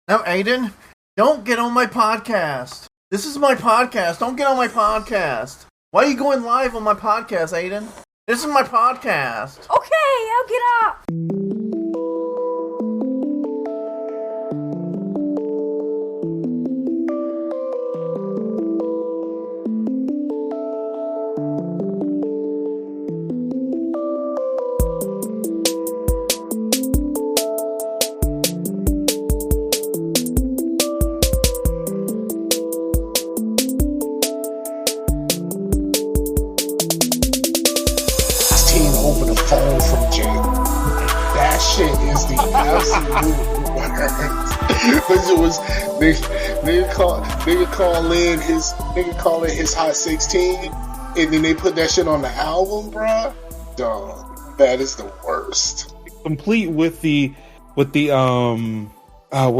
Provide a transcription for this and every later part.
No, Aiden, don't get on my podcast. This is my podcast. Don't get on my podcast. Why are you going live on my podcast, Aiden? This is my podcast. Okay, I'll get up. Nigga call in his Hot 16, and then they put that shit on the album, bruh. Dog, that is the worst. Complete with the what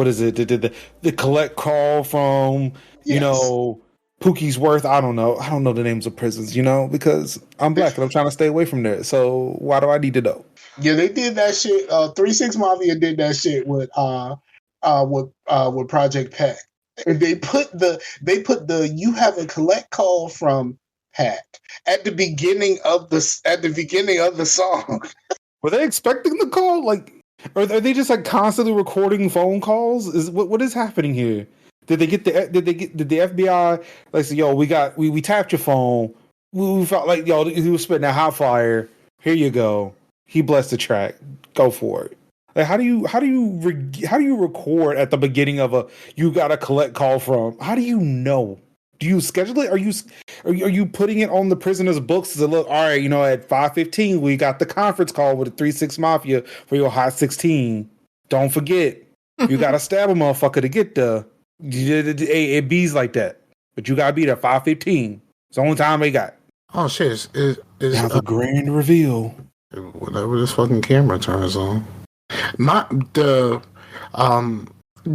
is it? The collect call from you know Pookie's Worth. I don't know the names of prisons, because I'm black and I'm trying to stay away from there. So why do I need to know? Yeah, they did that shit. 3-6 Mafia did that shit with Project Pat. And they put the you have a collect call from Pat at the beginning of the song. Were they expecting the call? Like, or are they just like constantly recording phone calls? What is happening here? Did the FBI like say, yo, we tapped your phone. We felt like, yo, he was spitting a hot fire. Here you go. He blessed the track. Go for it. Like, how do you record at the beginning of you got a collect call from? How do you know? Do you schedule it? Are you putting it on the prisoner's books to look? All right, at 5:15 we got the conference call with the 3-6 Mafia for your Hot 16. Don't forget, you got to stab a motherfucker to get there. It bees like that, but you got to be there 5:15. It's the only time they got. Oh shit! Now the grand reveal. Whatever this fucking camera turns on.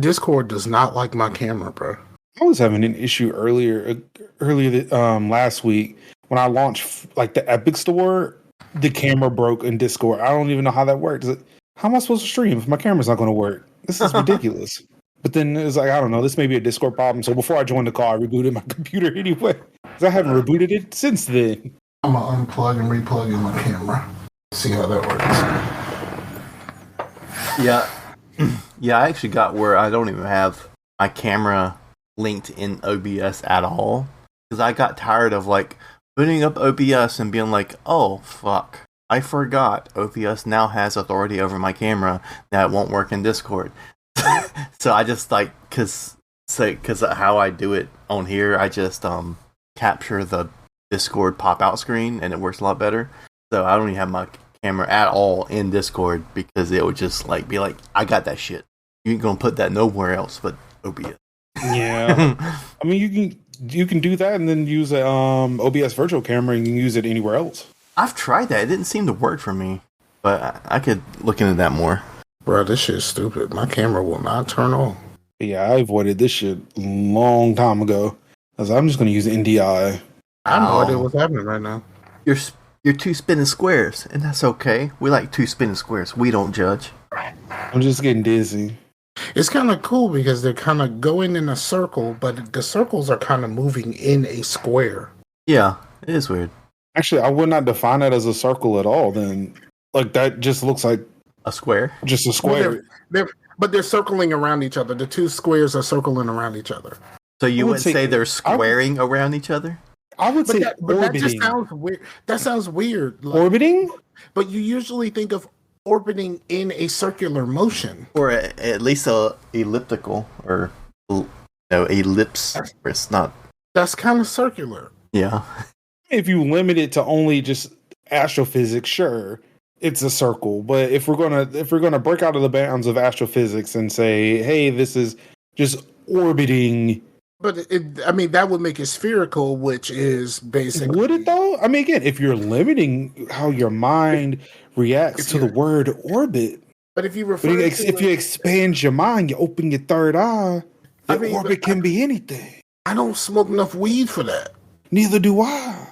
Discord does not like my camera, bro. I was having an issue earlier last week when I launched like the Epic Store. The camera broke in Discord. I don't even know how that works. How am I supposed to stream if my camera's not going to work? This is ridiculous. But then it's like, I don't know. This may be a Discord problem. So before I joined the call, I rebooted my computer anyway. Because I haven't rebooted it since then. I'm going to unplug and replug in my camera. See how that works. Yeah, I actually got where I don't even have my camera linked in OBS at all. Because I got tired of like booting up OBS and being like, oh fuck, I forgot OBS now has authority over my camera that won't work in Discord. So I just like, cause how I do it on here, I just capture the Discord pop-out screen and it works a lot better. So I don't even have my camera at all in Discord because it would just like be like, I got that shit. You ain't gonna put that nowhere else but OBS. Yeah. I mean, you can do that and then use a OBS virtual camera and you can use it anywhere else. I've tried that. It didn't seem to work for me, but I could look into that more. Bro, this shit's stupid. My camera will not turn on. Yeah, I avoided this shit long time ago. I was like, I'm just gonna use NDI. I have no idea what's happening right now. You're two spinning squares, and that's okay. We like two spinning squares. We don't judge. I'm just getting dizzy. It's kind of cool because they're kind of going in a circle, but the circles are kind of moving in a square. Yeah, it is weird. Actually, I would not define that as a circle at all. Then, like, that just looks like a square. Just a square. Well, they're circling around each other. The two squares are circling around each other. So you would say they're squaring around each other? I would say but orbiting. That just sounds weird. That sounds weird. Like, orbiting? But you usually think of orbiting in a circular motion. Or at least a elliptical or ellipse. It's not. That's kind of circular. Yeah. If you limit it to only just astrophysics, sure, it's a circle. But if we're gonna break out of the bounds of astrophysics and say, hey, this is just orbiting. But that would make it spherical, which is basically. Would it though? I mean, again, if you're limiting how your mind reacts to the word orbit. But if you you expand your mind, you open your third eye. Orbit can be anything. I don't smoke enough weed for that. Neither do I.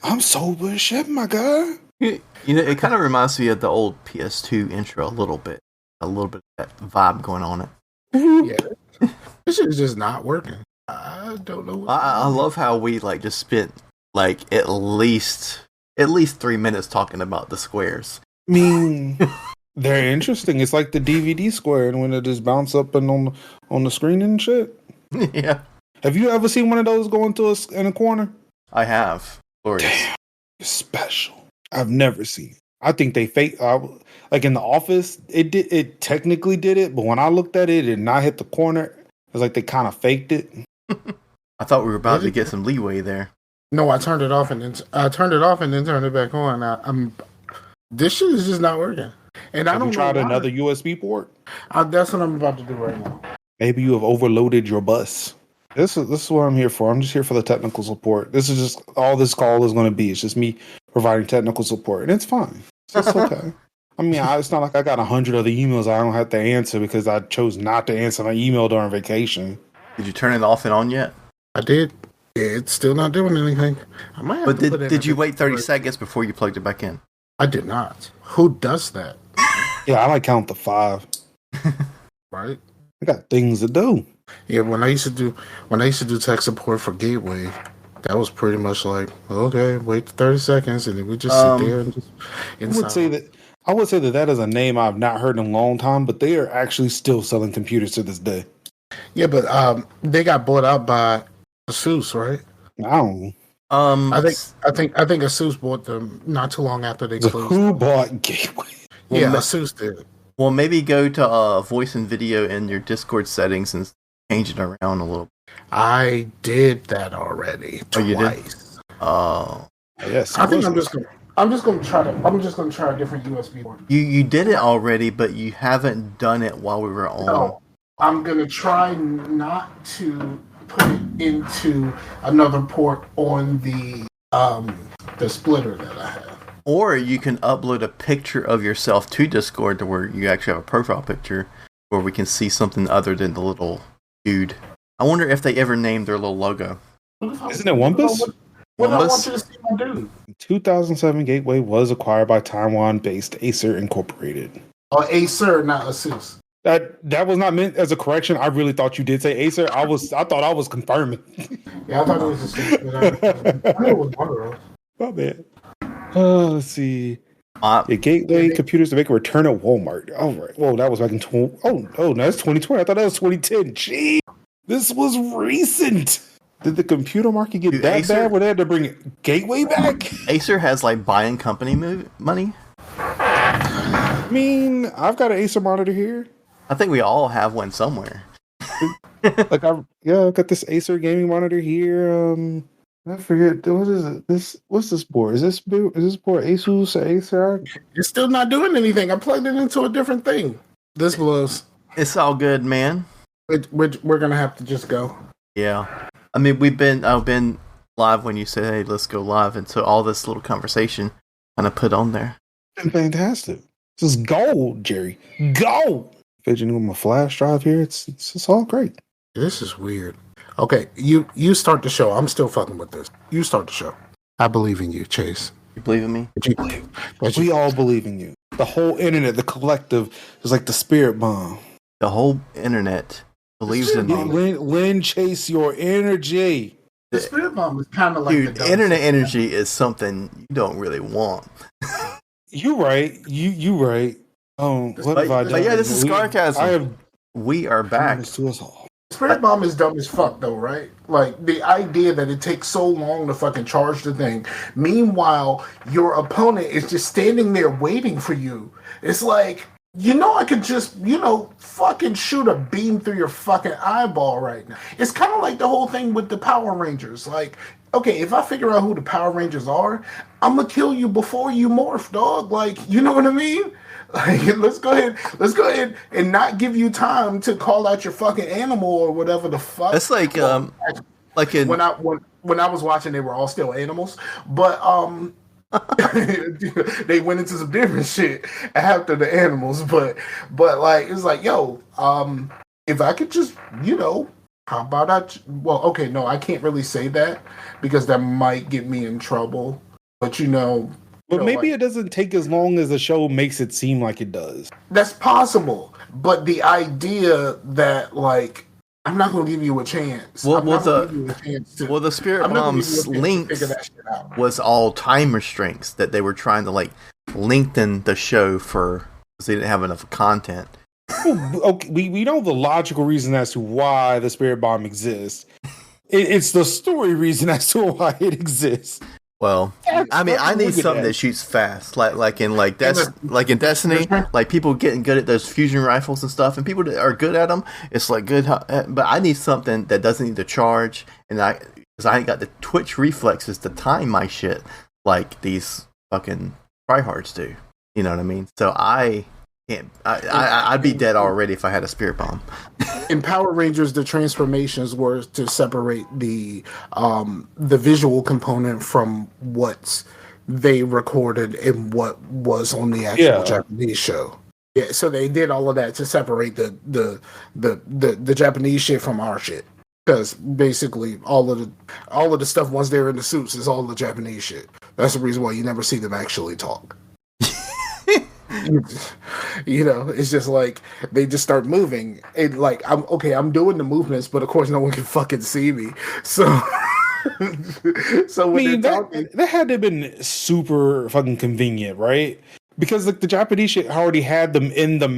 I'm sober as shit, my guy. It kind of reminds me of the old PS2 intro a little bit. A little bit of that vibe going on it. Yeah, this shit is just not working. I don't know. I love how we like just spent like at least 3 minutes talking about the squares. I mean, they're interesting. It's like the DVD square, and when it just bounce up and on the screen and shit. Yeah, Have you ever seen one of those go into in a corner? I have. Glorious. Damn, it's special. I've never seen it. I think they fake. Like in the office, it technically did it, but when I looked at it, it did not hit the corner. It was like they kind of faked it. I thought we were about to get some leeway there. No, I turned it off and then turned it back on. This shit is just not working. And Have I don't you tried know another USB port? That's what I'm about to do right now. Maybe you have overloaded your bus. This is what I'm here for. I'm just here for the technical support. This is just all this call is going to be. It's just me providing technical support, and it's fine. It's okay. I mean, it's not like I got 100 other emails I don't have to answer because I chose not to answer my email during vacation. Did you turn it off and on yet? I did. It's still not doing anything. I might have But to put it did you in wait 30 seconds before you plugged it back in? I did not. Who does that? Yeah, I like count to 5. Right? I got things to do. Yeah, when I used to do tech support for Gateway, that was pretty much like, okay, wait 30 seconds, and then we just sit there and just. I would say that is a name I've not heard in a long time, but they are actually still selling computers to this day. Yeah, but they got bought out by ASUS, right? I don't know. I think ASUS bought them not too long after they closed. Who bought Gateway? Yeah, ASUS did. Well, maybe go to voice and video in your Discord settings and change it around a little. I did that already twice. Oh, you did? Oh, yes. I think I'm just gonna try a different USB port. You did it already, but you haven't done it while we were on. No, I'm gonna try not to put it into another port on the splitter that I have. Or you can upload a picture of yourself to Discord to where you actually have a profile picture where we can see something other than the little dude. I wonder if they ever named their little logo. Isn't it Wumpus? What I want you to see my dude. 2007 Gateway was acquired by Taiwan-based Acer Incorporated. Oh, Acer, not ASUS. That was not meant as a correction. I really thought you did say Acer. I thought I was confirming. Yeah, I thought it was ASUS. But I knew it was one of those. My bad. Let's see. The Gateway computers to make a return at Walmart. All right. Whoa, that was back in no, that's 2020. I thought that was 2010. Gee, this was recent. Did the computer market get that bad where they had to bring Gateway back? Acer has like buying company money. I mean, I've got an Acer monitor here. I think we all have one somewhere. I've got this Acer gaming monitor here. I forget what is it. What's this board? Is this board Asus or Acer? It's still not doing anything. I plugged it into a different thing. This blows. It's all good, man. We're gonna have to just go. Yeah, I mean I've been live when you said, "Hey, let's go live," and so all this little conversation kind of put on there. Been fantastic. This is gold, Jerry. Gold. Fidgeting with my flash drive here. It's all great. This is weird. Okay, you start the show. I'm still fucking with this. You start the show. I believe in you, Chase. You believe in me? We all believe in you. The whole internet, the collective, is like the spirit bomb. The whole internet believes in me. Lynn, Chase your energy. The spirit bomb is kind of like dude. Internet energy is something you don't really want. You right. You right. What have I done? But yeah, this is Scarcasm. We are back. To us all. Spirit bomb is dumb as fuck, though, right? Like, the idea that it takes so long to fucking charge the thing. Meanwhile, your opponent is just standing there waiting for you. It's like, I could just, fucking shoot a beam through your fucking eyeball right now. It's kind of like the whole thing with the Power Rangers. Like, okay, if I figure out who the Power Rangers are, I'm gonna kill you before you morph, dog. Like, you know what I mean? Like, let's go ahead and not give you time to call out your fucking animal or whatever the fuck. It's like when I was watching, they were all still animals, but they went into some different shit after the animals. But like, it's like, yo, if I could just, how about I? Well, okay, no, I can't really say that because that might get me in trouble. But But maybe it doesn't take as long as the show makes it seem like it does. That's possible. But the idea that like I'm not going to give you a chance. Well, I'm not going to give you a chance to. Well, the Spirit I'm not gonna give Bomb's you a chance to links figure that shit out. was all time restraints that they were trying to like lengthen the show for because they didn't have enough content. Well, okay, we know the logical reason as to why the Spirit Bomb exists. It's the story reason as to why it exists. Well, I mean, I need something that shoots fast, like in Destiny, like people getting good at those fusion rifles and stuff, and people that are good at them, it's like good. But I need something that doesn't need to charge, and because I ain't got the twitch reflexes to time my shit like these fucking tryhards do. You know what I mean? So I can't. I'd be dead already if I had a Spirit Bomb. In Power Rangers, the transformations were to separate the visual component from what they recorded and what was on the actual Japanese show. Yeah, so they did all of that to separate the Japanese shit from our shit. Because basically, all of the stuff once they're in the suits is all the Japanese shit. That's the reason why you never see them actually talk. You know, it's just like they just start moving. And like I'm doing the movements, but of course no one can fucking see me. So when they're talking, that had to have been super fucking convenient, right? Because like the Japanese shit already had them in the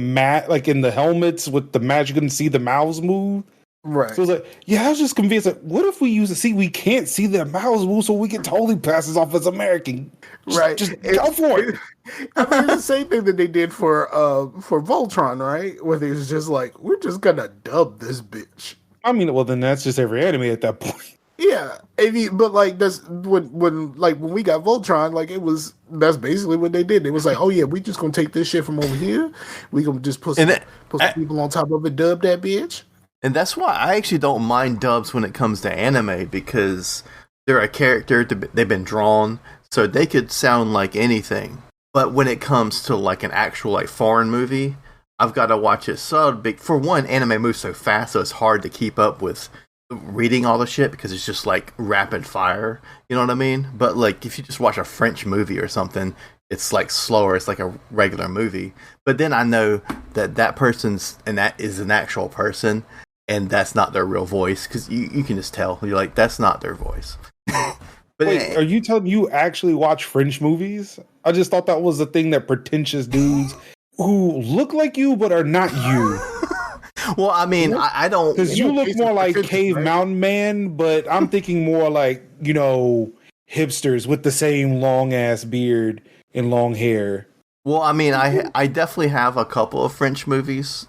like in the helmets with the match, you couldn't see the mouths move. Right. So it's like, yeah, I was just convinced. Like, what if we use it? See, we can't see their mouths move, so we can totally pass this off as American. Just go for it. I mean, it's the same thing that they did for Voltron, right? Where they was just like, we're just gonna dub this bitch. I mean, well, then that's just every anime at that point. Yeah, but like that's when we got Voltron, like that's basically what they did. It was like, oh yeah, we just gonna take this shit from over here. We gonna just put some people on top of it, dub that bitch. And that's why I actually don't mind dubs when it comes to anime, because they're a character, they've been drawn, so they could sound like anything. But when it comes to like an actual like foreign movie, I've got to watch it sub. For one, anime moves so fast, so it's hard to keep up with reading all the shit because it's just like rapid fire. You know what I mean? But like if you just watch a French movie or something, it's like slower. It's like a regular movie. But then I know that person's and that is an actual person. And that's not their real voice, because you can just tell. You're like, that's not their voice. But wait, are you telling me you actually watch French movies? I just thought that was the thing that pretentious dudes who look like you but are not you. Well, I mean, I don't... Because you look more like Cave Mountain Man, but I'm thinking more like, you know, hipsters with the same long-ass beard and long hair. Well, I mean, I definitely have a couple of French movies.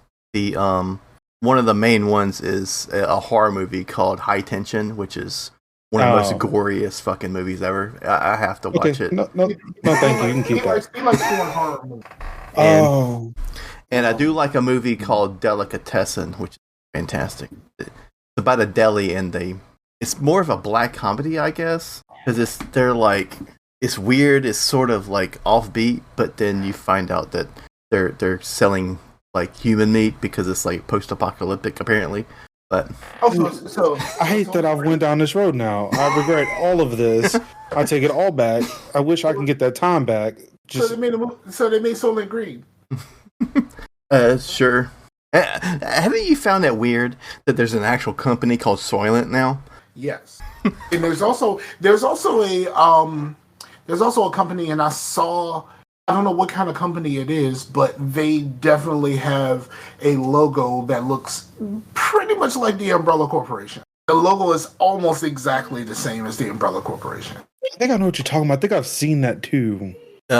One of the main ones is a horror movie called High Tension, which is one of the most goriest fucking movies ever. I have to watch it. No, thank you. You can keep that. He likes doing horror movies. And I do like a movie called Delicatessen, which is fantastic. It's about a deli, and it's more of a black comedy, I guess, because it's weird. It's sort of like offbeat, but then you find out that they're selling like human meat because it's like post-apocalyptic apparently. But so I hate that I've went down this road now. I regret all of this. I take it all back. I wish I can get that time back. So they made Soylent Green. Sure. Haven't you found that weird that there's an actual company called Soylent now? Yes. And there's also a company, and I don't know what kind of company it is, but they definitely have a logo that looks pretty much like the Umbrella Corporation. The logo is almost exactly the same as the Umbrella Corporation. I think I know what you're talking about. I think I've seen that too.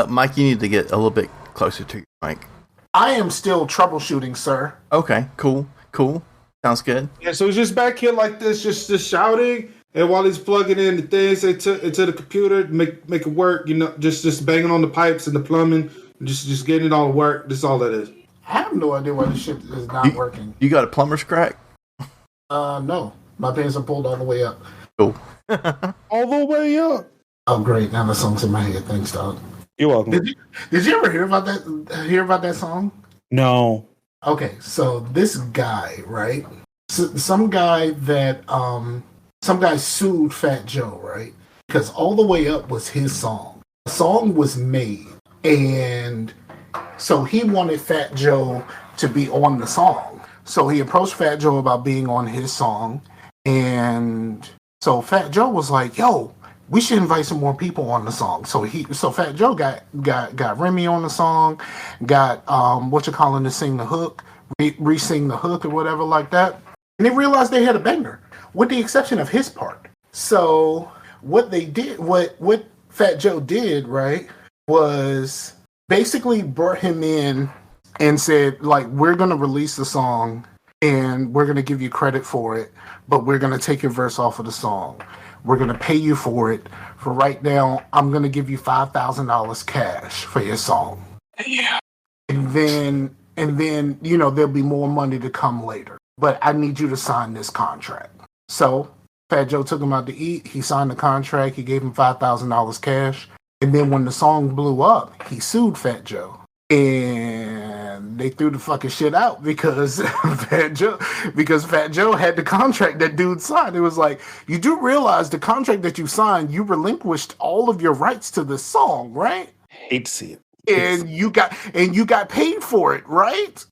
Mike, you need to get a little bit closer to your mic. I am still troubleshooting, sir. Okay, cool. Sounds good. Yeah, so it's just back here like this, just shouting. And while he's plugging in the things into the computer, make it work, you know, just banging on the pipes and the plumbing, just getting it all to work. That's all that is. I have no idea why this shit is not working. You got a plumber's crack? No. My pants are pulled all the way up. Cool. All the way up. Oh, great. Now the song's in my head. Thanks, dog. You're welcome. Did you ever hear about that song? No. Okay, so this guy, right? Some guy sued Fat Joe, right? Because All the Way Up was his song. The song was made, and so he wanted Fat Joe to be on the song. So he approached Fat Joe about being on his song, and so Fat Joe was like, "Yo, we should invite some more people on the song." So Fat Joe got Remy on the song, got to sing the hook, re-sing the hook or whatever like that, and they realized they had a banger, with the exception of his part. So what they did, what Fat Joe did, right, was basically brought him in and said, like, we're going to release the song and we're going to give you credit for it, but we're going to take your verse off of the song. We're going to pay you for it. For right now, I'm going to give you $5,000 cash for your song. Yeah. And then, there'll be more money to come later. But I need you to sign this contract. So Fat Joe took him out to eat. He signed the contract. He gave him $5,000 cash. And then when the song blew up, he sued Fat Joe. And they threw the fucking shit out because Fat Joe had the contract that dude signed. It was like, you do realize the contract that you signed, you relinquished all of your rights to the song, right? Hate to see it. And you got paid for it, right?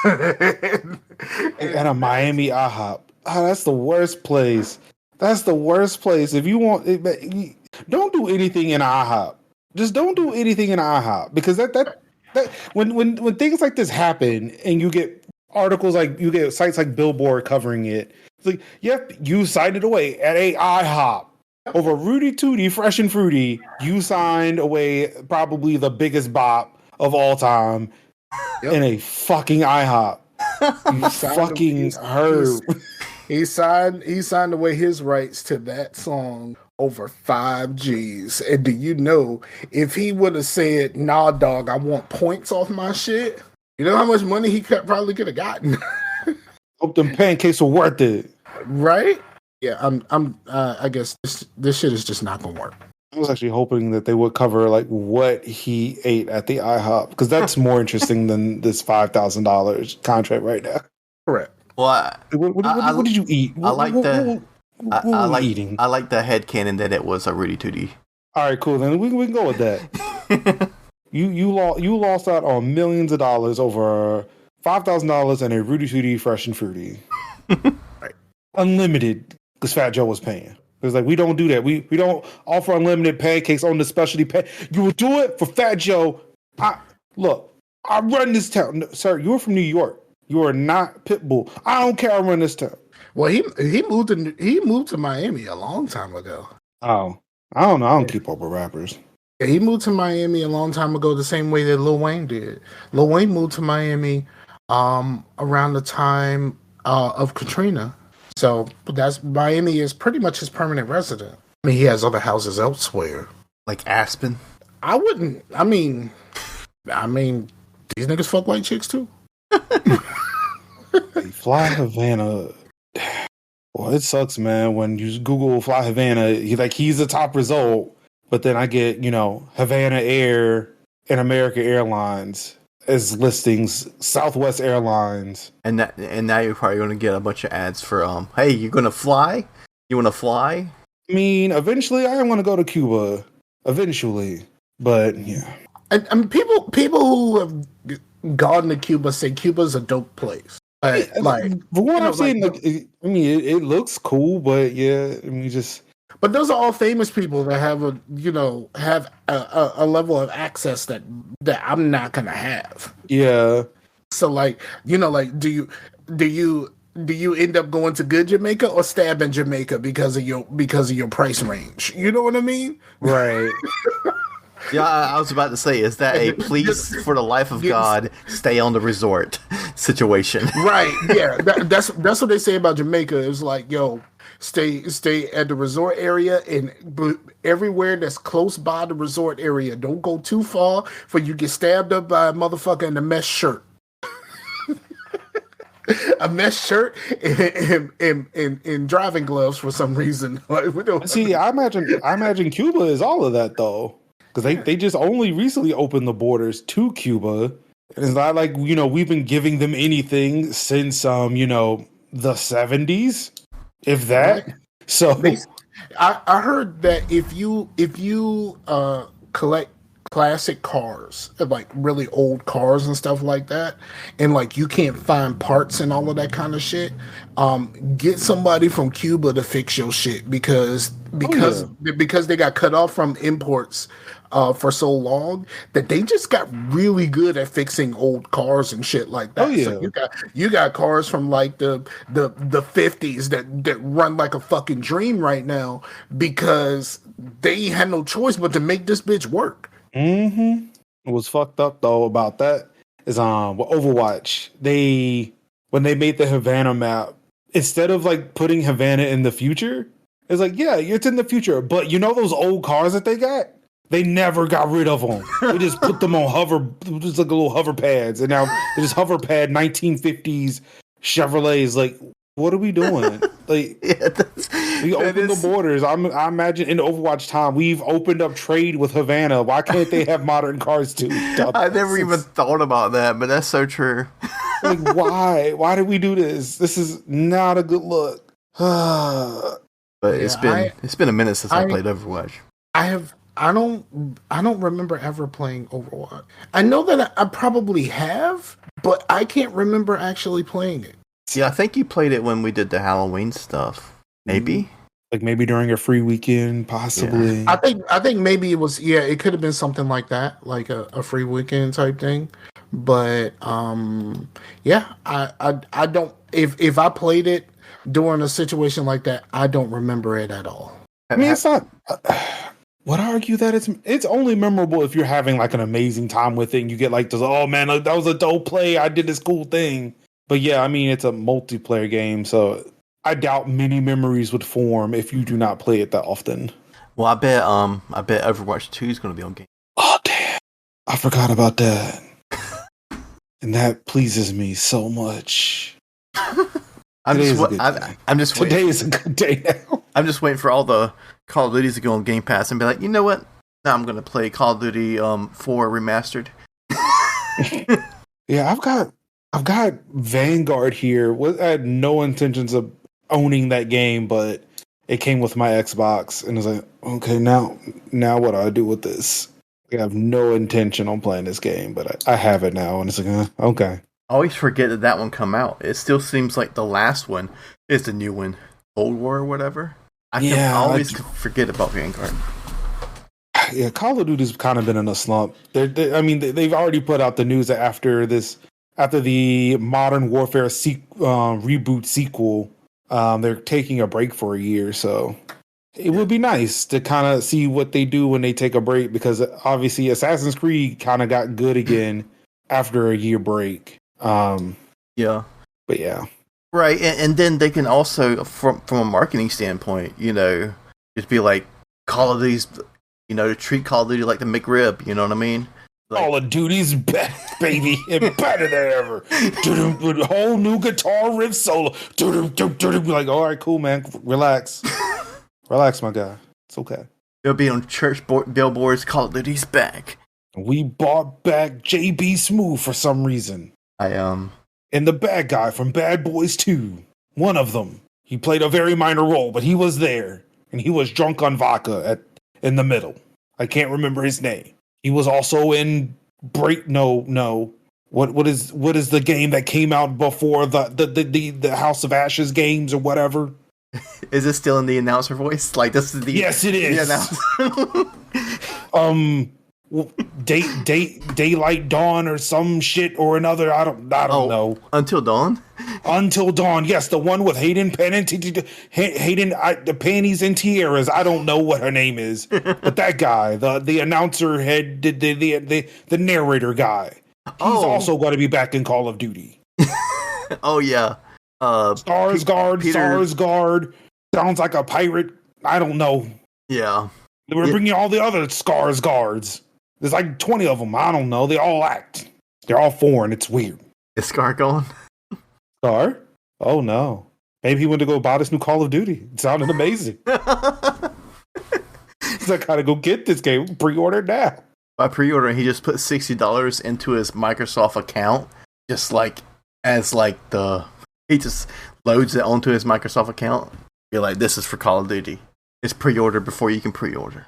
At a Miami IHOP. Oh, that's the worst place. That's the worst place. If you want, don't do anything in IHOP. Just don't do anything in IHOP, because that when things like this happen and you get articles, like you get sites like Billboard covering it, it's like, yep, you signed it away at a IHOP over Rudy Tooty Fresh and Fruity. You signed away probably the biggest bop of all time in a fucking IHOP. You fucking herb. He signed away his rights to that song over 5 G's. And do you know, if he would have said, "Nah, dog, I want points off my shit," you know how much money he probably could have gotten. Hope them pancakes were worth it, right? Yeah, I guess this shit is just not gonna work. I was actually hoping that they would cover like what he ate at the IHOP, because that's more interesting than this $5,000 contract right now. Correct. Well, what did you eat? I like the eating. I like the headcanon that it was a Rudy Tooty. All right, cool. Then we can go with that. you lost out on millions of dollars over $5,000 and a Rudy Tooty Fresh and Fruity. Right. Unlimited, because Fat Joe was paying. It was like, we don't do that. We don't offer unlimited pancakes on the specialty You will do it for Fat Joe. I run this town. No, sir, you're from New York. You are not Pitbull. I don't care. I run this town. Well, he moved to Miami a long time ago. Oh, I don't know. I don't keep up with rappers. Yeah, he moved to Miami a long time ago, the same way that Lil Wayne did. Lil Wayne moved to Miami around the time of Katrina. So Miami is pretty much his permanent resident. I mean, he has other houses elsewhere, like Aspen. I mean, these niggas fuck white chicks too. Hey, Fly Havana. Well, it sucks, man. When you Google Fly Havana, he's the top result, but then I get, Havana Air and American Airlines as listings, Southwest Airlines, and now you're probably going to get a bunch of ads for hey, you going to fly? You want to fly? I mean, eventually I am going to go to Cuba. Eventually, but yeah. And people who have gone to Cuba say Cuba's a dope place. But what I'm saying, it looks cool, but yeah, But those are all famous people that have a level of access that I'm not gonna have. Yeah. So do you end up going to good Jamaica or stabbing Jamaica because of your price range? You know what I mean? Right. Yeah, I was about to say, is that a please, for the life of God, stay on the resort situation? Right. Yeah. That's what they say about Jamaica. It's like, yo, stay at the resort area, and everywhere that's close by the resort area. Don't go too far, for you get stabbed up by a motherfucker in a mesh shirt. A mesh shirt and driving gloves for some reason. See, I imagine Cuba is all of that though. Because they just only recently opened the borders to Cuba. It's not like, we've been giving them anything since, the 70s, if that. Right. So I heard that if you collect classic cars, like really old cars and stuff like that, and like you can't find parts and all of that kind of shit, get somebody from Cuba to fix your shit because they got cut off from imports for so long that they just got really good at fixing old cars and shit like that. Oh, yeah. So you got cars from like the 50s that run like a fucking dream right now because they had no choice but to make this bitch work. Mm-hmm. What was fucked up though about that is with Overwatch, when they made the Havana map, instead of like putting Havana in the future, it's like, yeah, it's in the future, but you know those old cars that they got? They never got rid of them. They just put them on just like little hover pads, and now they just hover pad 1950s Chevrolets. Like, what are we doing? Like, we opened the borders. I imagine in Overwatch time, we've opened up trade with Havana. Why can't they have modern cars too? I never even thought about that, but that's so true. Like, why? Why did we do this? This is not a good look. But it's been a minute since I played Overwatch. I don't remember ever playing Overwatch. I know that I probably have, but I can't remember actually playing it. See, I think you played it when we did the Halloween stuff. Maybe? Like maybe during a free weekend, possibly. Yeah. I think maybe it was, it could have been something like that, like a free weekend type thing. But I don't, if I played it during a situation like that, I don't remember it at all. I mean, it's not. Would argue that it's only memorable if you're having like an amazing time with it and you get like this, oh man, like, that was a dope play, I did this cool thing. But yeah, I mean, it's a multiplayer game, so I doubt many memories would form if you do not play it that often. Well, I bet Overwatch 2 is going to be on game. Oh damn, I forgot about that. And that pleases me so much. I'm just waiting. Today is a good day now. I'm just waiting for all the Call of Duties to go on Game Pass and be like, you know what? Now I'm going to play Call of Duty 4 Remastered. Yeah, I've got Vanguard here. I had no intentions of owning that game, but it came with my Xbox, and it's like, okay, now what do I do with this? I have no intention on playing this game, but I have it now, and it's like, okay. I always forget that one come out. It still seems like the last one is the new one, Cold War or whatever. I always forget about Vanguard. Yeah, Call of Duty's kind of been in a slump. They've already put out the news that after the Modern Warfare reboot sequel, they're taking a break for a year. So it would be nice to kind of see what they do when they take a break, because obviously Assassin's Creed kind of got good again after a year break. Yeah. But yeah. Right, and then they can also, from a marketing standpoint, just be like, Call of Duty's, to treat Call of Duty like the McRib, you know what I mean? Like, Call of Duty's back, baby, and better than ever. With a whole new guitar riff solo. Like, all right, cool, man, relax. Relax, my guy. It's okay. It'll be on church billboards, Call of Duty's back. We brought back JB Smooth for some reason. And the bad guy from Bad Boys 2. One of them. He played a very minor role, but he was there. And he was drunk on vodka in the middle. I can't remember his name. He was also in No. What is the game that came out before the House of Ashes games or whatever? Is it still in the announcer voice? Like, this is the... Yes, it is. Daylight Dawn or some shit or another. I don't know. Until Dawn? Until Dawn, yes, the one with Hayden the panties and tiaras. I don't know what her name is, but that guy, the announcer head, the narrator guy, he's also going to be back in Call of Duty. Oh yeah, Skarsgård sounds like a pirate. I don't know. Yeah, we're bringing all the other Skarsgårds. There's like 20 of them. I don't know. They all act. They're all foreign. It's weird. Is Scar going? Scar? Oh, no. Maybe he went to go buy this new Call of Duty. It sounded amazing. He's like, gotta go get this game. Pre-order now. By pre-ordering, he just put $60 into his Microsoft account. Just like, he just loads it onto his Microsoft account. You're like, this is for Call of Duty. It's pre-order before you can pre-order.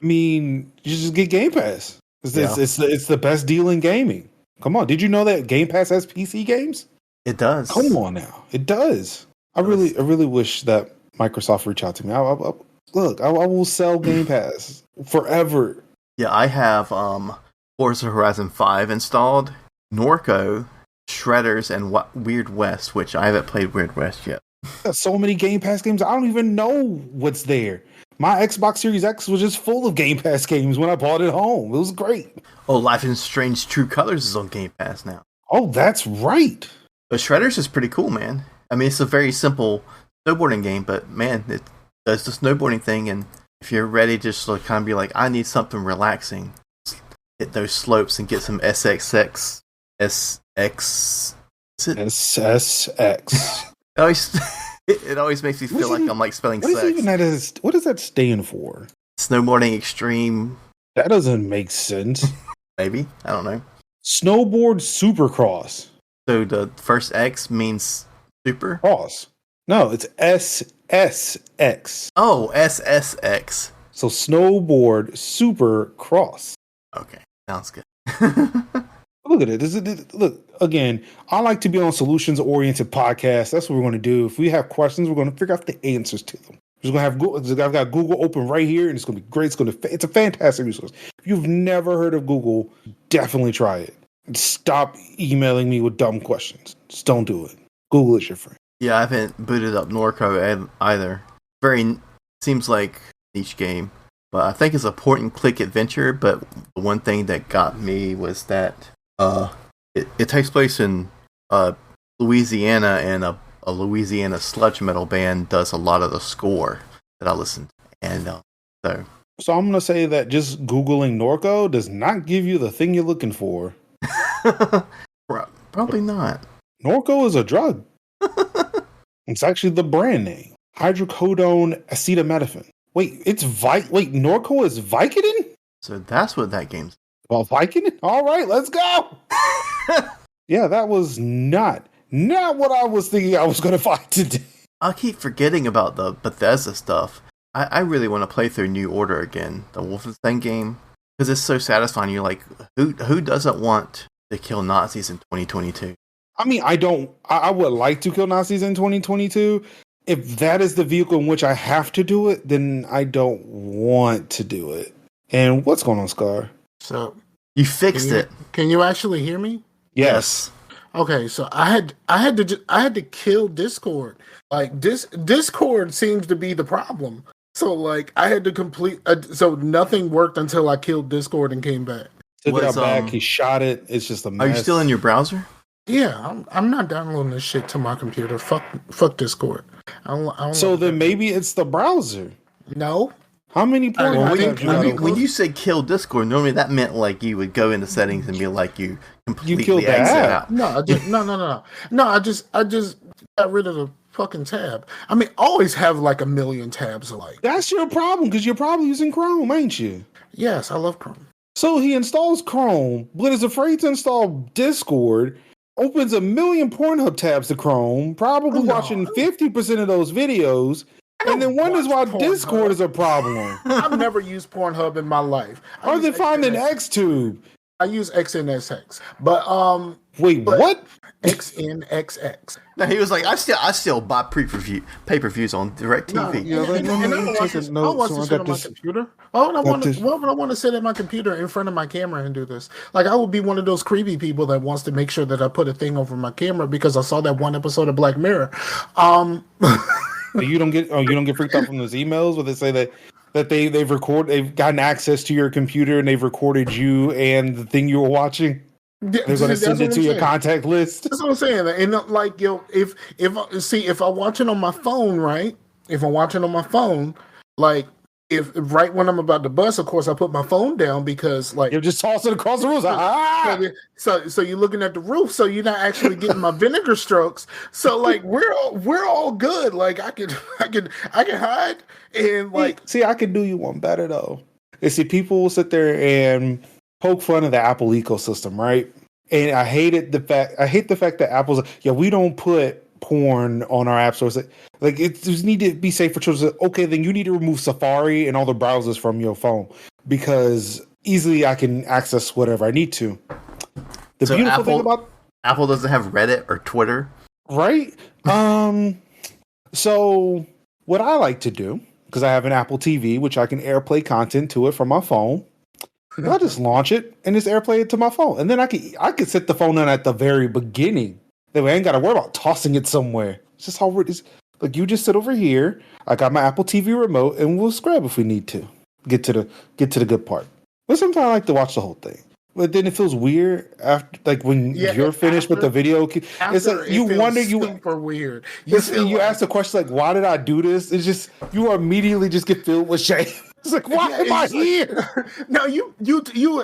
I mean, you just get Game Pass. It's the best deal in gaming. Come on, did you know that Game Pass has PC games? It does. Come on now, it does. I really wish that Microsoft reach out to me. Look, I will sell Game Pass forever. Yeah, I have Forza Horizon 5 installed, Norco, Shredders, and Weird West, which I haven't played Weird West yet. Got so many Game Pass games, I don't even know what's there. My Xbox Series X was just full of Game Pass games when I bought it home. It was great. Oh, Life is Strange True Colors is on Game Pass now. Oh, that's right. But Shredders is pretty cool, man. I mean, it's a very simple snowboarding game, but man, it does the snowboarding thing, and if you're ready just to kind of be like, I need something relaxing, hit those slopes and get some SXX. SX. SSX. It always makes me feel like I'm like spelling sex. What does that stand for? Snowboarding Extreme. That doesn't make sense. Maybe. I don't know. Snowboard Supercross. So the first X means super? Cross. No, it's SSX. Oh, SSX. So Snowboard Supercross. Okay. Sounds good. Look at it. Look, again, I like to be on solutions-oriented podcasts. That's what we're going to do. If we have questions, we're going to figure out the answers to them. We're going to have Google. I've got Google open right here, and it's going to be great. It's a fantastic resource. If you've never heard of Google, definitely try it. And stop emailing me with dumb questions. Just don't do it. Google is your friend. Yeah, I haven't booted up Norco either. Seems like each game. But I think it's a point-and-click adventure, but the one thing that got me was that it takes place in Louisiana, and a Louisiana sludge metal band does a lot of the score that I listened to. And so I'm going to say that just Googling Norco does not give you the thing you're looking for. Probably not. Norco is a drug. It's actually the brand name. Hydrocodone acetaminophen. Wait, Norco is Vicodin? So that's what that game's. Well, Vicodin? All right, let's go. Yeah, that was not what I was thinking I was going to find today. I keep forgetting about the Bethesda stuff. I really want to play through New Order again, the Wolfenstein game, because it's so satisfying. You're like, who doesn't want to kill Nazis in 2022? I mean, I would like to kill Nazis in 2022. If that is the vehicle in which I have to do it, then I don't want to do it. And what's going on, Scar? So you fixed it. Can you actually hear me? Yes. Okay, so I had to kill Discord. Like Discord seems to be the problem. So like I had to complete. So nothing worked until I killed Discord and came back. Took it out back. He shot it. It's just a mess. Are you still in your browser? Yeah, I'm not downloading this shit to my computer. Fuck Discord. I don't so then maybe it's the browser. No. How many porn? When you said kill Discord, normally that meant like you would go into settings and be like you completely exit out. No, I just got rid of the fucking tab. I mean, always have like a million tabs alike. That's your problem because you're probably using Chrome, ain't you? Yes, I love Chrome. So he installs Chrome, but is afraid to install Discord. Opens a million Pornhub tabs to Chrome, probably watching 50% of those videos, and then wonders why Discord is a problem. I've never used Pornhub in my life. Or they find an Xtube. I use XNSX, but what? XNXX. No, he was like, I still buy pay-per-views on DirecTV. No, I watch this shit on my computer. Why would I want to sit at my computer in front of my camera and do this? Like, I would be one of those creepy people that wants to make sure that I put a thing over my camera because I saw that one episode of Black Mirror. You don't get freaked out from those emails where they say that they've gotten access to your computer and they've recorded you and the thing you were watching. They're going to send it to your contact list. That's what I'm saying. And like, if I watch it on my phone, right? If I'm watching on my phone, like, if right when I'm about to bust, of course, I put my phone down because, like, you're just tossing across the roof. So you're looking at the roof, so you're not actually getting my vinegar strokes. So like, we're all good. Like, I can hide and like. See, I can do you one better though. You see, people will sit there and poke fun of the Apple ecosystem, right? And I hate the fact that Apple's we don't put porn on our app stores. Like it just need to be safe for children. Okay, then you need to remove Safari and all the browsers from your phone because easily I can access whatever I need to. The So beautiful thing about Apple doesn't have Reddit or Twitter, right? So what I like to do, because I have an Apple TV, which I can AirPlay content to it from my phone. I just launch it and just AirPlay it to my phone, and then I could set the phone in at the very beginning. That way I ain't got to worry about tossing it somewhere. It's just how it is. Like you just sit over here. I got my Apple TV remote, and we'll scrub if we need to get to the good part. But sometimes I like to watch the whole thing. But then it feels weird after, like when you're finished with the video. It's like you wonder, super weird. You ask the question like, "Why did I do this?" It's just you immediately just get filled with shame. It's like, why am I here? No, you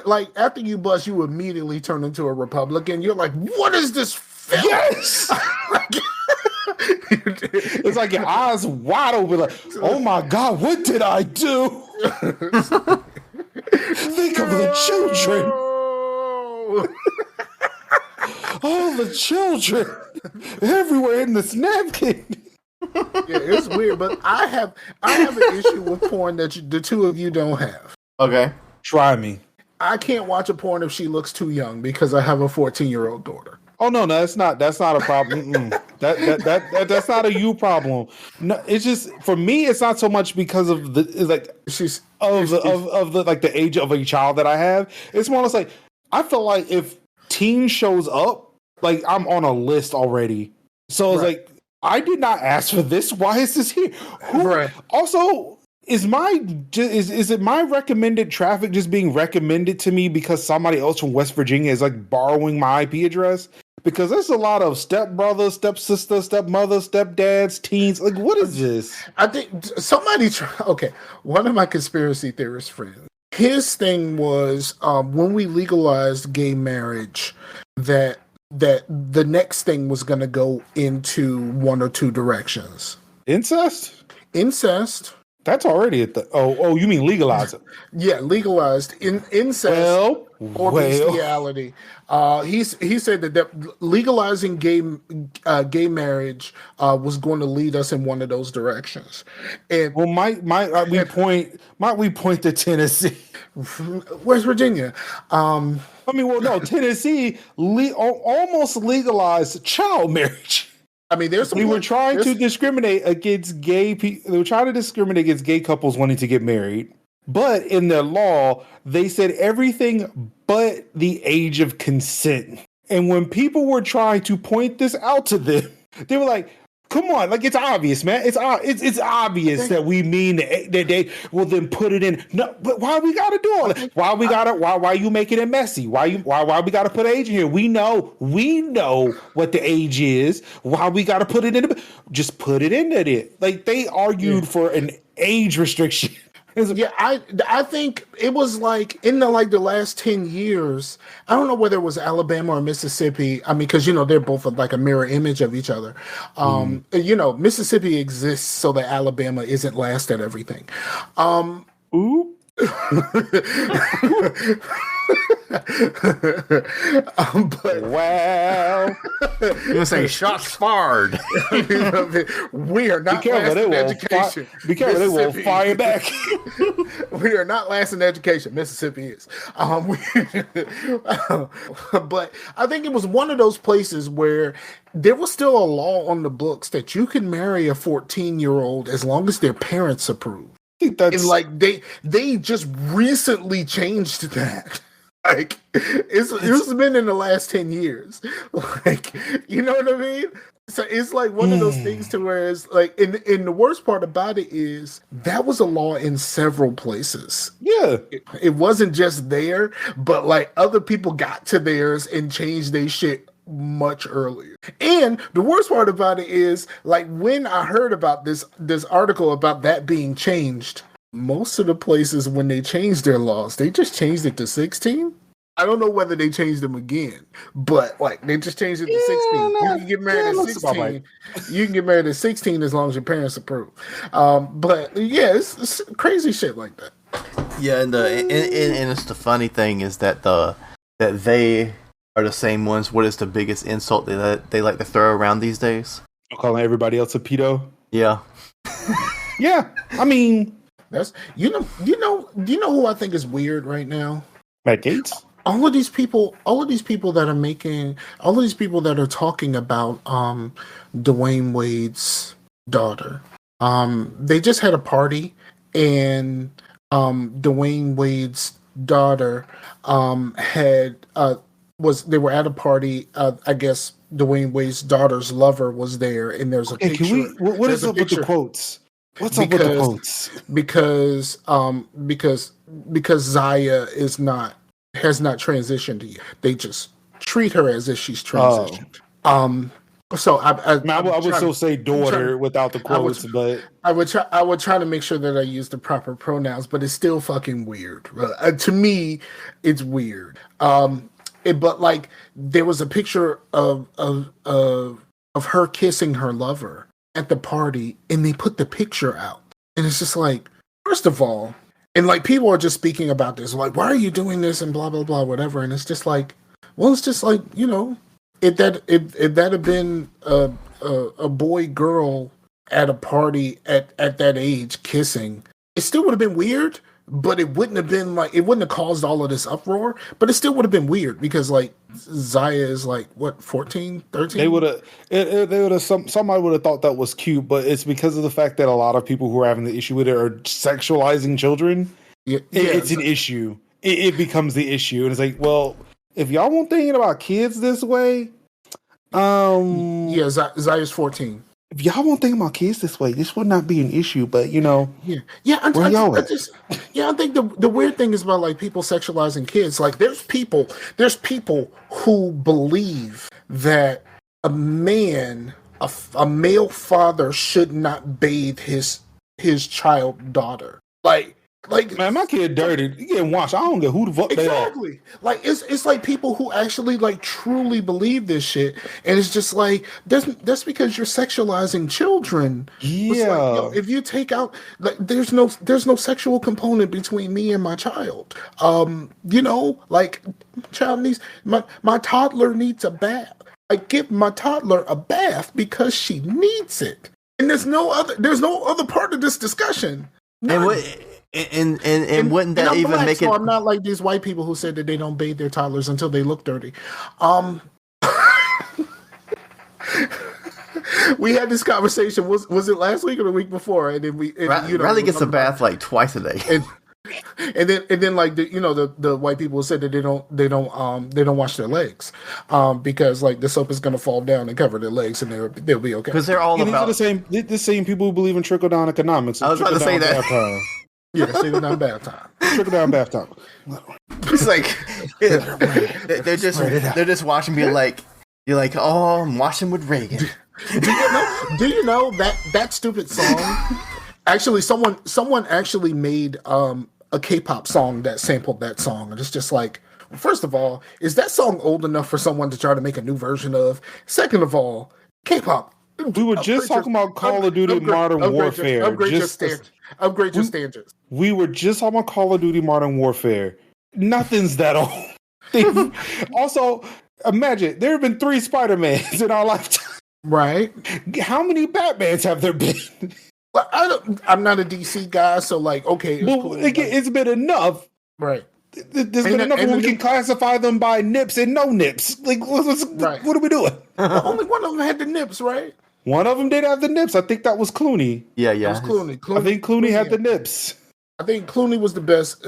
like after you bust, you immediately turn into a Republican. You're like, what is this film? Yes. It's like your eyes wide open, like, oh my God, what did I do? Think of the children. All the children everywhere in this napkin. Yeah, it's weird, but I have an issue with porn that the two of you don't have. Okay. Try me. I can't watch a porn if she looks too young because I have a 14-year-old daughter. Oh no, that's not a problem. That's not a you problem. No, it's just for me. It's not so much because of the the age of a child that I have. It's more or less like I feel like if teen shows up, like I'm on a list already. So it's like I did not ask for this. Why is this here? Right. Also, is it my recommended traffic just being recommended to me because somebody else from West Virginia is like borrowing my IP address? Because there's a lot of stepbrothers, stepsister, stepmother, stepdads, teens. Like, what is this? I think somebody. Okay, one of my conspiracy theorist friends. His thing was when we legalized gay marriage, that the next thing was going to go into one or two directions. Incest. That's already at the. Oh, you mean legalize it? Yeah, legalized incest or bestiality. He said that legalizing gay marriage was going to lead us in one of those directions. And might we point to Tennessee? West Virginia. No, Tennessee almost legalized child marriage. I mean, we were trying to discriminate against gay people. They were trying to discriminate against gay couples wanting to get married. But in their law, they said everything but the age of consent. And when people were trying to point this out to them, they were like, come on, like it's obvious, man. It's obvious that we mean that they will then put it in. No, but why we gotta do all that? Why you making it messy? Why we gotta put age in here? We know what the age is. Why we gotta put it in? Just put it in there. Like they argued for an age restriction. Yeah, I think it was like in the last 10 years. I don't know whether it was Alabama or Mississippi. I mean, because they're both like a mirror image of each other. Mississippi exists so that Alabama isn't last at everything. Ooh. But well, you're gonna say shots fired. We are not last in education. Be careful, they will fire back. We are not last in education. Mississippi is. But I think it was one of those places where there was still a law on the books that you can marry a 14-year-old as long as their parents approve. I think that's like they just recently changed that. Like it's been in the last 10 years. Like, you know what I mean? So it's like one of those things to where it's like, and the worst part about it is that was a law in several places. Yeah. It wasn't just there, but like other people got to theirs and changed their shit much earlier. And the worst part about it is like when I heard about this article about that being changed, most of the places when they changed their laws, they just changed it to 16. I don't know whether they changed them again, but like they just changed it to 16. You can get married at 16. Right. You can get married at 16 as long as your parents approve. But yeah, it's crazy shit like that. Yeah, and it's the funny thing is that they are the same ones. What is the biggest insult that they like to throw around these days? Calling everybody else a pedo. Yeah. Yeah, I mean, That's do you know who I think is weird right now? Matt Gates. All of these people that are making, all of these people that are talking about Dwayne Wade's daughter. They just had a party, and Dwayne Wade's daughter they were at a party. I guess Dwayne Wade's daughter's lover was there, and there's a picture. Can we? What is up with the quotes? What's up with the quotes? Because Zaya has not transitioned yet. They just treat her as if she's transitioned. So I would still say daughter without the quotes, but I would try to make sure that I use the proper pronouns, but it's still fucking weird. To me, it's weird. But like there was a picture of her kissing her lover at the party, and they put the picture out, and it's just like, first of all, and like people are just speaking about this, like, why are you doing this and blah blah blah whatever, and it's just like, well, it's just like, you know, if that had been a boy girl at a party at that age kissing, it still would have been weird, but it wouldn't have caused all of this uproar, but it still would have been weird because like Zaya is like what, 14, 13? They would have somebody would have thought that was cute, but it's because of the fact that a lot of people who are having the issue with it are sexualizing children. It's an issue. It becomes the issue, and it's like, well, if y'all weren't thinking about kids this way, Zaya's 14. If y'all won't think about kids this way, this would not be an issue. But you know, I think the weird thing is about like people sexualizing kids. Like there's people who believe that a male father should not bathe his child daughter. Like man, my kid dirty. You getting washed. I don't get who the fuck they are. Exactly. Like it's like people who actually like truly believe this shit, and it's just like that's because you're sexualizing children. Yeah. Like, if you take out, like, there's no sexual component between me and my child. Like my toddler needs a bath. I give my toddler a bath because she needs it, and there's no other part of this discussion. None. And wouldn't that even make it? So I'm not like these white people who said that they don't bathe their toddlers until they look dirty. We had this conversation. Was it last week or the week before? And then Riley gets a bath like twice a day. And then like the white people said that they don't wash their legs because like the soap is gonna fall down and cover their legs and they'll be okay. Because they're all about the same people who believe in trickle down economics. I was about to say that. Yeah, trickle down bath time. Trickle down bath time. It's like they're just watching, being like, you're like, oh, I'm watching with Reagan. Do you know that stupid song? Actually, someone actually made a K-pop song that sampled that song, and it's just like, first of all, is that song old enough for someone to try to make a new version of? Second of all, K-pop. We were just talking about Call of Duty Modern Warfare. Upgrade your standards. We were just talking about Call of Duty Modern Warfare. Nothing's that old. Also, imagine there have been 3 Spider-Mans in our lifetime. Right. How many Batmans have there been? Well, I'm not a DC guy, so like, okay, it's been enough. Right. There's been enough where we can classify them by nips and no nips. Like, what are we doing? Well, only one of them had the nips, right? One of them did have the nips. I think that was Clooney. Yeah. It was Clooney. I think Clooney had the nips. I think Clooney was the best.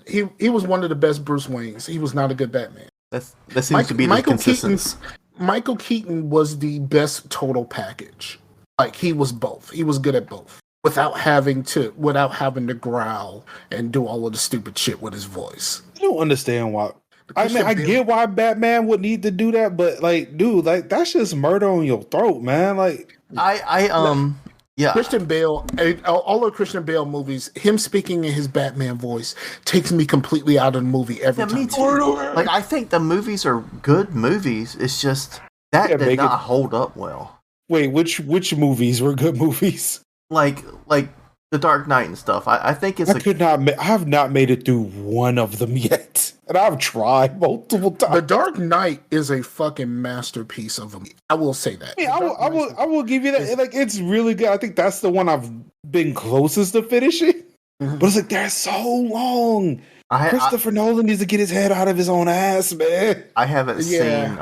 He was one of the best Bruce Waynes. He was not a good Batman. That seems to be the consistency. Michael Keaton was the best total package. Like he was both. He was good at both. Without having to growl and do all of the stupid shit with his voice. I don't understand why. I mean, I get why Batman would need to do that, but like, dude, like that's just murder on your throat, man. Like, yeah. Christian Bale, all of Christian Bale movies, him speaking in his Batman voice takes me completely out of the movie every time. Me too. Like, I think the movies are good movies. It's just that did not hold up well. Wait, which movies were good movies? Like The Dark Knight and stuff. I think it's I have not made it through one of them yet, and I've tried multiple times. The Dark Knight is a fucking masterpiece of a movie. I will say that. Yeah, I will give you that. Like, it's really good. I think that's the one I've been closest to finishing. Mm-hmm. But it's like, they're so long. Christopher Nolan needs to get his head out of his own ass, man. I haven't seen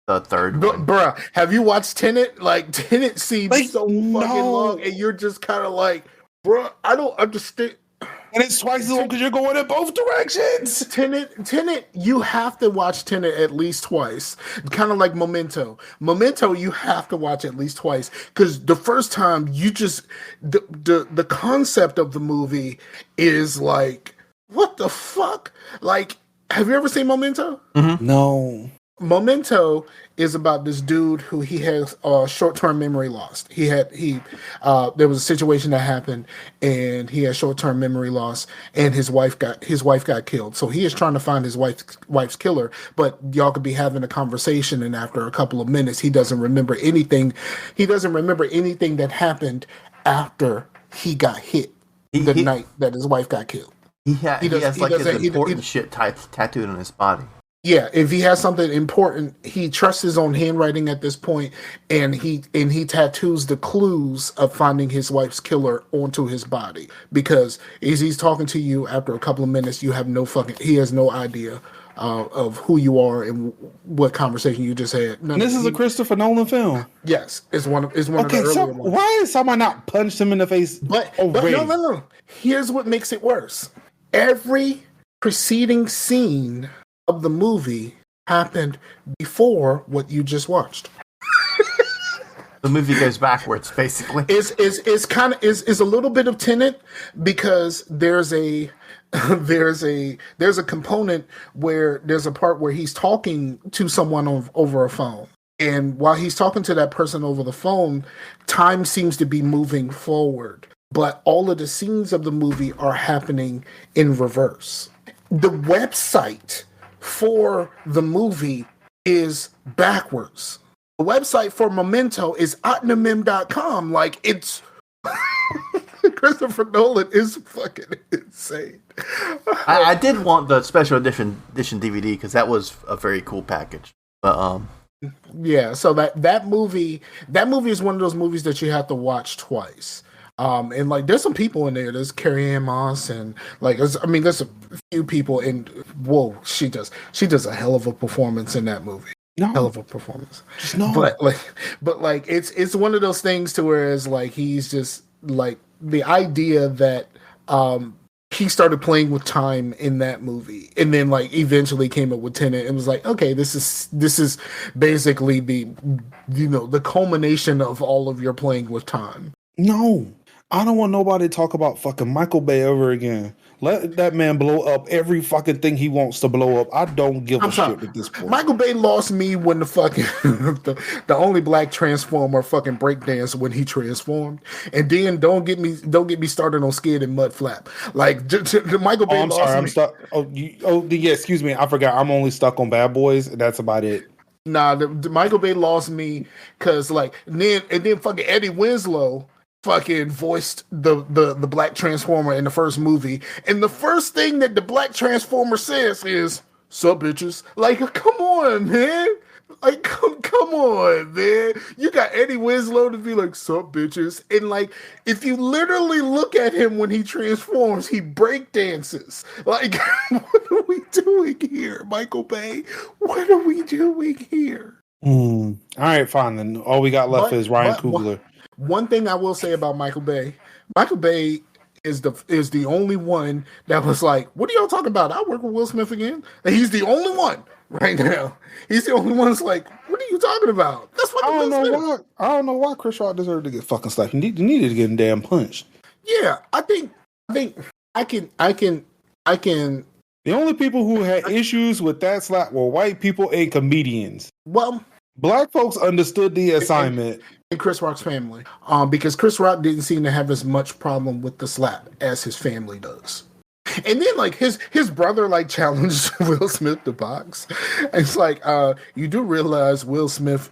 the third one. Bruh, have you watched Tenet? Like, Tenet seems so fucking long, and you're just kind of like, bruh, I don't understand. And it's twice as long because you're going in both directions. Tenet, you have to watch Tenet at least twice. Kind of like Memento. Memento, you have to watch at least twice because the first time you just the concept of the movie is like, what the fuck? Like, have you ever seen Memento? Mm-hmm. No. Memento is about this dude who he has short-term memory loss. There was a situation that happened and he had short-term memory loss and his wife got killed. So he is trying to find his wife's killer, but y'all could be having a conversation and after a couple of minutes he doesn't remember anything. He doesn't remember anything that happened after he got hit the night that his wife got killed. He has like his important shit tattooed on his body. Yeah, if he has something important, he trusts his own handwriting at this point, and he tattoos the clues of finding his wife's killer onto his body. Because as he's talking to you after a couple of minutes, he has no idea of who you are and what conversation you just had. This is a Christopher Nolan film. Yes, it's one of the earlier ones. Why has someone not punched him in the face? But no. Here's what makes it worse. Every preceding scene of the movie happened before what you just watched. The movie goes backwards, basically. It's a little bit of Tenet because there's a component where there's a part where he's talking to someone over a phone. And while he's talking to that person over the phone, time seems to be moving forward. But all of the scenes of the movie are happening in reverse. The website for the movie is backwards. The website for Memento is otnamim.com. Like, it's Christopher Nolan is fucking insane. I did want the special edition DVD because that was a very cool package. But yeah, so that movie is one of those movies that you have to watch twice. And like, there's some people in there. There's Carrie Ann Moss, and like, there's a few people. And whoa, she does a hell of a performance in that movie. No. Hell of a performance. Just no. But like, it's one of those things to where it's like he's just like the idea that he started playing with time in that movie, and then like eventually came up with Tenet and was like, okay, this is basically the culmination of all of your playing with time. No, I don't want nobody to talk about fucking Michael Bay ever again. Let that man blow up every fucking thing he wants to blow up. I don't give a shit at this point. Michael Bay lost me when the fucking the only black transformer fucking breakdance when he transformed, and then don't get me started on Skid and Mud Flap. Like Michael Bay. I'm sorry, I'm stuck. Yeah, excuse me, I forgot. I'm only stuck on Bad Boys, and that's about it. Nah, the Michael Bay lost me because like and then fucking Eddie Winslow fucking voiced the black transformer in the first movie, and the first thing that the black transformer says is "sup bitches." Like, come on, man. Like, come on, man. You got Eddie Winslow to be like "sup bitches," and like, if you literally look at him when he transforms, he break dances. Like, what are we doing here, Michael Bay? What are we doing here? All right, fine then. All we got left is Ryan Coogler. One thing I will say about Michael Bay is the only one that was like, what are y'all talking about? I work with Will Smith again. And he's the only one right now. He's the only one that's like, what are you talking about? That's what I don't know why Chris Rock deserved to get fucking slapped. He needed to get a damn punch. Yeah, I think I can. The only people who had issues with that slap were white people and comedians. Well, black folks understood the assignment. And Chris Rock's family. Because Chris Rock didn't seem to have as much problem with the slap as his family does. And then like his brother like challenged Will Smith to box. It's like you do realize Will Smith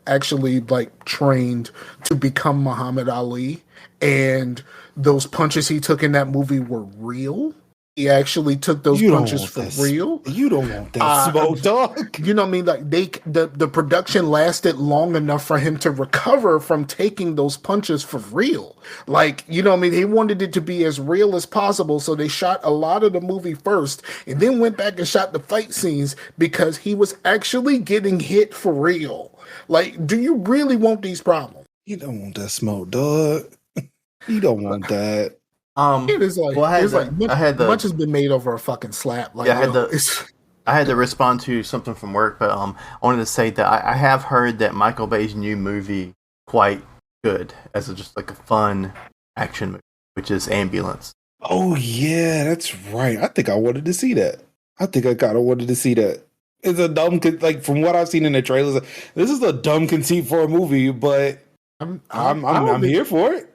actually like trained to become Muhammad Ali, and those punches he took in that movie were real. He actually took those punches for real. You don't want that smoke, dog. You know what I mean? Like the production lasted long enough for him to recover from taking those punches for real. Like, you know what I mean? He wanted it to be as real as possible, so they shot a lot of the movie first and then went back and shot the fight scenes because he was actually getting hit for real. Like, do you really want these problems? You don't want that smoke, dog. You don't want that. It is like, well, much has been made over a fucking slap. Like, yeah, I had to respond to something from work, but I wanted to say that I have heard that Michael Bay's new movie quite good as just like a fun action movie, which is Ambulance. Oh yeah, that's right. I think I wanted to see that. I think I kind of wanted to see that. It's a dumb, like from what I've seen in the trailers, this is a dumb conceit for a movie, but I'm here for it.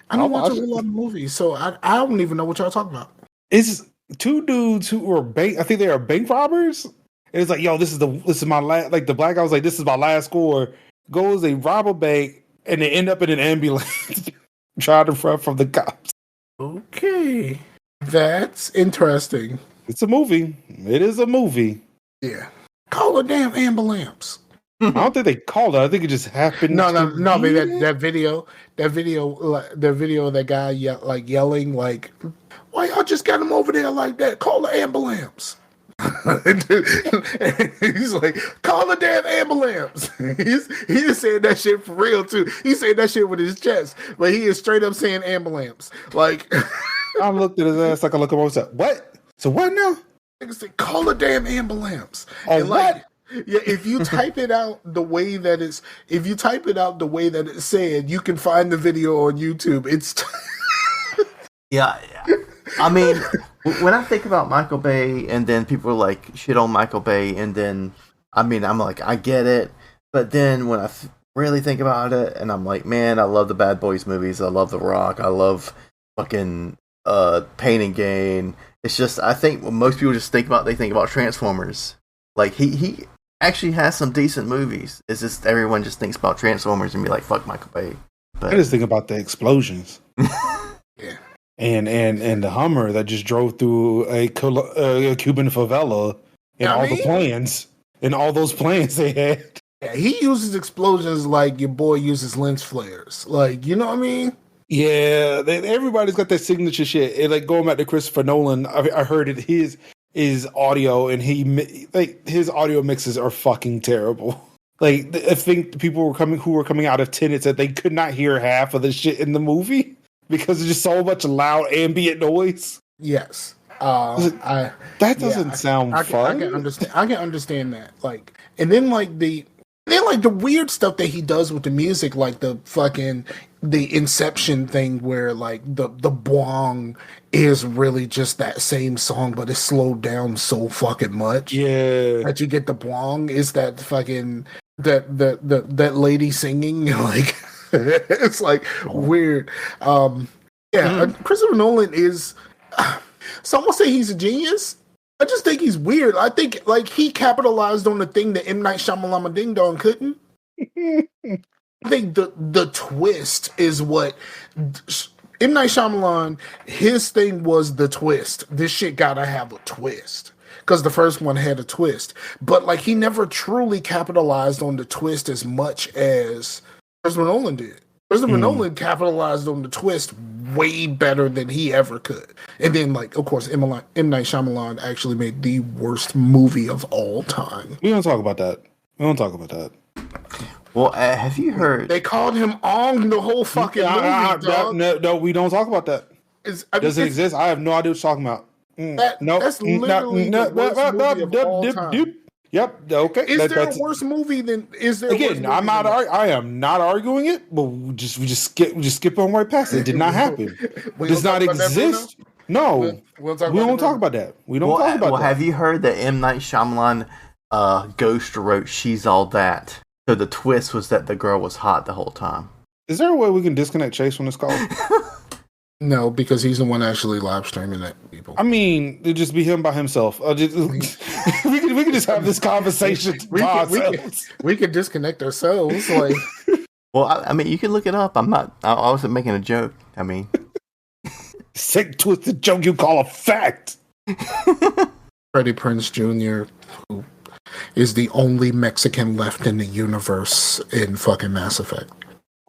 I don't watch a lot of movies, so I don't even know what y'all talking about. It's two dudes who are I think they are bank robbers. And it's like, yo, this is my last. Like the black guy was like, this is my last score. Goes, they rob a bank, and they end up in an ambulance trying to run from the cops. Okay, that's interesting. It's a movie. It is a movie. Yeah, call a damn ambulance. I don't think they called it. I think it just happened. No. I mean that video of that guy yelling like, "Why y'all just got him over there like that? Call the ambulance!" He's like, "Call the damn ambulance!" He just said that shit for real too. He said that shit with his chest, but he is straight up saying ambulance. Like, I looked at his ass like I look at him. Said, "What? So what now?" He said, "Call the damn ambulance!" Oh, and what? Yeah, if you type it out the way that it's said, you can find the video on YouTube. It's Yeah, I mean, when I think about Michael Bay, and then people are like shit on Michael Bay, and then I'm like, I get it, but then when I really think about it, and I'm like, man, I love the Bad Boys movies, I love The Rock, I love fucking Pain and Gain. It's just, I think when most people just think about Transformers. Like he actually has some decent movies. It's just everyone just thinks about Transformers and be like, fuck Michael Bay. But I just think about the explosions. Yeah. And the Hummer that just drove through a Cuban favela and all the plans and all those plans they had. Yeah, he uses explosions like your boy uses lens flares. Like, you know what I mean? Yeah, everybody's got that signature shit. And like going back to Christopher Nolan, I heard it. His audio and his audio mixes are fucking terrible. Like I think people who were coming out of Tenet said they could not hear half of the shit in the movie because there's just so much loud ambient noise. Yes, that doesn't sound fun. I can understand that. Like, and then like the weird stuff that he does with the music, like the Inception thing, where like the bwong is really just that same song, but it's slowed down so fucking much. Yeah, that you get the bwong is that fucking that lady singing. Like, it's like weird. Christopher Nolan is. Some will say he's a genius. I just think he's weird. I think like he capitalized on the thing that M. Night Shyamalan Ding Dong couldn't. I think the twist is what M. Night Shyamalan, his thing was the twist. This shit gotta have a twist. Because the first one had a twist. But like he never truly capitalized on the twist as much as Christopher Nolan did. Christopher Nolan capitalized on the twist way better than he ever could. And then, like, of course, M. Night Shyamalan actually made the worst movie of all time. We don't talk about that. Well, have you heard? They called him Ong the whole fucking movie, dog. No, we don't talk about that. Does it exist? I have no idea what you're talking about. That's literally the worst movie of all time. Yep. Okay. Is there a worse movie than? Is there? Again, I am not arguing it, but we just skip on right past it. It did not happen. Does not exist. No, we don't talk about that. We don't talk about that. Well, have you heard that M. Night Shyamalan Ghost wrote "She's All That"? So the twist was that the girl was hot the whole time. Is there a way we can disconnect Chase from this call? No, because he's the one actually live streaming it, people. I mean, it'd just be him by himself. We could just have this conversation by ourselves. We could disconnect ourselves. Like, Well, I mean, you can look it up. I wasn't making a joke. I mean, sick twisted joke you call a fact. Freddie Prinze Jr., who is the only Mexican left in the universe in fucking Mass Effect.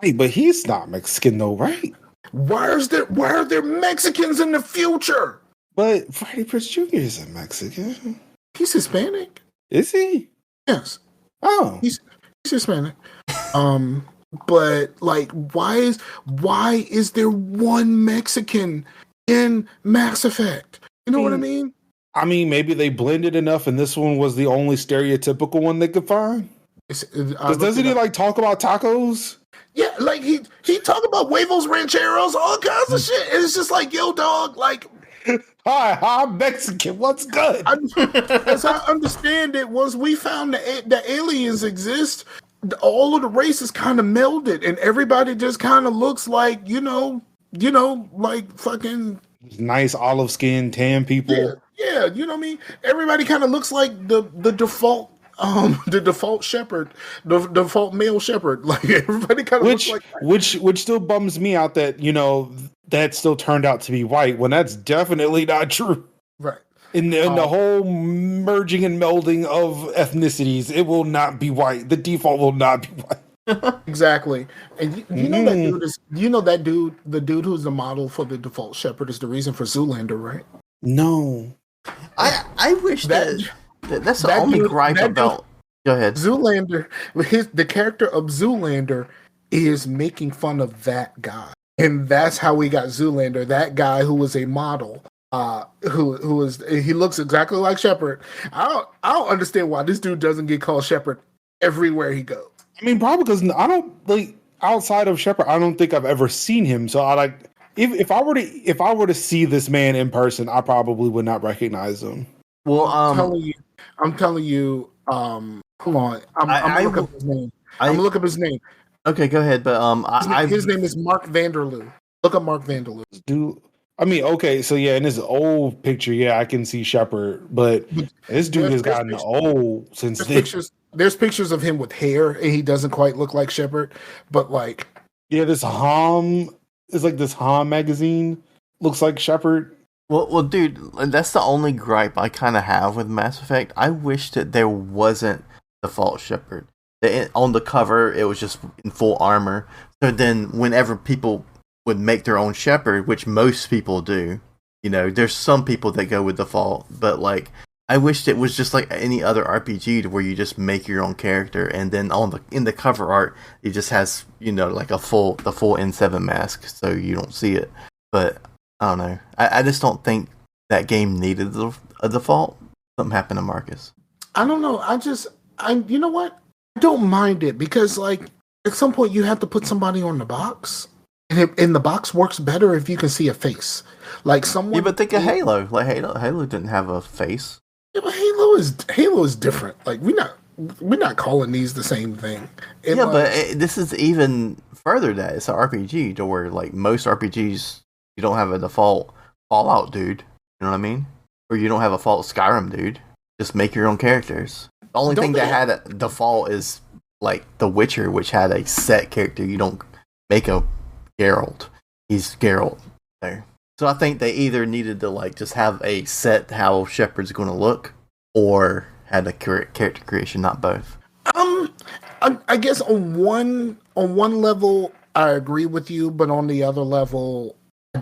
Wait, but he's not Mexican though, right? Why are there Mexicans in the future? But Freddie Prinze Jr. isn't Mexican. He's Hispanic. Is he? Yes. Oh. He's Hispanic. But like, why is there one Mexican in Mass Effect? You know what I mean? I mean, maybe they blended enough, and this one was the only stereotypical one they could find. Because doesn't he like talk about tacos? Yeah, like he talk about huevos rancheros, all kinds of shit. And it's just like, yo, dog, like, hi, I'm Mexican. What's good? As I understand it, once we found the aliens exist, all of the races kind of melded, and everybody just kind of looks like, you know, like fucking nice olive skin, tan people. Yeah, you know what I mean? Everybody kind of looks like the default shepherd, the default male shepherd. Like everybody kind of looks like that. Which still bums me out that, you know, that still turned out to be white when that's definitely not true. Right. In the whole merging and melding of ethnicities, it will not be white. The default will not be white. Exactly. And you know that dude is, the dude who's the model for the default shepherd is the reason for Zoolander, right? No. I wish that's the only gripe about. Go ahead. Zoolander, the character of Zoolander is making fun of that guy, and that's how we got Zoolander. That guy who was a model, he looks exactly like Shepard. I don't understand why this dude doesn't get called Shepard everywhere he goes. I mean, probably because I don't like outside of Shepard. I don't think I've ever seen him. So I like if I were to see this man in person, I probably would not recognize him. Well, I'm telling you. Hold on. I'm gonna look up his name. I'm gonna look up his name. Okay, go ahead. But his name is Mark Vanderloo. Look up Mark Vanderloo. Dude, I mean, okay, so yeah, in this old picture, yeah, I can see Shepard, but this dude has gotten old since there's pictures of him with hair, and he doesn't quite look like Shepard, but like, yeah, this Hom magazine looks like Shepard. Well, dude, that's the only gripe I kind of have with Mass Effect. I wish that there wasn't default Shepard. On the cover, it was just in full armor. So then, whenever people would make their own Shepard, which most people do, you know, there's some people that go with default, but like, I wished it was just like any other RPG where you just make your own character, and then in the cover art, it just has, you know, like the full N7 mask, so you don't see it. But I don't know. I just don't think that game needed a default. Something happened to Marcus. I don't know. You know what? I don't mind it because, like, at some point you have to put somebody on the box, and the box works better if you can see a face. Like someone. Yeah, but think of Halo. Like Halo didn't have a face. Yeah, but Halo is different. Like we're not calling these the same thing. And but this is even further that it's an RPG to where like most RPGs. You don't have a default Fallout dude, you know what I mean? Or you don't have a default Skyrim dude. Just make your own characters. The only thing that had a default is like The Witcher, which had a set character. You don't make a Geralt. He's Geralt there. So I think they either needed to like just have a set how Shepard's going to look, or had a character creation, not both. I guess on one level I agree with you, but on the other level.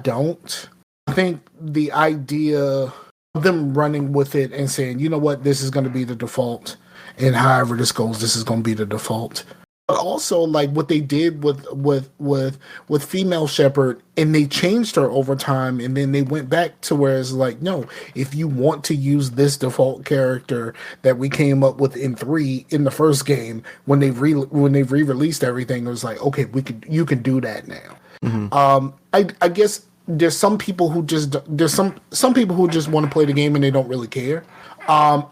Don't. I think the idea of them running with it and saying, you know what, this is going to be the default, and however this goes, this is going to be the default. But also, like what they did with female Shepard, and they changed her over time, and then they went back to where it's like, no, if you want to use this default character that we came up with in the first game, when they re-released everything, it was like, okay, you can do that now. Mm-hmm. I guess there's some people who just some people who just want to play the game and they don't really care. I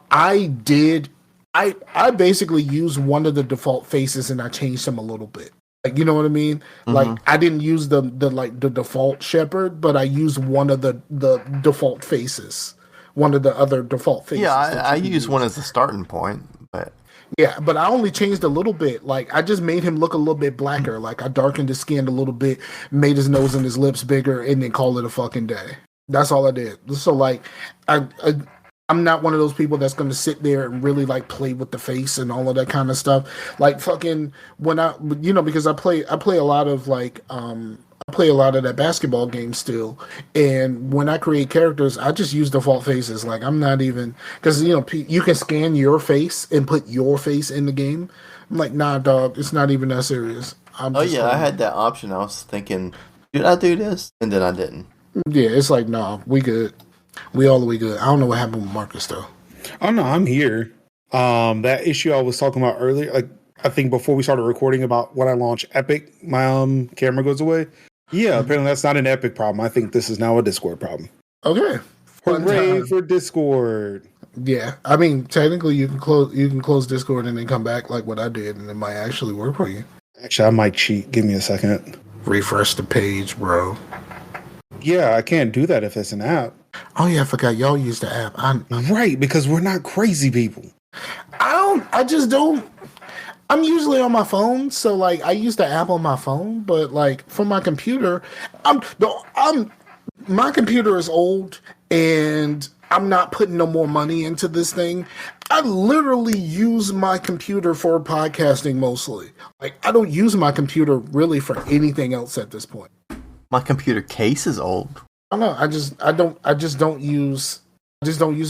basically used one of the default faces and I changed them a little bit. Like, you know what I mean? Like, I didn't use the default shepherd, but I used one of the default faces, one of the other default faces. Yeah, I use one as a starting point, but yeah, but I only changed a little bit. Like, I just made him look a little bit blacker. Like, I darkened his skin a little bit, made his nose and his lips bigger, and then called it a fucking day. That's all I did. So, like, I'm not one of those people that's going to sit there and really like play with the face and all of that kind of stuff. Like fucking when because I play a lot of like I play a lot of that basketball game still, and when I create characters, I just use default faces. Like I'm not even because you can scan your face and put your face in the game. I'm like, nah, dog, it's not even that serious. I had that option. I was thinking, did I do this? And then I didn't. Yeah, it's like, nah, we good. We all the way good. I don't know what happened with Marcus though. Oh no, I'm here. That issue I was talking about earlier, like I think before we started recording about when I launch Epic, my camera goes away. Yeah, apparently that's not an Epic problem. I think this is now a Discord problem. Okay. Hooray for Discord. Yeah. I mean, technically you can close Discord and then come back like what I did, and it might actually work for you. Actually, I might cheat. Give me a second. Refresh the page, bro. Yeah, I can't do that if it's an app. Oh yeah, I forgot y'all use the app. Right, because we're not crazy people. I just don't. I'm usually on my phone, so like I use the app on my phone, but like for my computer, my computer is old and I'm not putting no more money into this thing. I literally use my computer for podcasting mostly. Like I don't use my computer really for anything else at this point. My computer case is old. I don't know. I just don't use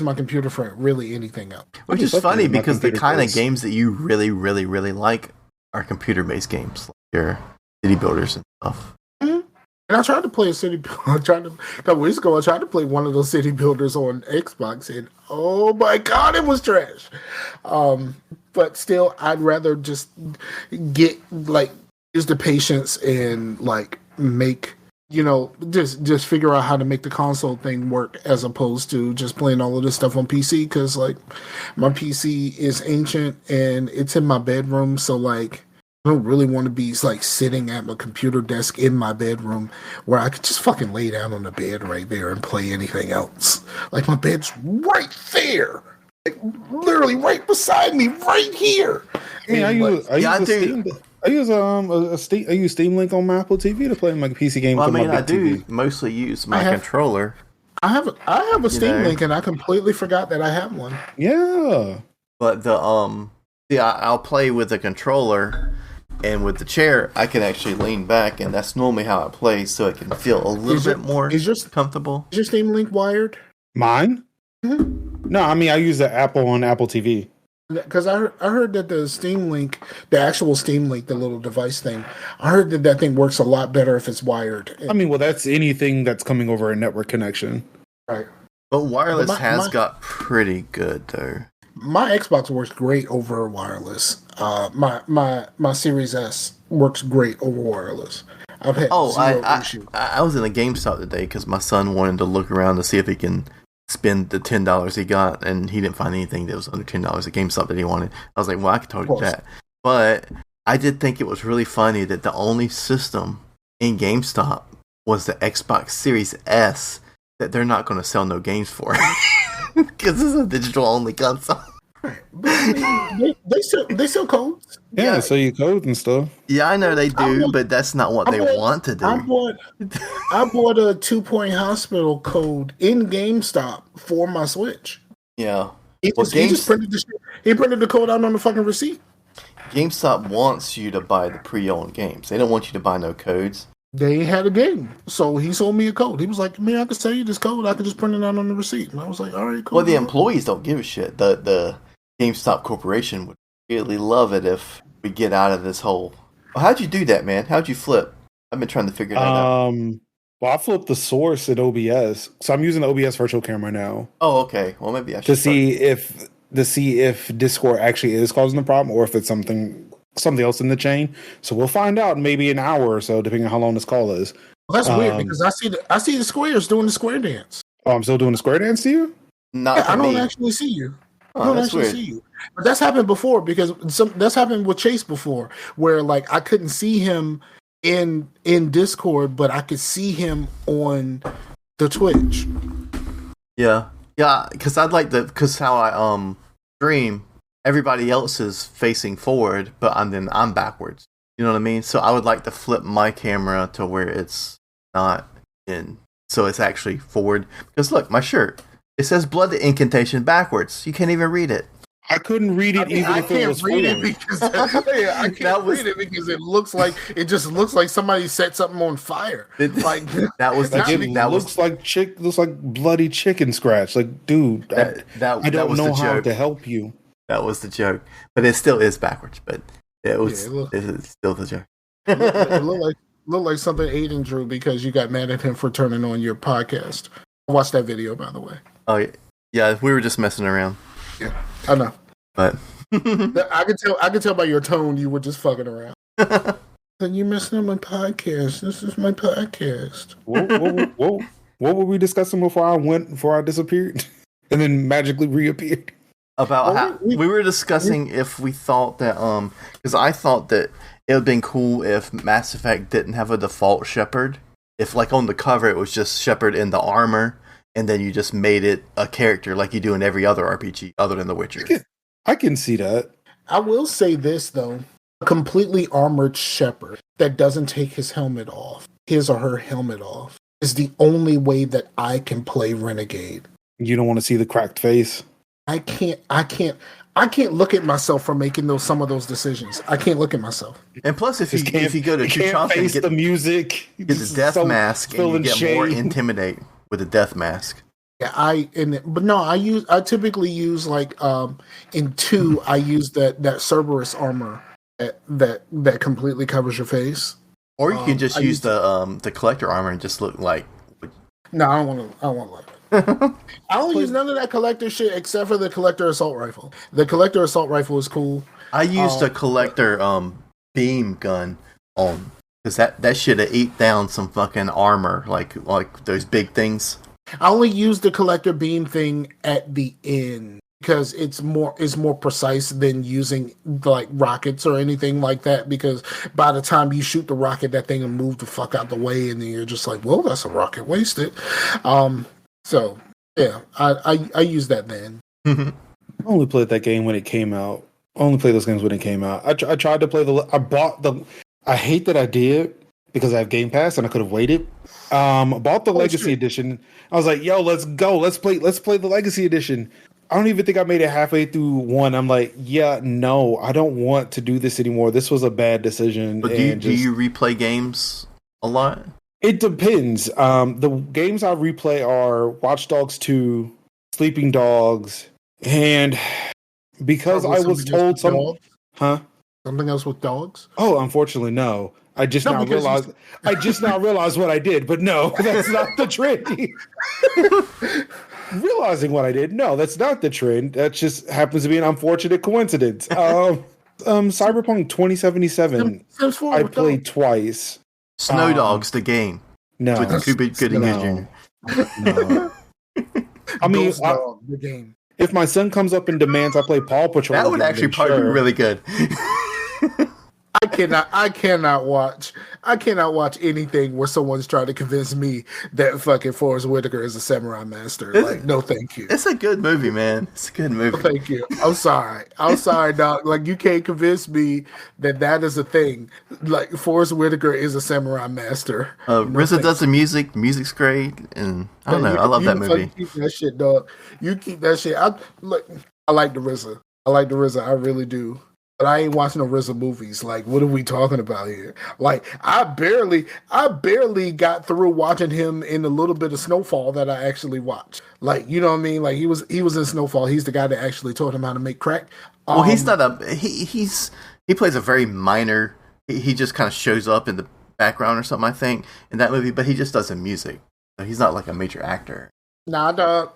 my computer for really anything else. Which is funny because the kind of games that you really, really, really like are computer-based games, like your city builders and stuff. Mm-hmm. And I tried to play a city. A couple weeks ago, I tried to play one of those city builders on Xbox, and oh my god, it was trash. But still, I'd rather just use the patience and like make. Just figure out how to make the console thing work as opposed to just playing all of this stuff on PC because like my PC is ancient and it's in my bedroom, so like I don't really want to be like sitting at my computer desk in my bedroom where I could just fucking lay down on the bed right there and play anything else. Like my bed's right there, like literally right beside me, right here. I use Steam Link on my Apple TV to play my PC games. Well, I mean, I do mostly use my controller. I have a Steam Link, and I completely forgot that I have one. Yeah, but I'll play with the controller, and with the chair, I can actually lean back, and that's normally how I play, so it can feel a little bit more comfortable. Is your Steam Link wired? Mine? Mm-hmm. No, I mean I use the Apple on Apple TV. Because I heard that the Steam Link, the actual Steam Link, the little device thing, I heard that thing works a lot better if it's wired. I mean, well, that's anything that's coming over a network connection. Right. But wireless got pretty good, though. My Xbox works great over wireless. My Series S works great over wireless. I've had zero issue. I was in a GameStop today because my son wanted to look around to see if he can spend the $10 he got, and he didn't find anything that was under $10 at GameStop that he wanted. I was like, well, I could totally do that. But I did think it was really funny that the only system in GameStop was the Xbox Series S that they're not going to sell no games for. Because it's a digital-only console. They sell codes. Yeah, so you codes and stuff. Yeah, I know they do, but that's not what they want to do. I bought a 2 Point Hospital code in GameStop for my Switch. Yeah. He just printed the shit. He printed the code out on the fucking receipt. GameStop wants you to buy the pre-owned games. They don't want you to buy no codes. They had a game, so he sold me a code. He was like, "Man, I can sell you this code. I can just print it out on the receipt." And I was like, "All right, cool." Well, the employees don't give a shit. The GameStop Corporation would really love it if we get out of this hole. Well, how'd you do that, man? How'd you flip? I've been trying to figure that out. Well, I flipped the source at OBS, so I'm using the OBS virtual camera now. Oh, okay. Well, maybe I should see if Discord actually is causing the problem, or if it's something else in the chain. So we'll find out in maybe an hour or so, depending on how long this call is. Well, that's weird because I see the squares doing the square dance. Oh, I'm still doing the square dance to you? Not to I don't me. actually see you. Oh, don't that's actually weird. see you. But that's happened before because that's happened with Chase before, where like I couldn't see him in Discord, but I could see him on the Twitch. Yeah, because because how I stream, everybody else is facing forward, but I'm backwards. You know what I mean? So I would like to flip my camera to where it's not in, so it's actually forward. Because look, my shirt, it says blood incantation backwards. You can't even read it. I couldn't read it even if it was read it forward. because I can't read it because it just looks like somebody set something on fire. Like that was the Like it looks like bloody chicken scratch. Like, dude, I don't know how to help you. That was the joke, but it still is backwards. But it's still the joke. It looked like something Aiden drew because you got mad at him for turning on your podcast. I watched that video, by the way. Oh yeah, we were just messing around. Yeah, I know. But I could tell by your tone you were just fucking around. Then you messing up my podcast. This is my podcast. What were we discussing before I disappeared and then magically reappeared? About how we were discussing if we thought that because I thought that it would have been cool if Mass Effect didn't have a default Shepard. If like on the cover it was just Shepard in the armor, and then you just made it a character like you do in every other RPG other than The Witcher. I can see that. I will say this though: a completely armored Shepard that doesn't take his or her helmet off, is the only way that I can play Renegade. You don't want to see the cracked face? I can't look at myself for making some of those decisions. I can't look at myself. And plus, if you go to can't face the music, get the death mask, and you get more intimidate with the death mask. Yeah, I typically use like in 2 I use that Cerberus armor that completely covers your face. Or you can just use the collector armor and just look like. No, I don't want like that. I don't use none of that collector shit except for the collector assault rifle. The collector assault rifle is cool. I used a collector beam gun on because that should have ate down some fucking armor like those big things. I only use the collector beam thing at the end because it's more precise than using like rockets or anything like that, because by the time you shoot the rocket, that thing will move the fuck out the way and then you're just like, well, that's a rocket wasted. So yeah, I use that then. I only played that game when it came out. I only played those games when it came out. I tried to play I hate that I did because I have Game Pass and I could have waited. Bought the Legacy Edition. I was like, yo, let's go. Let's play the Legacy Edition. I don't even think I made it halfway through 1. I'm like, yeah, no, I don't want to do this anymore. This was a bad decision. But do you replay games a lot? It depends. The games I replay are Watch Dogs 2, Sleeping Dogs, and because I was told something else with dogs. Oh, unfortunately, no. I just now realized what I did, but no, that's not the trend. Realizing what I did, no, that's not the trend. That just happens to be an unfortunate coincidence. Cyberpunk 2077, I played twice. Snow Dogs, the game. No. With Cuba Gooding Jr. No. I mean, the game. If my son comes up and demands I play Paw Patrol, that would actually probably be really good. I cannot watch anything where someone's trying to convince me that fucking Forrest Whitaker is a samurai master. Like, no, thank you. It's a good movie, man. It's a good movie. No, thank you. I'm sorry, dog. Like, you can't convince me that is a thing. Like, Forrest Whitaker is a samurai master. RZA does the music. Music's great, and I don't know. I love that movie. Keep that shit, dog. You keep that shit. I like the RZA. I really do. But I ain't watching no RZA movies. Like, what are we talking about here? Like, I barely got through watching him in a little bit of Snowfall that I actually watched. Like, you know what I mean? Like, he was in Snowfall. He's the guy that actually taught him how to make crack. Well, he's not he plays a very minor. He just kind of shows up in the background or something, I think, in that movie. But he just does the music. So he's not like a major actor. Nah, dog.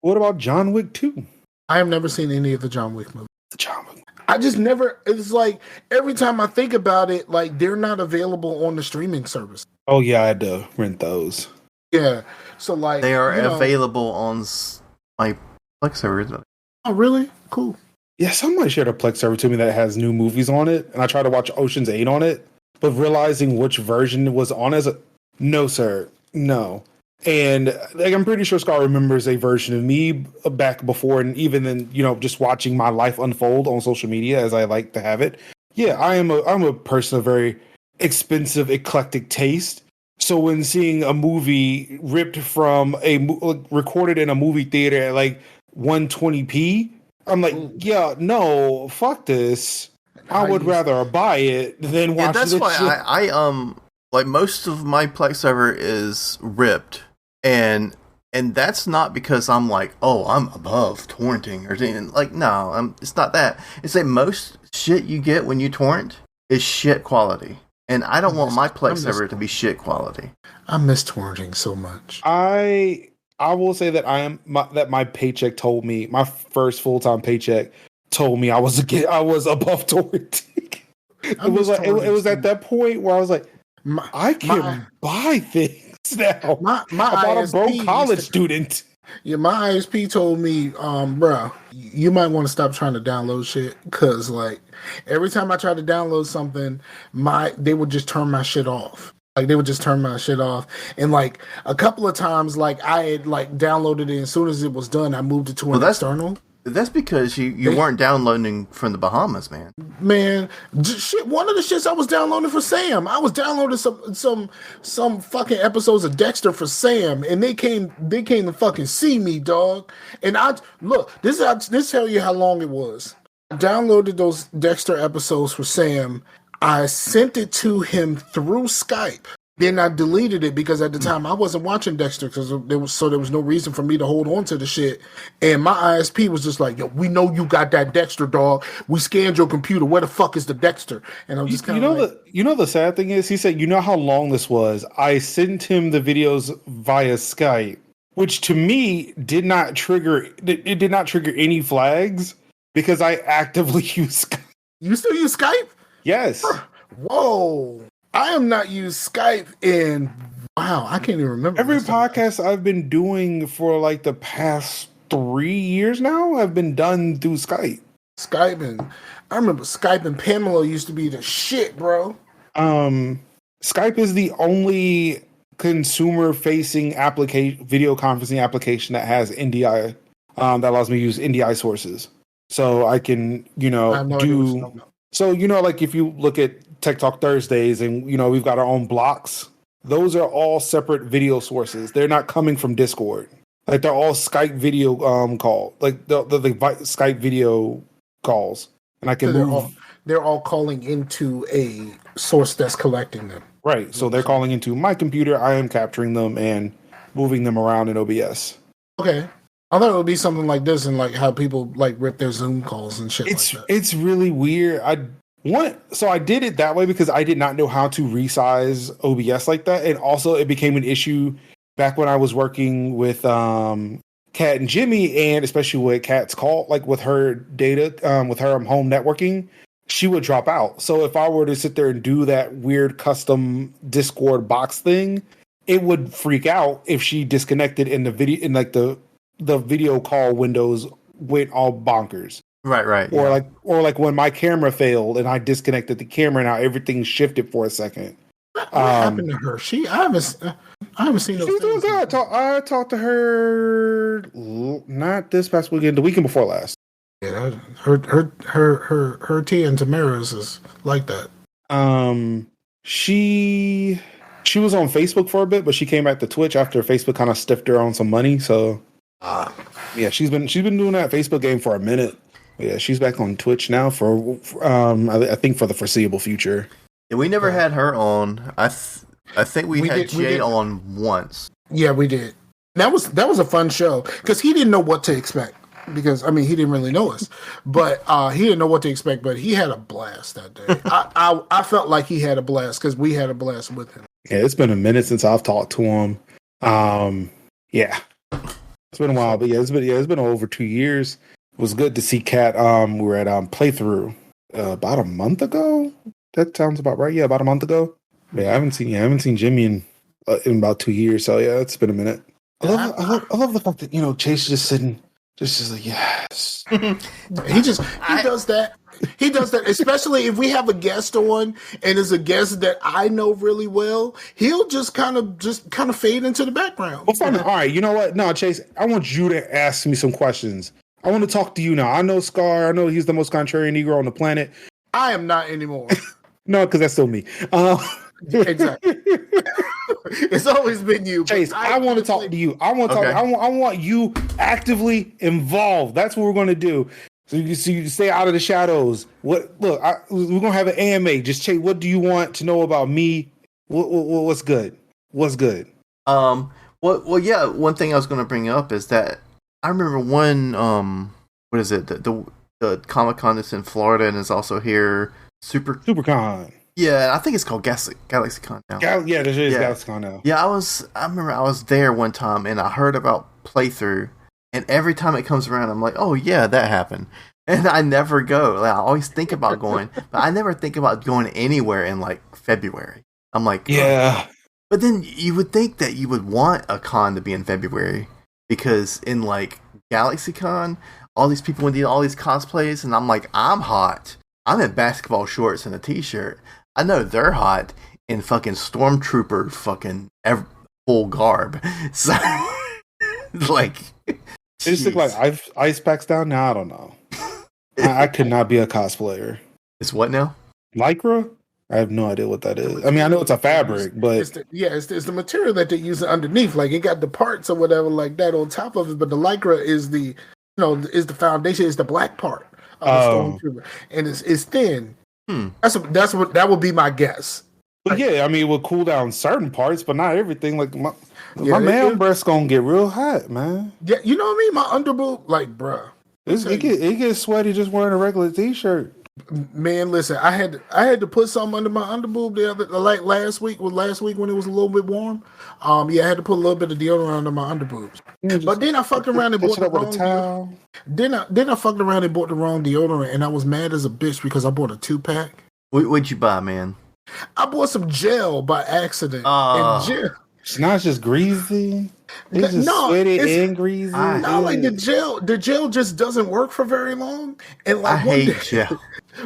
What about John Wick 2? I have never seen any of the John Wick movies. John Wick. I just never. It's like every time I think about it, like they're not available on the streaming service. Oh yeah, I had to rent those. Yeah, so like they are available on my Flex server. Oh, really? Cool. Yeah, somebody shared a Plex server to me that has new movies on it, and I tried to watch Ocean's 8 on it, but realizing which version was on as a no, sir, no. And like, I'm pretty sure Scar remembers a version of me back before, and even then, just watching my life unfold on social media as I like to have it. Yeah, I'm a person of very expensive, eclectic taste. So when seeing a movie ripped from recorded in a movie theater at like 120p, I'm like, yeah, no, fuck this. I would rather buy it than watch that's this why shit. I like most of my Plex server is ripped, and that's not because I'm like, oh, I'm above torrenting or anything. Like, no, it's not that. It's that most shit you get when you torrent is shit quality, and I don't want my Plex server to be shit quality. I miss torrenting so much. I will say that that my paycheck told me, my first full-time paycheck told me I was above torrenting. It was at that point where I was like, I can buy things now. I bought a broke college student. Yeah, my ISP told me, bro, you might want to stop trying to download shit, because like every time I tried to download something, they would just turn my shit off. Like, they would just turn my shit off. And like a couple of times, like I had like downloaded it, as soon as it was done, I moved it to an external. That's because you weren't downloading from the Bahamas, man. Man, shit. One of the shits I was downloading for Sam. I was downloading some fucking episodes of Dexter for Sam, and they came to fucking see me, dog. And this tell you how long it was. I downloaded those Dexter episodes for Sam. I sent it to him through Skype. Then I deleted it because at the time I wasn't watching Dexter, because there was no reason for me to hold on to the shit. And my ISP was just like, yo, we know you got that Dexter, dog. We scanned your computer. Where the fuck is the Dexter? And I'm just kind of the sad thing is, he said, you know how long this was? I sent him the videos via Skype, which to me did not trigger any flags because I actively use Skype. You still use Skype? Yes. Whoa. I am not used Skype in, wow, I can't even remember. Every podcast I've been doing for like the past 3 years now, I've been done through Skype. I remember Skype and Pamela used to be the shit, bro. Skype is the only consumer-facing video conferencing application that has NDI, that allows me to use NDI sources. So I can, So, like if you look at Tech Talk Thursdays and, we've got our own blocks, those are all separate video sources. They're not coming from Discord. Like, they're all Skype video call, like the Skype video calls. And I can they're all calling into a source that's collecting them. Right. So they're calling into my computer. I am capturing them and moving them around in OBS. Okay. I thought it would be something like this, and like how people like rip their Zoom calls and shit like that. It's really weird. So I did it that way because I did not know how to resize OBS like that. And also it became an issue back when I was working with Kat and Jimmy, and especially with Kat's call, like with her data, with her home networking, she would drop out. So if I were to sit there and do that weird custom Discord box thing, it would freak out if she disconnected in the video, in like the video call windows went all bonkers. Right. Or like when my camera failed and I disconnected the camera, now everything shifted for a second. What happened to her? I haven't seen those. She's doing good. I talked to her not this past weekend, the weekend before last. Yeah, her tea and Tamara's is like that. She was on Facebook for a bit, but she came back to Twitch after Facebook kind of stiffed her on some money. So yeah, she's been doing that Facebook game for a minute. Yeah, she's back on Twitch now for I think for the foreseeable future. Yeah, we never had her on. I think we had Jay on once. Yeah, we did. That was a fun show because he didn't know what to expect. Because I mean, he didn't really know us, but he didn't know what to expect. But he had a blast that day. I felt like he had a blast because we had a blast with him. Yeah, it's been a minute since I've talked to him. Yeah, it's been a while, but it's been over 2 years. It was good to see Kat. We were at playthrough about a month ago. That sounds about right. Yeah, about a month ago. Yeah, I haven't seen Jimmy in about 2 years. So yeah, it's been a minute. I love the fact that Chase is just sitting Just like, yes. He does that. He does that, especially if we have a guest on and it's a guest that I know really well. He'll just kind of fade into the background. Well, fine. All right, you know what? No, Chase, I want you to ask me some questions. I want to talk to you now. I know Scar. I know he's the most contrarian Negro on the planet. I am not anymore. No, because that's still me. Exactly. It's always been you. Chase, I want to talk to you. I want to talk. I want you actively involved. That's what we're going to do. So you can stay out of the shadows. We're gonna have an AMA. Just Chase, what do you want to know about me? What's good? What's good? Well, yeah. One thing I was going to bring up is that I remember one. What is it? The Comic-Con that's in Florida and is also here. SuperCon. Yeah, I think it's called GalaxyCon now. Yeah, there is GalaxyCon now. Yeah, I remember I was there one time and I heard about Playthrough, and every time it comes around, I'm like, oh yeah, that happened. And I never go. Like, I always think about going, but I never think about going anywhere in like February. I'm like, yeah. But then you would think that you would want a con to be in February because in like GalaxyCon, all these people would do all these cosplays, and I'm like, I'm hot. I'm in basketball shorts and a t-shirt. I know they're hot in fucking stormtrooper fucking full garb. So, like, it's like ice packs down now. I don't know. I could not be a cosplayer. It's what now? Lycra? I have no idea what that is. I mean, I know it's a fabric, but it's the material that they're using underneath. Like it got the parts or whatever like that on top of it, but the Lycra is the foundation, is the black part. Stormtrooper, and it's thin. That would be my guess. But yeah, I mean, it will cool down certain parts, but not everything. Like my man breast's gonna get real hot, man. Yeah, you know what I mean. My underboob, like, bruh, it gets sweaty just wearing a regular t-shirt. Man, listen, I had to put something under my underboob last week when it was a little bit warm. I had to put a little bit of deodorant under my underboobs. But then I fucked around and bought the wrong deodorant. Then I fucked around and bought the wrong deodorant, and I was mad as a bitch because I bought a 2-pack. What'd you buy, man? I bought some gel by accident. And gel. It's not just greasy. It's just sweaty and greasy. Like the gel just doesn't work for very long. And like I hate gel.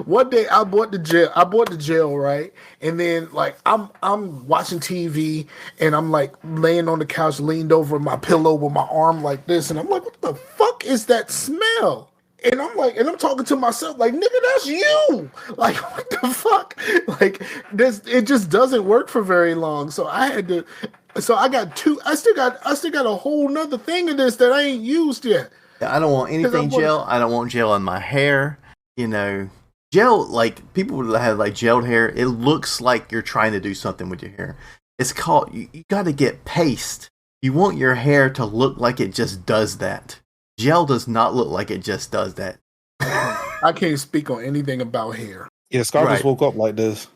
One day I bought the gel, right? And then like I'm watching TV and I'm like laying on the couch, leaned over my pillow with my arm like this, and I'm like, what the fuck is that smell? And I'm talking to myself like, nigga, that's you. Like, what the fuck? Like, it just doesn't work for very long. So I got two. I still got a whole nother thing of this that I ain't used yet. I don't want anything gel. I don't want gel in my hair. You know, gel, like people that have like gelled hair, it looks like you're trying to do something with your hair. It's called, you got to get paste. You want your hair to look like it just does that. Gel does not look like it just does that. I can't speak on anything about hair. Yeah, Scar just woke up like this.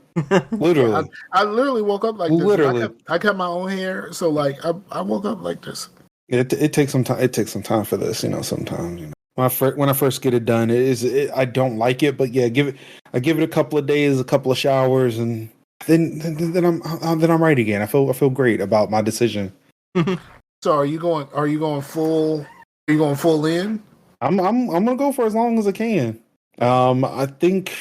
Literally. I literally woke up like this. Literally. I cut my own hair, so like I woke up like this. It takes some time. It takes some time for this, sometimes. When I first get it done, I don't like it, but yeah, I give it a couple of days, a couple of showers, and then I'm right again. I feel great about my decision. So are you going full? Are you going full in? I'm gonna go for as long as I can. I think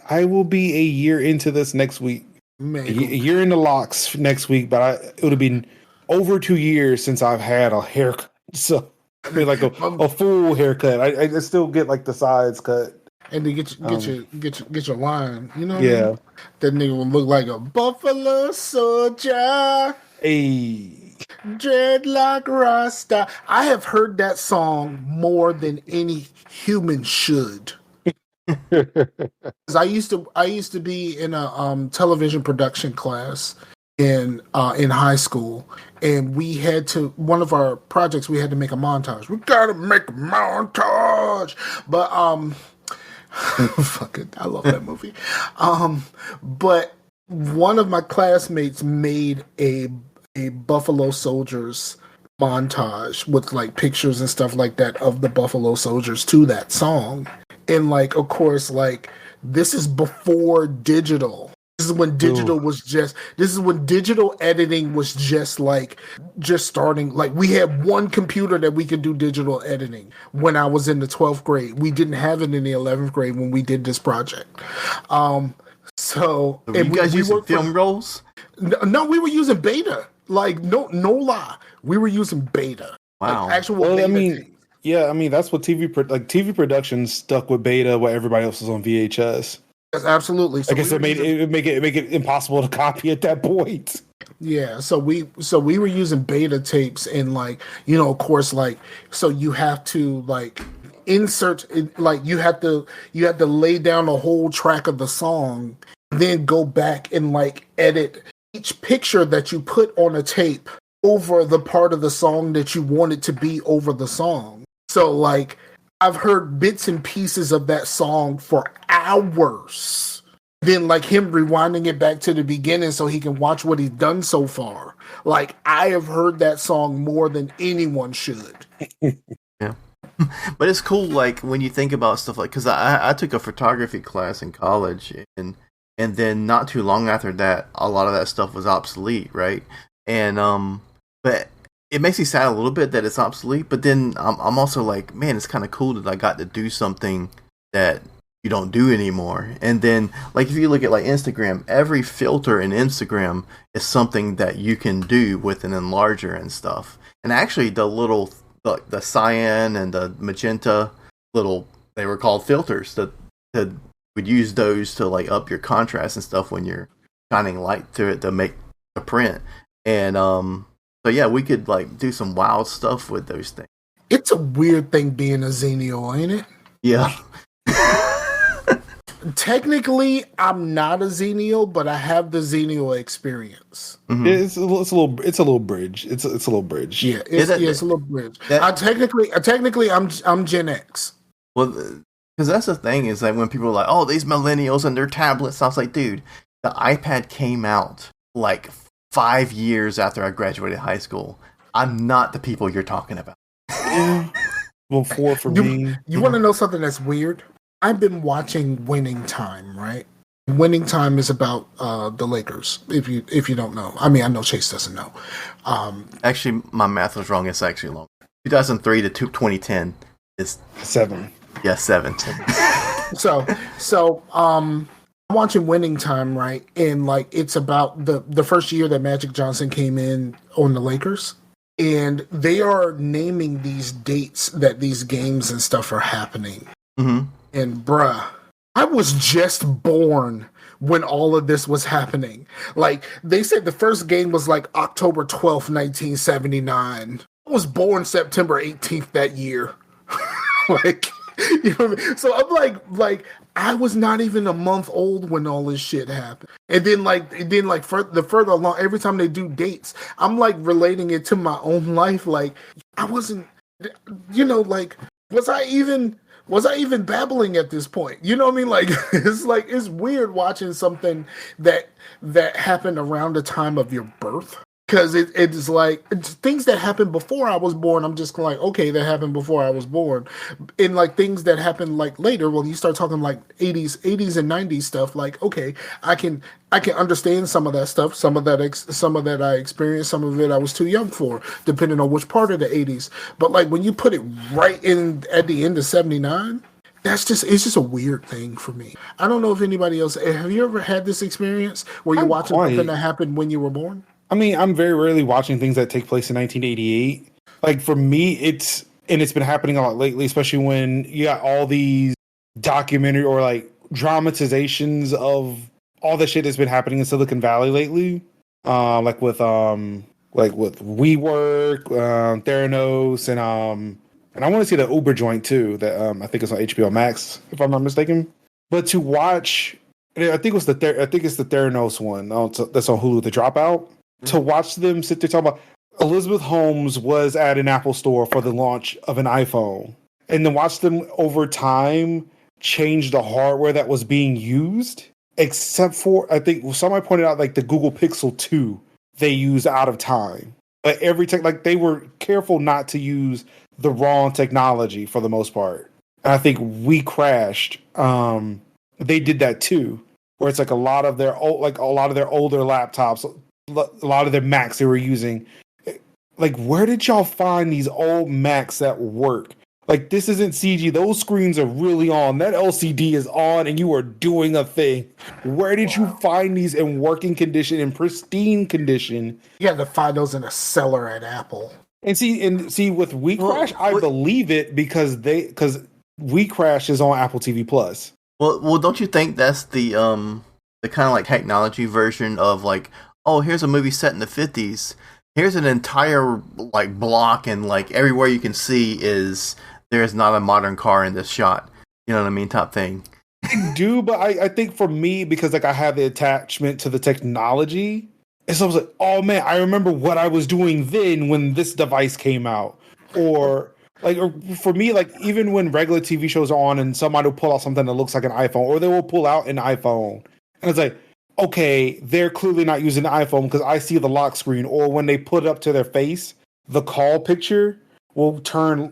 I will be a year into this next week. Man, a year in the locks next week, but it would have been over 2 years since I've had a haircut. So I mean, like a full haircut. I still get like the sides cut. And to get your line, you know? Yeah. That nigga would look like a buffalo soldier. Hey. Dreadlock Rasta. I have heard that song more than any human should. I used to be in a television production class in high school, and we had to, one of our projects, we had to make a montage. We gotta make a montage, but fuck it, I love that movie. But one of my classmates made a Buffalo Soldiers montage with like pictures and stuff like that of the Buffalo Soldiers to that song. And like, of course, like this is before digital. This is when digital was just. This is when digital editing was just starting. Like we had one computer that we could do digital editing. When I was in the 12th grade, we didn't have it in the 11th grade when we did this project. So Were you guys using film rolls? No, we were using beta. Like no lie, we were using beta. Wow. Like, actual. Well, beta that's what TV production stuck with beta while everybody else was on VHS. Yes, absolutely. So I guess it make it impossible to copy at that point. Yeah, so we were using beta tapes and of course so you have to insert it, you have to lay down a whole track of the song, then go back and edit each picture that you put on a tape over the part of the song that you want it to be over the song. So I've heard bits and pieces of that song for hours. Then him rewinding it back to the beginning so he can watch what he's done so far. I have heard that song more than anyone should. Yeah. But it's cool when you think about stuff because I took a photography class in college and then not too long after that a lot of that stuff was obsolete, right? And but it makes me sad a little bit that it's obsolete, but then I'm also man, it's kind of cool that I got to do something that you don't do anymore. And then if you look at Instagram, every filter in Instagram is something that you can do with an enlarger and stuff. And actually the cyan and the magenta they were called filters that would use those to up your contrast and stuff when you're shining light through it to make the print. And so yeah, we could do some wild stuff with those things. It's a weird thing being a Xennial, ain't it? Yeah. Technically, I'm not a Xennial, but I have the Xennial experience. Mm-hmm. It's a little bridge. It's a little bridge. Yeah, it's a little bridge. Technically, I'm Gen X. Well, because that's the thing is when people are like, "Oh, these millennials and their tablets," I was like, "Dude, the iPad came out 5 years after I graduated high school. I'm not the people you're talking about." Well, 4 for me. You want to know something that's weird? I've been watching Winning Time, right? Winning Time is about the Lakers. If you don't know, I mean, I know Chase doesn't know. Actually, my math was wrong. It's actually long. 2003 to 2010 is 7. Yeah, 7. So I'm watching Winning Time, right? And it's about the first year that Magic Johnson came in on the Lakers. And they are naming these dates that these games and stuff are happening. Mm-hmm. And bruh, I was just born when all of this was happening. They said the first game was October 12th, 1979. I was born September 18th that year. You know what I mean? So I'm I was not even a month old when all this shit happened. And then the further along, every time they do dates, I'm relating it to my own life. I wasn't, was I even babbling at this point? You know what I mean? It's weird watching something that happened around the time of your birth. Because it's things that happened before I was born. I'm just okay, that happened before I was born. And things that happened later, when you start talking 80s and 90s stuff, okay, I can understand some of that stuff. Some of that I experienced. Some of it I was too young for, depending on which part of the 80s. But when you put it right in at the end of 79. It's just a weird thing for me. I don't know if anybody else. Have you ever had this experience where you're watching something that happened when you were born? I mean, I'm very rarely watching things that take place in 1988. For me, it's been happening a lot lately, especially when you got all these documentary or dramatizations of all the shit that's been happening in Silicon Valley lately. With WeWork, Theranos, and I want to see the Uber joint too. That I think it's on HBO Max, if I'm not mistaken. But to watch, I think it's the Theranos one that's on Hulu, The Dropout. To watch them sit there talking about Elizabeth Holmes was at an Apple store for the launch of an iPhone, and then watch them over time change the hardware that was being used, except for, I think somebody pointed out the Google Pixel 2 they used out of time. But they were careful not to use the wrong technology for the most part. And I think we crashed. They did that too. where it's like a lot of their older laptops, a lot of their Macs they were using. Like, where did y'all find these old Macs that work? Like, this isn't CG. Those screens are really on. That LCD is on, and you are doing a thing. Where did you find these in working condition, in pristine condition? You had to find those in a cellar at Apple. And see, with WeCrash, I believe it because WeCrash is on Apple TV Plus. Well, don't you think that's the kind of like technology version of like, oh, here's a movie set in the 50s. Here's an entire like block, and like everywhere you can see is there's not a modern car in this shot. You know what I mean? Type thing. I do, but I think for me, because like I have the attachment to the technology, and so I was like, oh man, I remember what I was doing then when this device came out. Or for me, like even when regular TV shows are on and somebody will pull out something that looks like an iPhone, or they will pull out an iPhone, and it's like, okay, they're clearly not using the iPhone because I see the lock screen. Or when they put it up to their face, the call picture will turn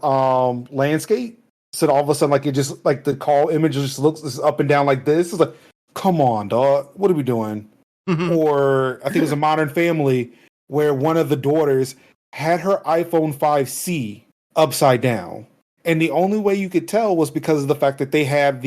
landscape. So all of a sudden, like it just like the call image just looks up and down like this. It's like, come on, dog, what are we doing? Or I think it was a Modern Family where one of the daughters had her iPhone 5C upside down, and the only way you could tell was because of the fact that they had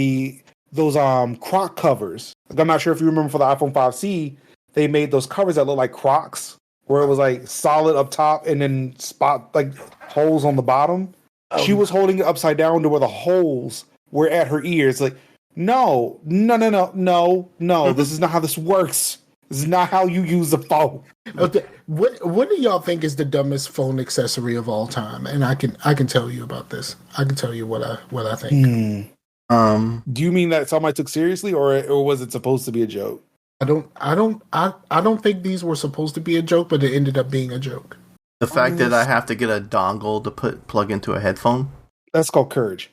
those crock covers. Like, I'm not sure if you remember for the iPhone 5C, they made those covers that look like Crocs, where it was like solid up top and then spot like holes on the bottom. She was holding it upside down to where the holes were at her ears. Like, no, this is not how this works. This is not how you use the phone. Okay. What do y'all think is the dumbest phone accessory of all time? And I can tell you about this. I can tell you what I think. Do you mean that somebody took seriously, or was it supposed to be a joke? I don't think these were supposed to be a joke, but it ended up being a joke. The fact that I have to get a dongle to plug into a headphone. That's called courage.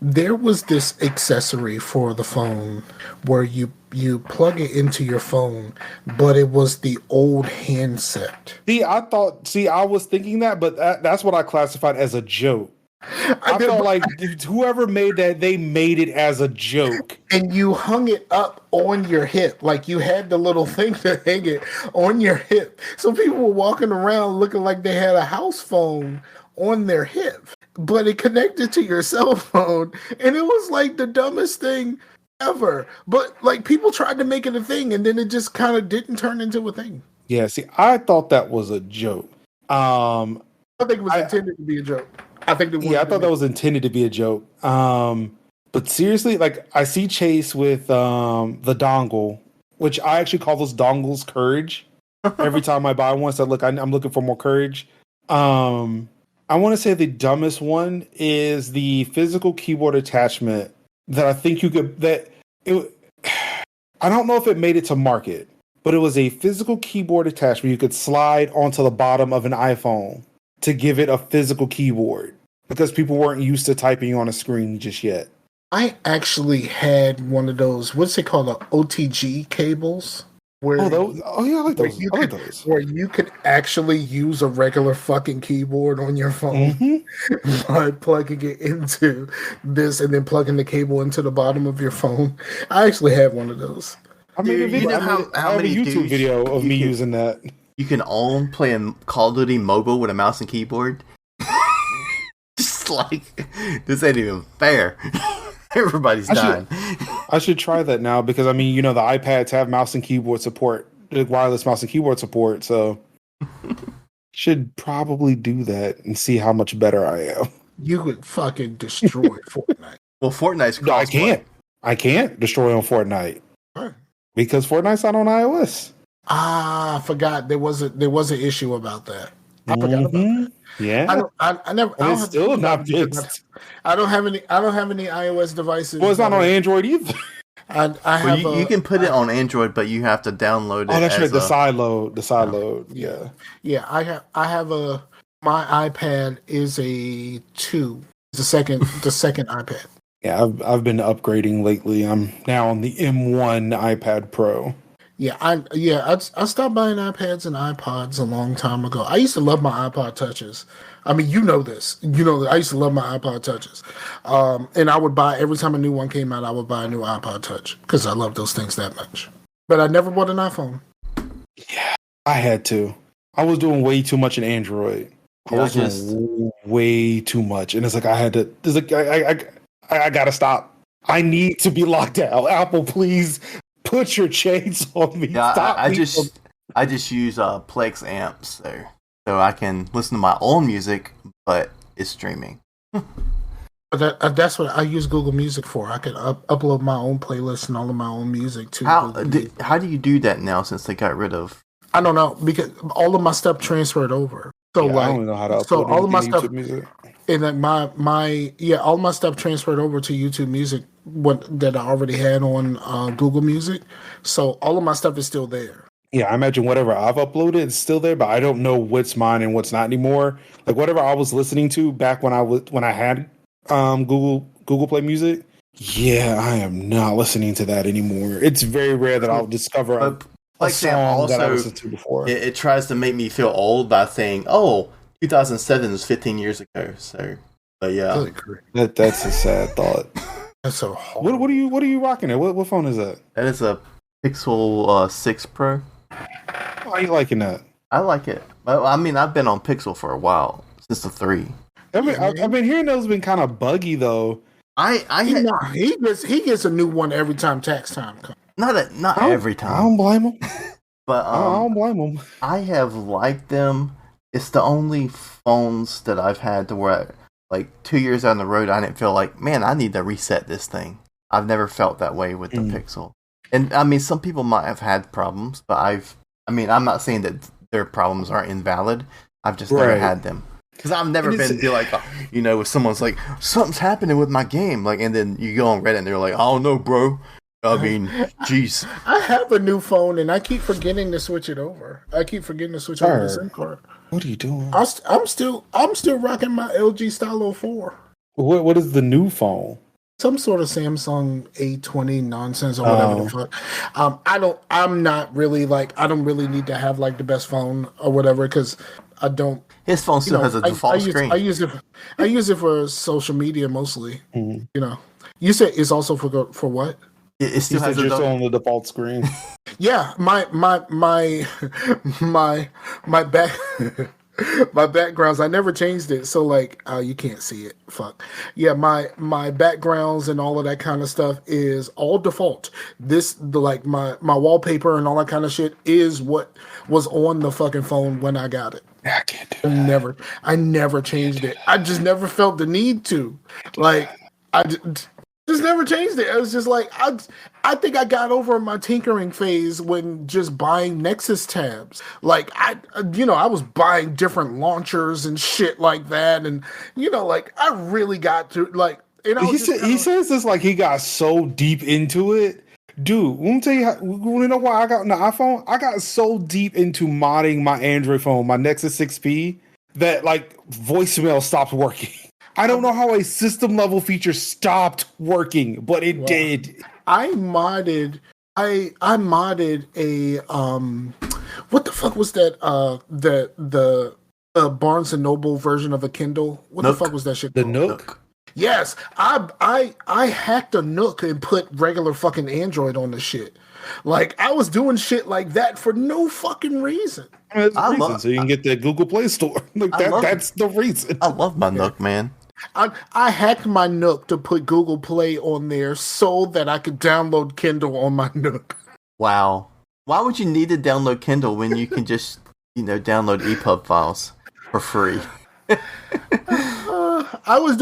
There was this accessory for the phone where you plug it into your phone, but it was the old handset. I was thinking that, but that's what I classified as a joke. I felt like whoever made that, they made it as a joke. And you hung it up on your hip. Like you had the little thing to hang it on your hip. So people were walking around looking like they had a house phone on their hip. But it connected to your cell phone. And it was like the dumbest thing ever. But like people tried to make it a thing, and then it just kind of didn't turn into a thing. Yeah, see, I thought that was a joke. I think it was intended to be a joke. I thought that was intended to be a joke. But seriously, like I see Chase with the dongle, which I actually call those dongles courage. Every time I buy one, so I'm looking for more courage. I want to say the dumbest one is the physical keyboard attachment that I think you could. I don't know if it made it to market, but it was a physical keyboard attachment you could slide onto the bottom of an iPhone to give it a physical keyboard, because people weren't used to typing on a screen just yet. I actually had one of those, what's it called, the OTG cables? Where I like those. I like those. Where you could actually use a regular fucking keyboard on your phone by plugging it into this and then plugging the cable into the bottom of your phone. I actually have one of those. I made a video. I have a YouTube video of me using that. You can own playing Call of Duty mobile with a mouse and keyboard. Just like, this ain't even fair. Everybody's dying. I should try that now, because I mean, the iPads have mouse and keyboard support, wireless mouse and keyboard support. So should probably do that and see how much better I am. You could fucking destroy Fortnite. Well, Fortnite's no, I can't. I can't destroy on Fortnite because Fortnite's not on iOS. I forgot there was an issue about that. I forgot about that. Yeah, I never. It's still not fixed. I don't have any iOS devices. Well, it's not on Android either. I have. You can put it on Android, but you have to download it. Oh, that's right. The side load. Yeah. Yeah. I have my iPad is a 2. It's the second iPad. Yeah, I've been upgrading lately. I'm now on the M1 iPad Pro. I stopped buying iPads and iPods a long time ago. I used to love my iPod touches. I mean, you know this. You know that I used to love my iPod touches. And I would buy every time a new one came out. I would buy a new iPod touch because I love those things that much. But I never bought an iPhone. Yeah, I had to. I was doing way too much in Android. I was doing way too much, and it's like I had to. It's like I gotta stop. I need to be locked out. Apple, please put your chains on me. Yeah, Stop I me just use Plex amps there, so I can listen to my own music, but it's streaming. But that's what I use Google Music for. I can upload my own playlist and all of my own music to How do you do that now since they got rid of? I don't know because all of my stuff transferred over. So I don't know how to upload all of my stuff, YouTube music. and then all my stuff transferred over to YouTube Music that I already had on Google Music. So all of my stuff is still there. Yeah, I imagine whatever I've uploaded is still there, but I don't know what's mine and what's not anymore. Like whatever I was listening to back when I had Google Play Music. Yeah, I am not listening to that anymore. It's very rare that I'll discover a song that I listened to before. It tries to make me feel old by saying, "Oh, 2007 was 15 years ago." So, but yeah, that's a sad thought. That's so hard. What are you rocking there? What phone is that? That is a Pixel 6 Pro. How are you liking that? I like it. I mean, I've been on Pixel for a while since the 3. I've been hearing those been kind of buggy though. He gets a new one every time tax time comes. Not every time. I don't blame him. But I don't blame him. I have liked them. It's the only phones that I've had to where, like 2 years down the road, I didn't feel like, man, I need to reset this thing. I've never felt that way with the Pixel. And I mean, some people might have had problems, but I'm not saying that their problems aren't invalid. I've just never had them. Because I've never been be like, if someone's like, something's happening with my game, like, and then you go on Reddit and they're like, I don't know, bro. I mean, jeez. I have a new phone and I keep forgetting to switch it over. I keep forgetting to switch over the SIM card. What are you doing? I'm still rocking my LG Stylo 4. What is the new phone? Some sort of Samsung A20 nonsense or whatever the fuck. I don't really need to have like the best phone or whatever because I don't. His phone still has a default screen. I use it for social media mostly. Mm-hmm. You said it's also for what? It still has just on the default screen. Yeah, my back. My backgrounds, I never changed it, so like you can't see it. Fuck. Yeah, my backgrounds and all of that kind of stuff is all default. My wallpaper and all that kind of shit is what was on the fucking phone when I got it. I can't do that. I never changed it. I just never felt the need to. Like just never changed it. It was just like I think I got over my tinkering phase when just buying Nexus tabs. Like I was buying different launchers and shit like that, and I really got to like. And he says this like he got so deep into it. Dude, let me tell you you know why I got an iPhone? I got so deep into modding my Android phone, my Nexus 6P, that like voicemail stopped working. I don't know how a system level feature stopped working, but it did. I modded a what the fuck was that the Barnes and Noble version of a Kindle? What Nook. The fuck was that shit called? The Nook? Yes. I hacked a Nook and put regular fucking Android on the shit. Like I was doing shit like that for no fucking reason. So you can get the Google Play Store. That's the reason. I love my Nook, man. I hacked my Nook to put Google Play on there so that I could download Kindle on my Nook. Wow. Why would you need to download Kindle when you can just, download EPUB files for free? I was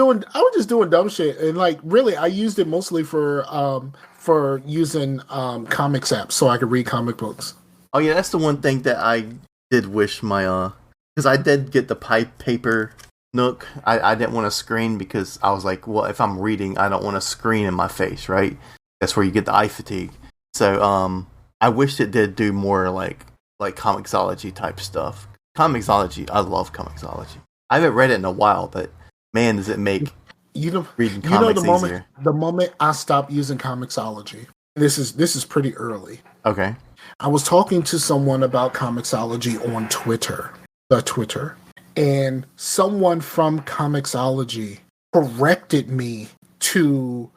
just doing dumb shit, and like really, I used it mostly for using comics apps so I could read comic books. Oh yeah, that's the one thing that I did wish because I did get the paper Nook. I didn't want a screen because I was like, well, if I'm reading, I don't want a screen in my face, right? That's where you get the eye fatigue. So I wished it did do more like Comixology type stuff. Comixology, I love Comixology. I haven't read it in a while, but man, does it make reading comics easier. The moment I stopped using Comixology, this is pretty early. Okay. I was talking to someone about Comixology on Twitter, and someone from Comixology corrected me to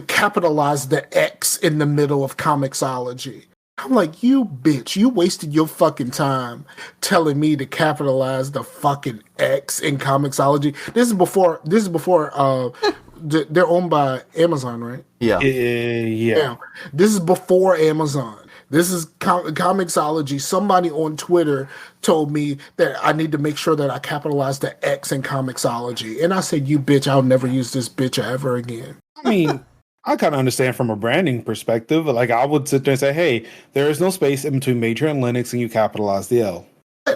capitalize the X in the middle of Comixology. I'm like, you bitch, you wasted your fucking time telling me to capitalize the fucking X in Comixology. This is before they're owned by Amazon, right? Yeah. Yeah. This is before Amazon. This is Comixology. Somebody on Twitter told me that I need to make sure that I capitalize the X in Comixology. And I said, you bitch, I'll never use this bitch ever again. I mean, I kind of understand from a branding perspective. Like, I would sit there and say, hey, there is no space in between Major and Linux, and you capitalize the L.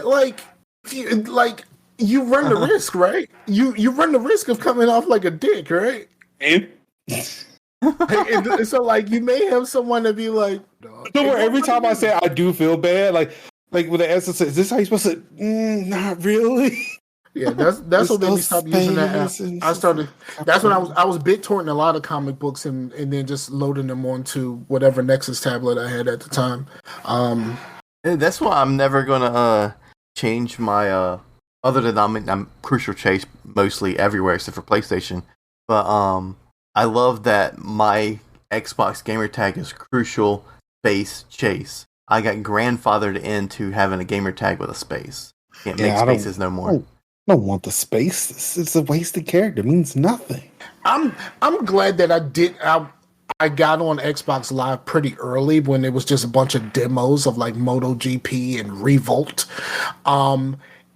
Like you run the risk, right? You run the risk of coming off like a dick, right? And so, like, you may have someone to be like, don't worry, every time I say I do feel bad, like with the essence, is this how you supposed to? Not really. Yeah, that's what made me stop using that app. I started. That's when I was BitTorrenting a lot of comic books and then just loading them onto whatever Nexus tablet I had at the time. That's why I'm never gonna change my other than I'm Crucial Chase mostly everywhere except for PlayStation. But I love that my Xbox gamer tag is Crucial Space Chase. I got grandfathered into having a gamer tag with a space. Can't make spaces no more. I don't want the space. It's a wasted character. It means nothing. I'm glad that I got on Xbox Live pretty early when it was just a bunch of demos of like MotoGP and Revolt.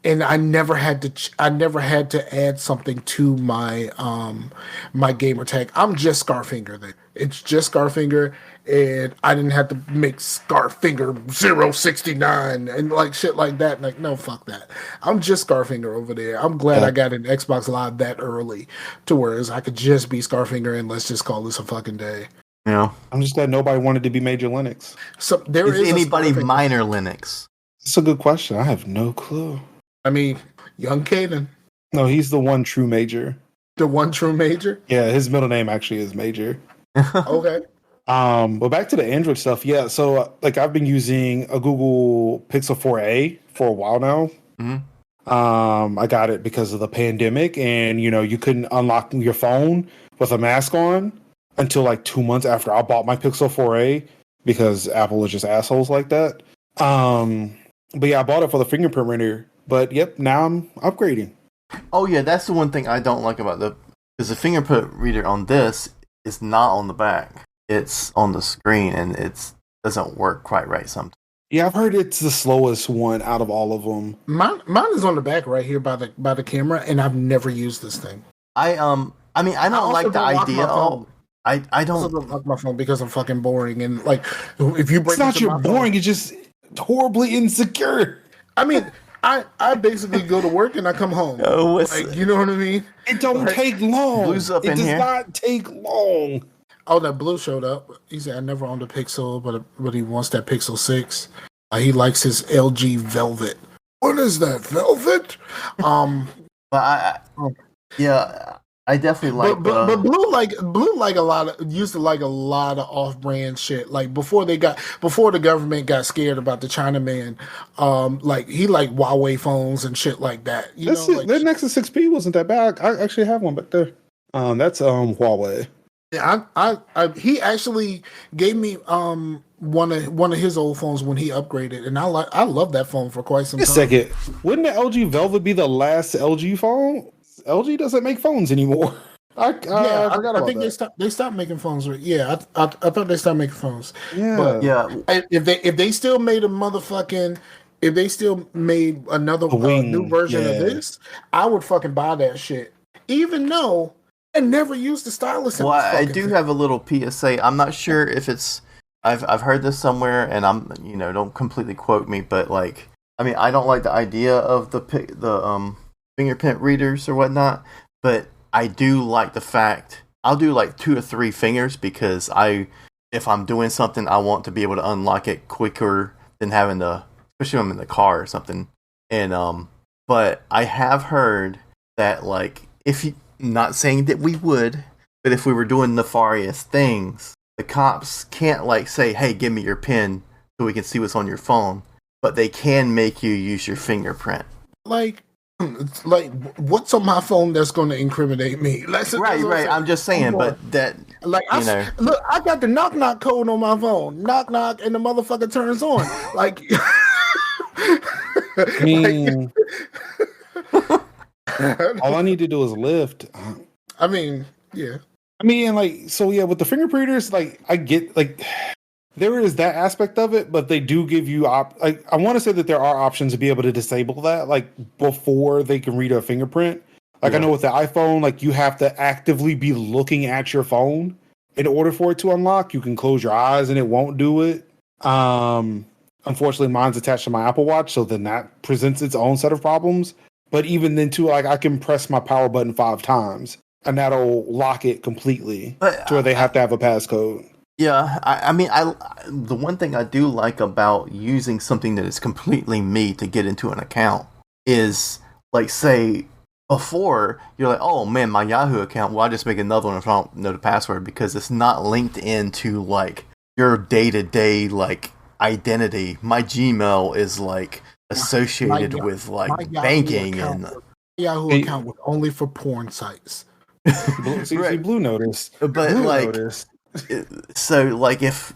And I never had to add something to my my gamer tag. I'm just Scarfinger then. It's just Scarfinger, and I didn't have to make Scarfinger 069 and like shit like that. Like, no, fuck that. I'm just Scarfinger over there. I'm glad I got an Xbox Live that early to whereas I could just be Scarfinger and let's just call this a fucking day. Yeah. I'm just glad nobody wanted to be Major Linux. So there is anybody minor Linux? It's a good question. I have no clue. I mean, young Caden. No, he's the one true Major. The one true Major? Yeah, his middle name actually is Major. Okay. But back to the Android stuff. Yeah, so like I've been using a Google Pixel 4a for a while now. Mm-hmm. I got it because of the pandemic, and you couldn't unlock your phone with a mask on until like 2 months after I bought my Pixel 4a because Apple is just assholes like that. But yeah, I bought it for the fingerprint reader. But yep, now I'm upgrading. Oh yeah, that's the one thing I don't like about because the fingerprint reader on this is not on the back. It's on the screen and it doesn't work quite right sometimes. Yeah, I've heard it's the slowest one out of all of them. Mine is on the back right here by the camera, and I've never used this thing. I don't like the idea of. I don't lock my phone because I'm fucking boring and like if you break it's not you're boring, it's just horribly insecure. I mean, I basically go to work and I come home. Oh, like, you know what I mean? It don't take long. Blue's up it in does here. not take long. Oh, that Blue showed up. He said I never owned a Pixel, but he wants that Pixel 6. He likes his LG Velvet. What is that, Velvet? But I definitely like. But Blue used to like a lot of off-brand shit. Like before the government got scared about the Chinaman, like he liked Huawei phones and shit like that. That Nexus 6P wasn't that bad. I actually have one back there. That's Huawei. Yeah, he actually gave me one of his old phones when he upgraded, and I love that phone for quite some time. A second, wouldn't the LG Velvet be the last LG phone? LG doesn't make phones anymore. I think they stopped making phones. Yeah, I thought they stopped making phones. Yeah, but yeah. If they still made if they still made another new version of this, I would fucking buy that shit. Even though I never used the stylus. Well, I do have a little PSA. I'm not sure if it's. I've heard this somewhere, and I'm don't completely quote me, but like I don't like the idea of the fingerprint readers or whatnot, but I do like the fact I'll do like 2 or 3 fingers because if I'm doing something, I want to be able to unlock it quicker than having to, especially when I'm in the car or something. And but I have heard that like not saying that we would, but if we were doing nefarious things, the cops can't like say, "Hey, give me your PIN so we can see what's on your phone, but they can make you use your fingerprint. Like, what's on my phone that's going to incriminate me? Right. I'm just saying, but that like, look, I got the knock knock code on my phone. Knock knock, and the motherfucker turns on. Like, I mean, all I need to do is lift. I mean, yeah. I mean, like, so yeah, with the fingerprinters, like, I get, like, there is that aspect of it, but they do give you, I want to say that there are options to be able to disable that, like, before they can read a fingerprint. Like, I know with the iPhone, like, you have to actively be looking at your phone in order for it to unlock. You can close your eyes and it won't do it. Unfortunately, mine's attached to my Apple Watch, so then that presents its own set of problems. But even then, too, like, I can press my power button 5 times, and that'll lock it completely to where they have to have a passcode. Yeah, I mean, the one thing I do like about using something that is completely me to get into an account is, like, say, before, you're like, oh, man, my Yahoo account, well, I just make another one if I don't know the password, because it's not linked into, like, your day-to-day, like, identity. My Gmail is, like, associated with, like, banking and... Yahoo account was only for porn sites. See, Blue Notice. But, Blue like... Notice. So, like, if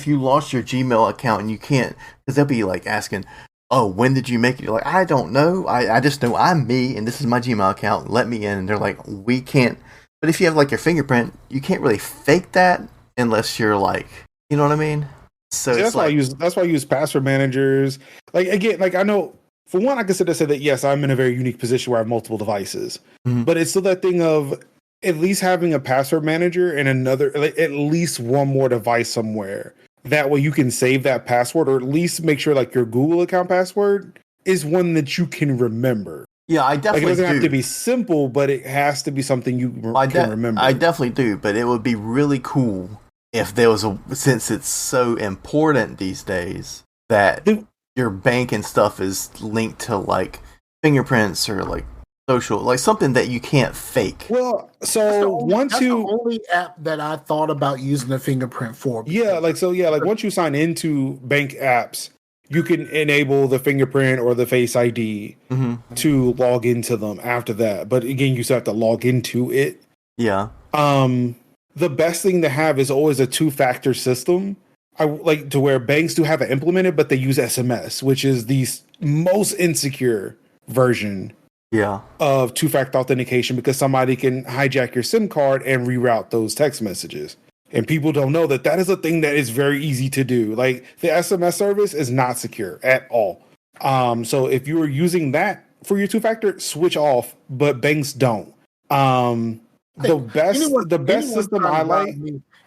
you lost your Gmail account and you can't, because they'll be like asking, "Oh, when did you make it?" You're like, "I don't know. I just know I'm me, and this is my Gmail account. Let me in." And they're like, "We can't." But if you have like your fingerprint, you can't really fake that unless you're like, you know what I mean? So that's why I use password managers. Like, again, like, I know for one, I consider to say that yes, I'm in a very unique position where I have multiple devices, but it's still that thing of at least having a password manager and at least one more device somewhere. That way you can save that password, or at least make sure like your Google account password is one that you can remember. Yeah, I definitely do. Like, it doesn't have to be simple, but it has to be something you can remember. I definitely do, but it would be really cool if there was since it's so important these days that your bank and stuff is linked to like fingerprints or like social, like something that you can't fake. Well, so that's the only app that I thought about using the fingerprint for. Yeah, like once you sign into bank apps, you can enable the fingerprint or the Face ID to log into them after that. But again, you still have to log into it. Yeah. The best thing to have is always a 2-factor system. I like to where banks do have it implemented, but they use SMS, which is the most insecure version. Yeah. Of 2-factor authentication, because somebody can hijack your SIM card and reroute those text messages. And people don't know that is a thing that is very easy to do. Like, the SMS service is not secure at all. So if you are using that for your 2-factor, switch off, but banks don't. The best system I like.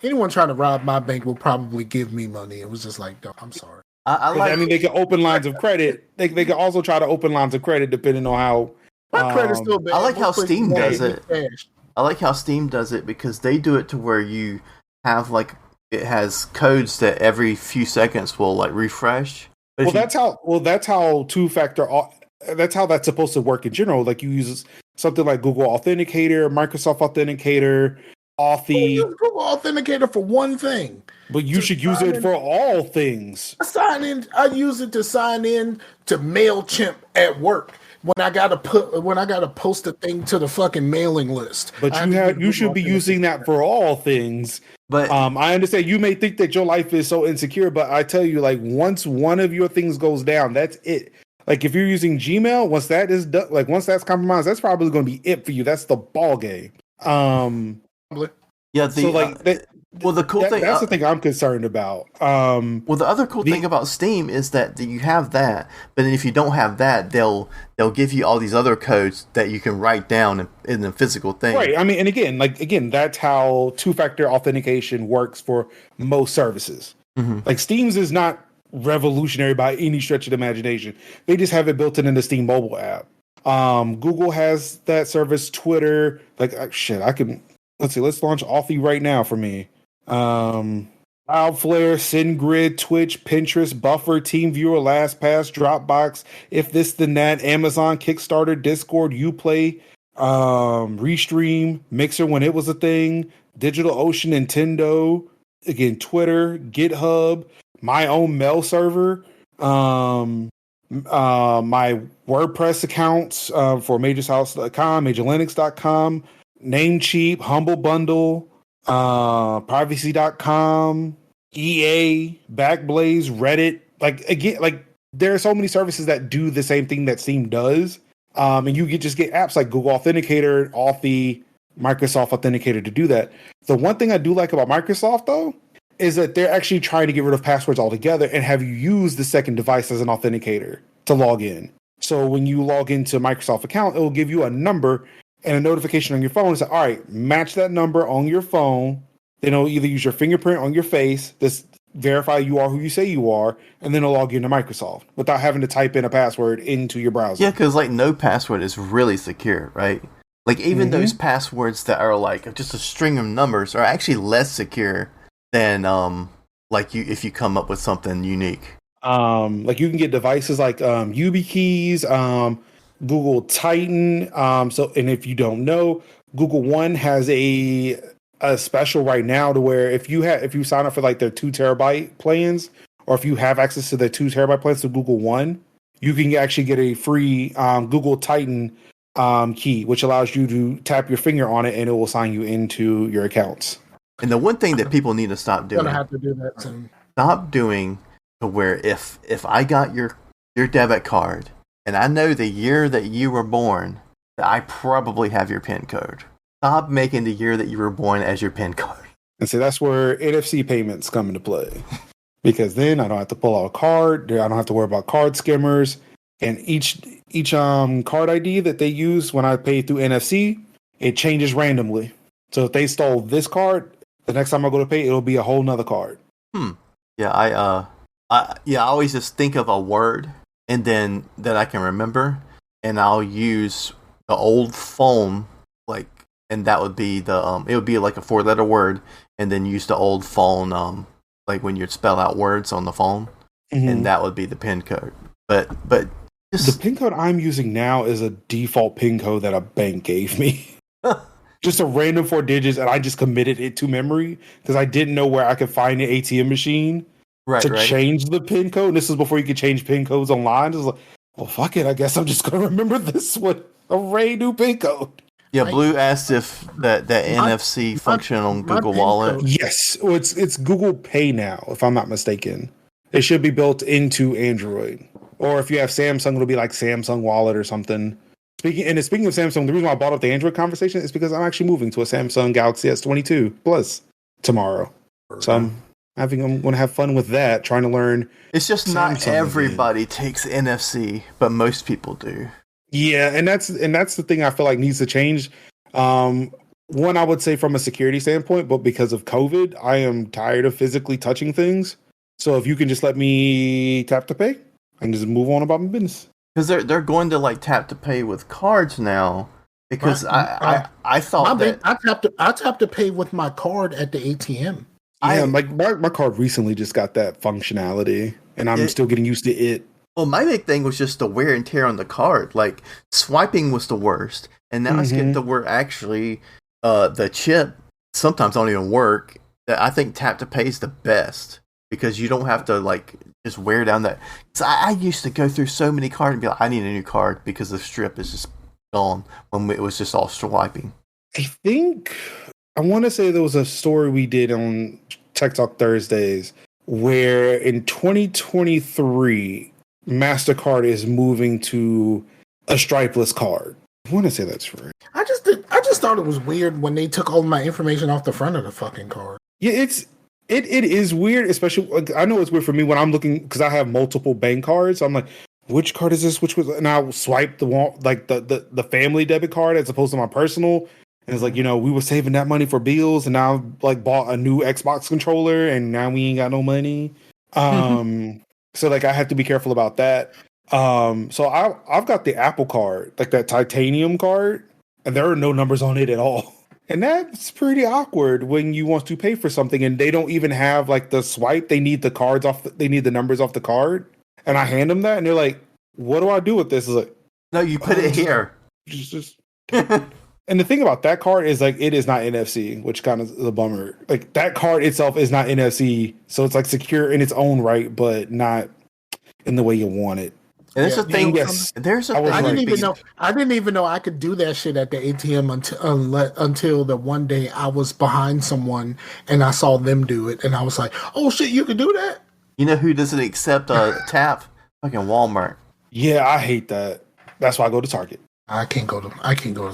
Anyone trying to rob my bank will probably give me money. It was just like, no, I'm sorry. I mean, they can open lines of credit. They can also try to open lines of credit depending on how. My credit's still bad. I like how Steam does it. I like how Steam does it because they do it to where you have like it has codes that every few seconds will like refresh. But that's how 2-factor. That's how that's supposed to work in general. Like, you use something like Google Authenticator, Microsoft Authenticator, Authy. Use Google Authenticator for one thing. But you should use it for all things. I use it to sign in to MailChimp at work. When I gotta post a thing to the fucking mailing list. But you should be using that for all things. But I understand you may think that your life is so insecure, but I tell you, like, once one of your things goes down, that's it. Like, if you're using Gmail, once that is done, like, once that's compromised, that's probably going to be it for you. That's the ball game. Yeah. The cool thing that's the thing I'm concerned about. Well, the other cool thing about Steam is that you have that, but then if you don't have that, they'll give you all these other codes that you can write down in the physical thing. Right. I mean, and again, that's how 2-factor authentication works for most services. Like, Steam's is not revolutionary by any stretch of the imagination. They just have it built in the Steam mobile app. Google has that service. Twitter, like, shit, I can. Let's see. Let's launch Authy right now for me. Cloudflare, SendGrid, Twitch, Pinterest, Buffer, TeamViewer, LastPass, Dropbox, If This Then That, Amazon, Kickstarter, Discord, Uplay, Restream, Mixer when it was a thing, DigitalOcean, Nintendo, again, Twitter, GitHub, my own mail server, my WordPress accounts for majorshouse.com, majorlinux.com, Namecheap, Humble Bundle, privacy.com, EA, Backblaze, Reddit. Like again, like there are so many services that do the same thing that Steam does. And you just get apps like Google Authenticator, Authy, Microsoft Authenticator to do that. The one thing I do like about Microsoft though is that they're actually trying to get rid of passwords altogether and have you use the second device as an authenticator to log in. So when you log into a Microsoft account, it will give you a number and a notification on your phone and say, all right, match that number on your phone. Then it'll either use your fingerprint on your face, this verify you are who you say you are, and then it'll log you into Microsoft without having to type in a password into your browser. Yeah, because like no password is really secure, right? Like even those passwords that are like just a string of numbers are actually less secure than like if you come up with something unique. Like you can get devices like YubiKeys, Google Titan. So and if you don't know, Google One has a special right now to where if you sign up for like their 2 terabyte plans, or if you have access to their 2 terabyte plans to Google One, you can actually get a free Google Titan key, which allows you to tap your finger on it and it will sign you into your accounts. And the one thing that people need to stop doing, gonna have to do that soon. Stop doing to where if I got your debit card and I know the year that you were born, that I probably have your PIN code. Stop making the year that you were born as your PIN code. And so that's where NFC payments come into play. Because then I don't have to pull out a card. I don't have to worry about card skimmers. And each card ID that they use when I pay through NFC, it changes randomly. So if they stole this card, the next time I go to pay, it'll be a whole nother card. Yeah, I always just think of a word and then that I can remember, and I'll use the old phone, like, and that would be the it would be like a 4-letter word, and then use the old phone, like when you'd spell out words on the phone, and that would be the PIN code. But just the PIN code I'm using now is a default PIN code that a bank gave me. Just a random 4 digits, and I just committed it to memory because I didn't know where I could find an ATM machine to change the PIN code. And this is before you could change PIN codes online. It was like, well, fuck it. I guess I'm just going to remember this one. A brand new PIN code. Yeah, Blue asked if that NFC function on Google Wallet. Yes, well, it's Google Pay now, if I'm not mistaken. It should be built into Android. Or if you have Samsung, it'll be like Samsung Wallet or something. Speaking of Samsung, the reason why I brought up the Android conversation is because I'm actually moving to a Samsung Galaxy S22 Plus tomorrow. So I'm going to have fun with that, trying to learn. It's just not everybody takes NFC, but most people do. Yeah, and that's the thing I feel like needs to change. One, I would say from a security standpoint, but because of COVID, I am tired of physically touching things. So if you can just let me tap to pay, I can just move on about my business. Because they're going to like tap to pay with cards now. Because I thought that I tap to pay with my card at the ATM. Yeah, my card recently just got that functionality, and I'm still getting used to it. Well, my big thing was just the wear and tear on the card. Like swiping was the worst, and now it's getting to where actually the chip sometimes don't even work. I think tap to pay is the best because you don't have to like just wear down that. So I used to go through so many cards and be like, I need a new card because the strip is just gone when it was just all swiping. I want to say there was a story we did on Tech Talk Thursdays where in 2023, MasterCard is moving to a stripeless card. I want to say that's right. I just thought it was weird when they took all my information off the front of the fucking card. Yeah, it is weird, especially I know it's weird for me when I'm looking because I have multiple bank cards. I'm like, which card is this? Which was? And I'll swipe the family debit card as opposed to my personal. And it's like, we were saving that money for bills, and now I've like bought a new Xbox controller, and now we ain't got no money. So like I have to be careful about that. So I've got the Apple card, like that titanium card, and there are no numbers on it at all. And that's pretty awkward when you want to pay for something and they don't even have like the swipe. They need the they need the numbers off the card. And I hand them that and they're like, what do I do with this? It's like, no, you put it here. Just And the thing about that card is like it is not NFC, which kind of is a bummer. Like that card itself is not NFC, so it's like secure in its own right, but not in the way you want it. And there's a thing. Yes. There's a I was thing. I didn't right. even know. I didn't even know I could do that shit at the ATM until the one day I was behind someone and I saw them do it, and I was like, "Oh shit, you can do that." You know who doesn't accept tap? Fucking Walmart. Yeah, I hate that. That's why I go to Target. I can't go to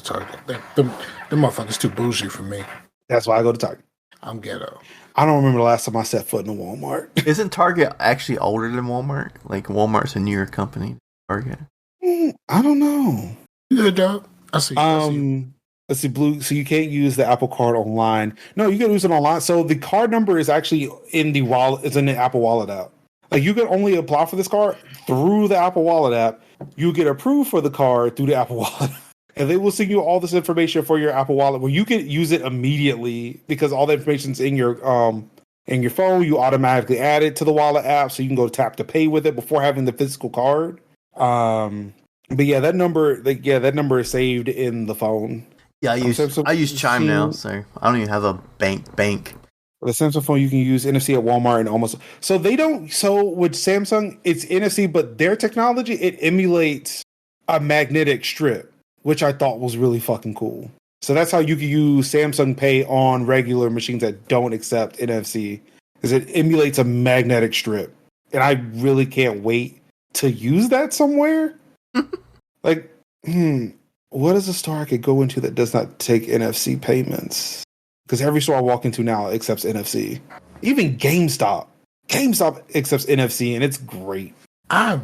Target. Them motherfuckers too bougie for me. That's why I go to Target. I'm ghetto. I don't remember the last time I set foot in a Walmart. Isn't Target actually older than Walmart? Like Walmart's a newer company. Target. I don't know. Good job. I see. Let's see, Blue. So you can't use the Apple Card online. No, you can use it online. So the card number is actually in the wallet. It's in the Apple Wallet app. Like you can only apply for this card through the Apple Wallet app. You get approved for the card through the Apple Wallet, and they will send you all this information for your Apple Wallet, where you can use it immediately because all the information's in your phone. You automatically add it to the Wallet app, so you can go tap to pay with it before having the physical card. But yeah, that number is saved in the phone. Yeah, I use Chime now, so I don't even have a bank. The Samsung phone, you can use NFC at Walmart and almost. So they don't. So with Samsung, it's NFC, but their technology, it emulates a magnetic strip, which I thought was really fucking cool. So that's how you can use Samsung Pay on regular machines that don't accept NFC, is it emulates a magnetic strip, and I really can't wait to use that somewhere. Like, what is a store I could go into that does not take NFC payments? Because every store I walk into now accepts NFC. Even GameStop accepts NFC, and it's great. I've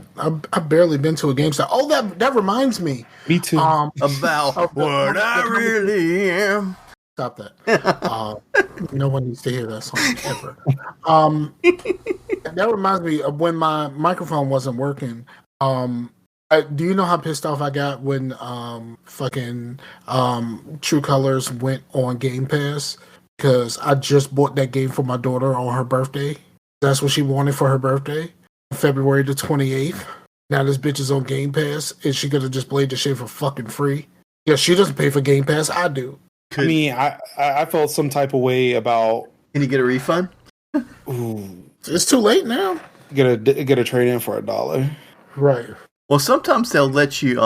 barely been to a GameStop. Oh, that reminds me. Me too. About what I really am. Stop that. No one needs to hear that song ever. That reminds me of when my microphone wasn't working. Do you know how pissed off I got when True Colors went on Game Pass? Because I just bought that game for my daughter on her birthday. That's what she wanted for her birthday, February the 28th. Now this bitch is on Game Pass, and she could have just played the shit for fucking free. Yeah, she doesn't pay for Game Pass. I do. I mean, I felt some type of way about. Can you get a refund? Ooh, It's too late now. get a trade in for $1. Right. Well, sometimes they'll let you,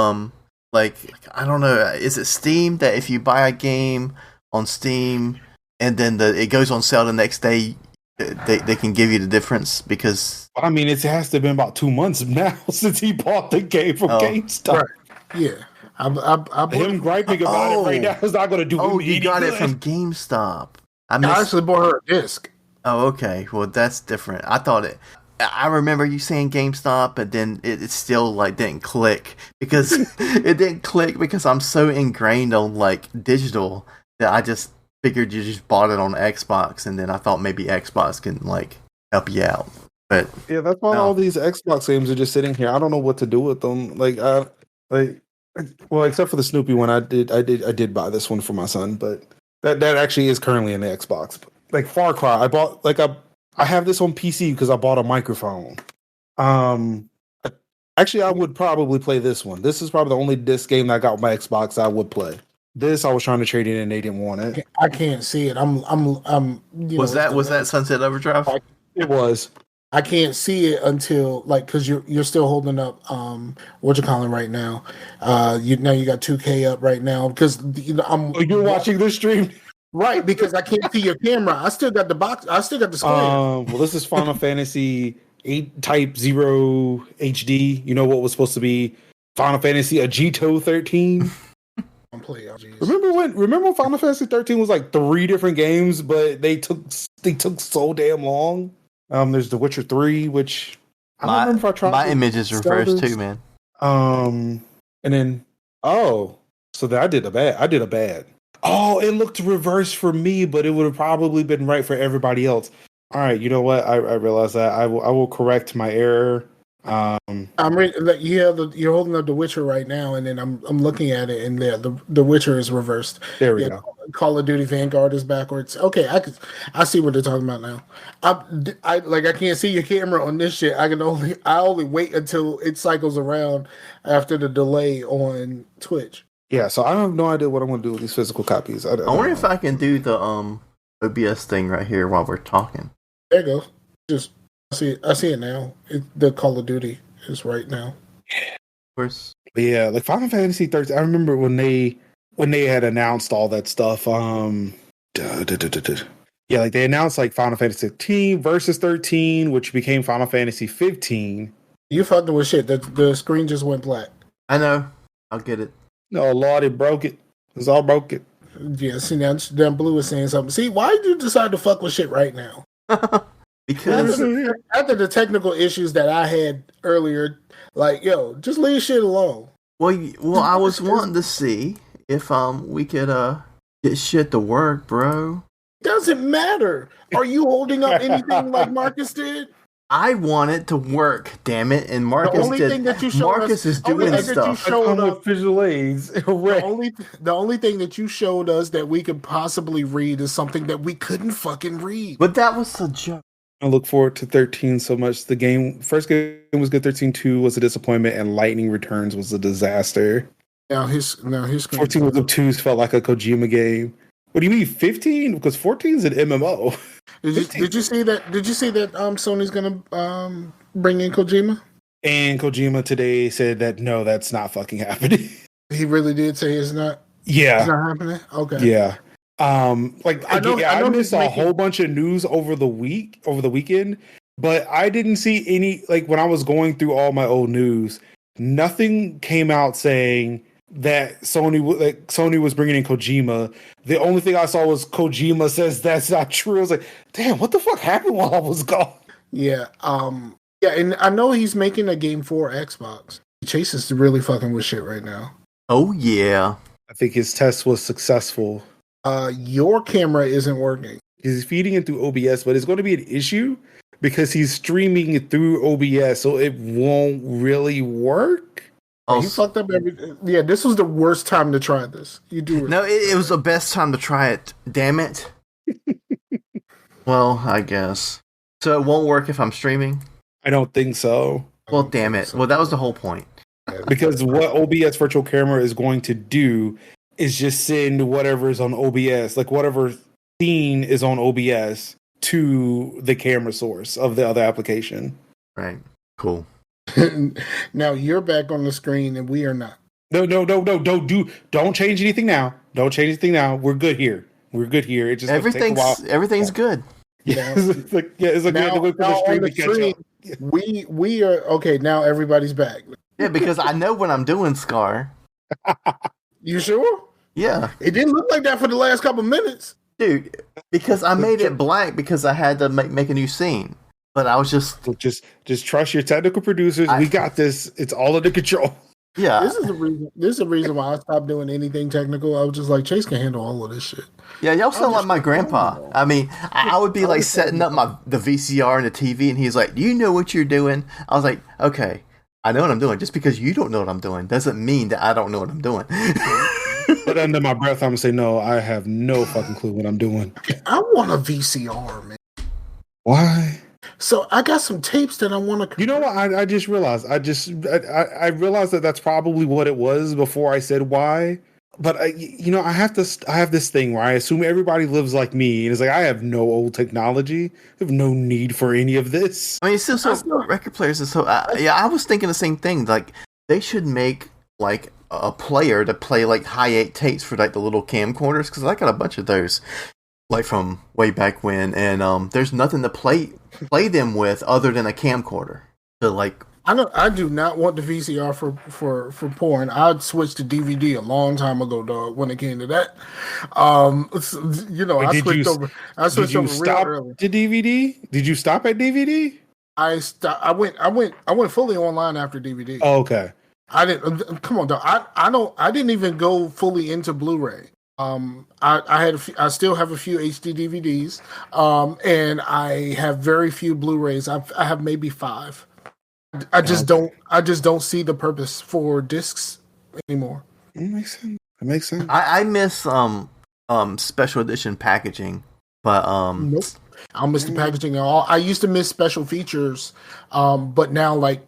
like I don't know, is it Steam that if you buy a game on Steam and then it goes on sale the next day, they can give you the difference because. I mean, it has to have been about 2 months now since he bought the game from GameStop. Right. Yeah. Him griping about it right now is not going to do him any you got good. it from GameStop. I actually bought her a disc. Oh, okay. Well, that's different. I remember you saying GameStop, but then it still like didn't click because it didn't click because I'm so ingrained on like digital that I just figured you just bought it on Xbox, and then I thought maybe Xbox can like help you out. But yeah, that's why all these Xbox games are just sitting here. I don't know what to do with them. Well, except for the Snoopy one, I did buy this one for my son, but that actually is currently in the Xbox. Like Far Cry, I bought I have this on PC because I bought a microphone. Actually, I would probably play this one. This is probably the only disc game that I got with my Xbox I would play. This I was trying to trade in and they didn't want it. I can't see it. Was that Sunset Overdrive? It was. I can't see it until because you're still holding up what you calling right now. You got 2K up right now because You're watching this stream. Right, because I can't see your camera. I still got the box. I still got the square. Well, this is Final Fantasy 8 Type 0 HD. You know what was supposed to be Final Fantasy Agito 13? I'm playing. Remember when Final Fantasy 13 was like 3 different games, but they took so damn long. There's The Witcher 3, which I don't remember if I tried. My image is reversed too, man. And then so that I did a bad. Oh, it looked reversed for me, but it would have probably been right for everybody else. All right, you know what? I realize that I will correct my error. I'm you're holding up The Witcher right now, and then I'm looking at it, and the Witcher is reversed. There we go. Call of Duty Vanguard is backwards. Okay, I see what they're talking about now. I can't see your camera on this shit. I only wait until it cycles around after the delay on Twitch. Yeah, so I have no idea what I'm going to do with these physical copies. I wonder if I can do the OBS thing right here while we're talking. There you go. Just I see it now. The Call of Duty is right now. Of course. Yeah, like Final Fantasy 13. I remember when they had announced all that stuff. Yeah, like they announced like Final Fantasy 15 versus 13, which became Final Fantasy 15. You fucking with shit. The screen just went black. I know. I'll get it. No, Lord, it broke it. It's all broken. Yeah, see now Blue is saying something. See, why did you decide to fuck with shit right now? Because after the technical issues that I had earlier, like, yo, just leave shit alone. well, I was wanting to see if we could get shit to work, bro. Doesn't matter. Are you holding up anything like Marcus did? I want it to work, damn it, and Marcus did. Marcus is doing stuff. With visual aids. The only thing that you showed us that we could possibly read is something that we couldn't fucking read. But that was a joke. I look forward to 13 so much. The first game was good. 13-2 was a disappointment, and Lightning Returns was a disaster. Now his 14 with obtuse felt like a Kojima game. What do you mean 15? Because 14 is an MMO. Did you see that? Did you see that? Sony's gonna bring in Kojima. And Kojima today said that no, that's not fucking happening. He really did say it's not. Yeah, it's not happening. Okay. Yeah. I missed a whole bunch of news over the weekend, but I didn't see any. Like when I was going through all my old news, nothing came out saying that Sony was bringing in Kojima. The only thing I saw was Kojima says that's not true. I was like, damn, what the fuck happened while I was gone? Yeah. Yeah, and I know he's making a game for Xbox. Chase is really fucking with shit right now. Oh yeah. I think his test was successful. Your camera isn't working. He's feeding it through OBS, but it's going to be an issue because he's streaming it through OBS, so it won't really work. Oh, he fucked up everything. Yeah, this was the worst time to try this. You do it. No, it was the best time to try it. Damn it. Well, I guess. So it won't work if I'm streaming? I don't think so. Well, damn it. Well, that was the whole point. Because what OBS Virtual Camera is going to do is just send whatever is on OBS, like whatever scene is on OBS, to the camera source of the other application. Right. Cool. Now you're back on the screen and we are not. No, don't change anything now. Don't change anything now. We're good here. It just everything's good. Yeah, it's like now, we have to wait for the stream to catch up. We are okay. Now everybody's back. Yeah, because I know what I'm doing, Scar. You sure? Yeah. It didn't look like that for the last couple minutes, dude. Because I made it black because I had to make a new scene. But I was just trust your technical producers. We got this. It's all under control. Yeah. This is the reason why I stopped doing anything technical. I was just like, Chase can handle all of this shit. Yeah, y'all sound like my grandpa. I mean, I would be like setting up the VCR and the TV, and he's like, "Do you know what you're doing?" I was like, "Okay, I know what I'm doing. Just because you don't know what I'm doing doesn't mean that I don't know what I'm doing." But under my breath, I'm gonna say, "No, I have no fucking clue what I'm doing." I want a VCR, man. Why? So I got some tapes that I want to. You know what? I just realized. I realized that that's probably what it was before I said why. But I have this thing where I assume everybody lives like me, and it's like I have no old technology. I have no need for any of this. I mean, it's still record players are so. Yeah, I was thinking the same thing. Like they should make like a player to play like hi-8 tapes for like the little camcorders because I got a bunch of those. Like from way back when, and there's nothing to play them with other than a camcorder. So like, I do not want the VCR for porn. I'd switch to DVD a long time ago, dog. When it came to that, I switched over. Did you stop to DVD? Did you stop at DVD? I went fully online after DVD. Oh, okay. I didn't. Come on, dog. I didn't even go fully into Blu-ray. I still have a few HD DVDs, and I have very few Blu-rays. I have maybe 5. I just don't see the purpose for discs anymore. It makes sense. I miss special edition packaging, but Nope. I'll miss the packaging and all. I used to miss special features, but now like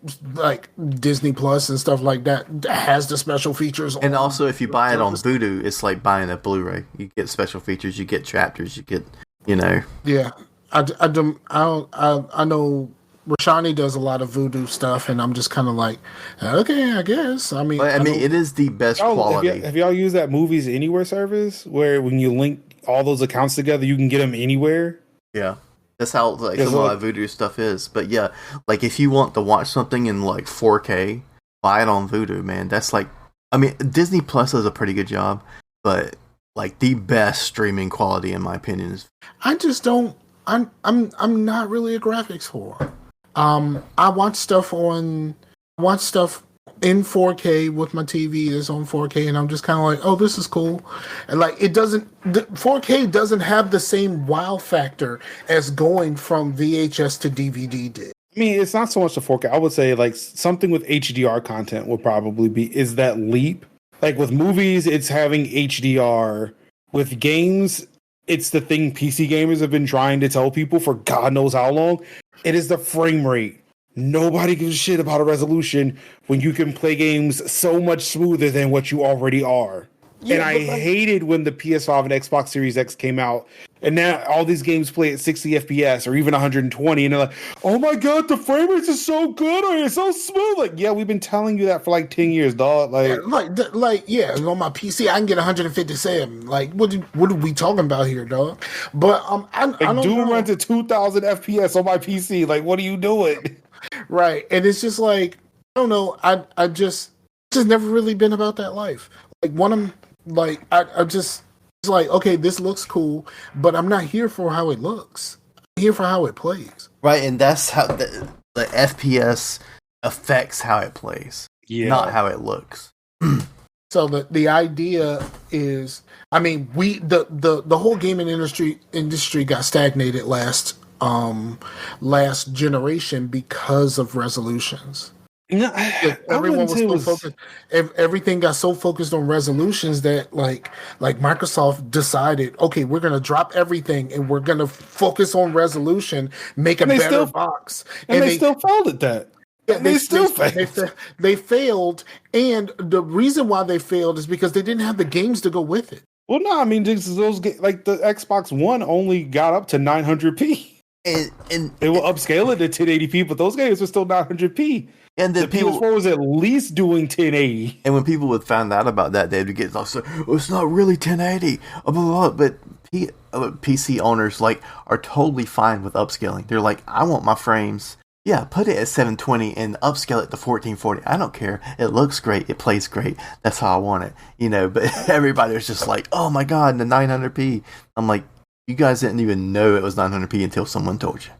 Disney Plus and stuff like that has the special features. And also, if you buy it on Vudu, it's like buying a Blu-ray. You get special features, you get chapters, you get, you know. Yeah, I know Rashani does a lot of Vudu stuff, and I'm just kind of like, okay, I guess. I mean, it is the best quality. Have y'all used that Movies Anywhere service where when you link all those accounts together, you can get them anywhere? Yeah, that's how like some of my Vudu stuff is. But yeah, like if you want to watch something in like 4K, buy it on Vudu, man. That's like, I mean, Disney Plus does a pretty good job, but like the best streaming quality in my opinion is. I just don't. I'm not really a graphics whore. I watch stuff in 4K with my TV that's on 4K, and I'm just kind of like, oh, this is cool. And like, 4K doesn't have the same wow factor as going from VHS to DVD did. I mean, it's not so much the 4K. I would say like something with HDR content would probably is that leap. Like with movies, it's having HDR. With games, it's the thing PC gamers have been trying to tell people for God knows how long. It is the frame rate. Nobody gives a shit about a resolution when you can play games so much smoother than what you already are. Yeah, and I hated when the PS5 and Xbox Series X came out, and now all these games play at 60 FPS or even 120, and they're like, oh my God, the frame rate is so good, or it's so smooth. Like, yeah, we've been telling you that for like 10 years, dog. Yeah, on my PC, I can get 157. Like, what are we talking about here, dog? But I don't Doom runs at 2,000 FPS on my PC. Like, what are you doing? Right, and it's just like, I don't know. I just never really been about that life. I just, it's like, okay, this looks cool, but I'm not here for how it looks. I'm here for how it plays. Right, and that's how the FPS affects how it plays, not how it looks. So the idea is, I mean, the whole gaming industry got stagnated last generation because of resolutions. No, everyone was so focused. Everything got so focused on resolutions that like Microsoft decided, okay, we're gonna drop everything and we're gonna focus on resolution, make a better box, and they still failed at that. Yeah, they failed, and the reason why they failed is because they didn't have the games to go with it. Well, no, I mean those like the Xbox One only got up to 900p, and they will upscale it to 1080p, but those games were still 900p. And the PS4 was at least doing 1080. And when people would find out about that, they'd get like, oh, it's not really 1080. Blah, blah, blah. But PC owners are totally fine with upscaling. They're like, I want my frames. Yeah, put it at 720 and upscale it to 1440. I don't care. It looks great. It plays great. That's how I want it. You know, but everybody was just like, oh my God, the 900p. I'm like, you guys didn't even know it was 900p until someone told you.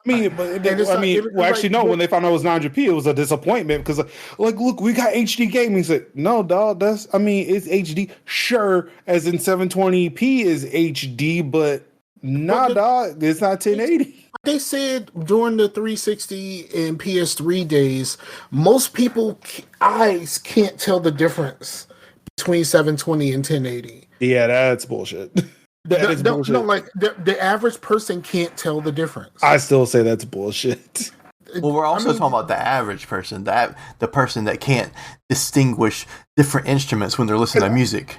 When they found out it was 900p, it was a disappointment because, look, we got HD gaming. He said, no, dog, it's HD. Sure, as in 720p is HD, but dog, it's not 1080. They said during the 360 and PS3 days, most people's eyes can't tell the difference between 720 and 1080. Yeah, that's bullshit. That is bullshit. No, the average person can't tell the difference. I still say that's bullshit. Well, we're also talking about the average person, the person that can't distinguish different instruments when they're listening to music.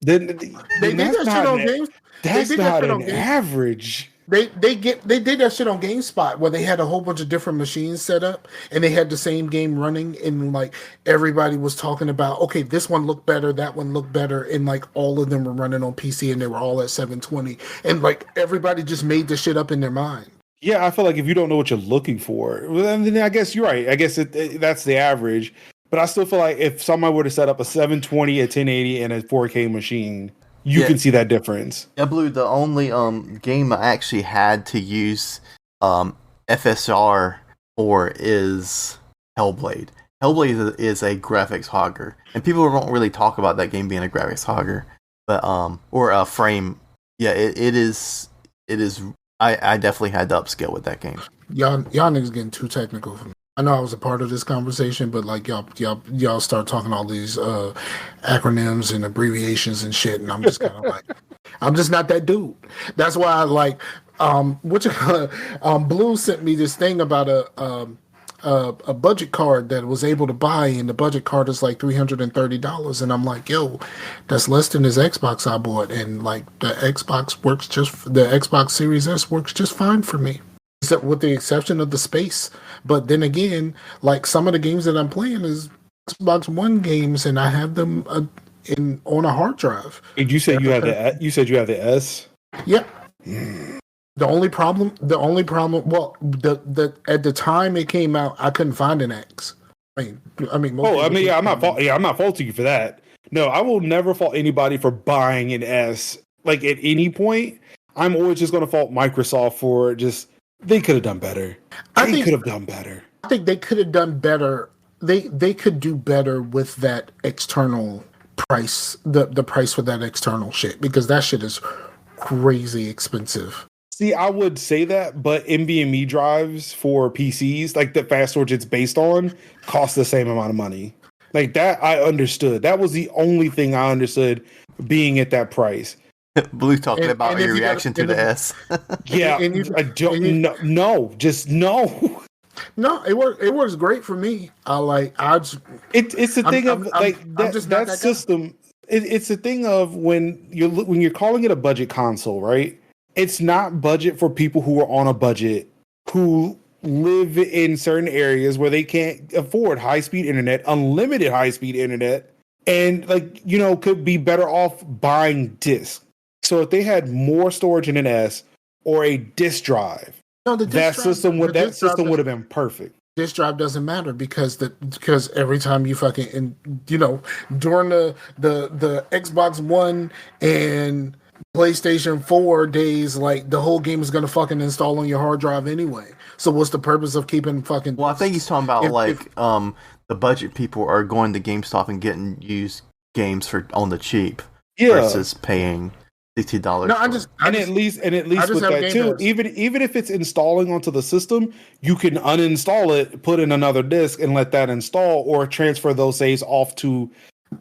They did that shit on games. That's not an average. They did that shit on GameSpot where they had a whole bunch of different machines set up and they had the same game running and everybody was talking about, okay, this one looked better, that one looked better, and all of them were running on PC and they were all at 720 and everybody just made the shit up in their mind. Yeah, I feel like if you don't know what you're looking for, then I guess you're right. I guess that's the average, but I still feel like if somebody were to set up a 720, a 1080, and a 4K machine, you can see that difference. Yeah, Blue, the only game I actually had to use FSR for is Hellblade. Hellblade is a graphics hogger. And people don't really talk about that game being a graphics hogger. But or a frame. Yeah, it is I definitely had to upscale with that game. Y'all niggas getting too technical for me. I know I was a part of this conversation, but y'all start talking all these acronyms and abbreviations and shit, and I'm just kind of I'm just not that dude. That's why what you call it? Blue sent me this thing about a budget card that was able to buy, and the budget card is like $330, and I'm like, yo, that's less than his Xbox I bought, and like the Xbox Series S works just fine for me, except with the exception of the space. But then again, like some of the games that I'm playing is Xbox One games, and I have them on a hard drive. And you said you have the S. Yep. The only problem, well, the at the time it came out, I couldn't find an X. I'm not faulting you for that. No, I will never fault anybody for buying an S. Like at any point, I'm always just going to fault Microsoft for just they could have done better. They could have done better. I think they could have done better. They could do better with that external price, the price for that external shit, because that shit is crazy expensive. See, I would say that, but NVMe drives for PCs, like the fast storage it's based on, cost the same amount of money. Like that, I understood. That was the only thing I understood being at that price. Blue talking about your reaction to the S. Yeah, I don't know. No, just no. No, it works great for me. It's the thing of that system. It's the thing of when you're calling it a budget console, right? It's not budget for people who are on a budget, who live in certain areas where they can't afford high-speed internet, unlimited high-speed internet, and could be better off buying discs. So if they had more storage in an S or a disk drive, that system would have been perfect. Disk drive doesn't matter because every time you fucking during the Xbox One and PlayStation 4 days, like the whole game is gonna fucking install on your hard drive anyway. So what's the purpose of keeping fucking? Well, I think he's talking about the budget people are going to GameStop and getting used games on the cheap versus paying $60. No, at least with that too. Even if it's installing onto the system, you can uninstall it, put in another disk, and let that install, or transfer those saves off to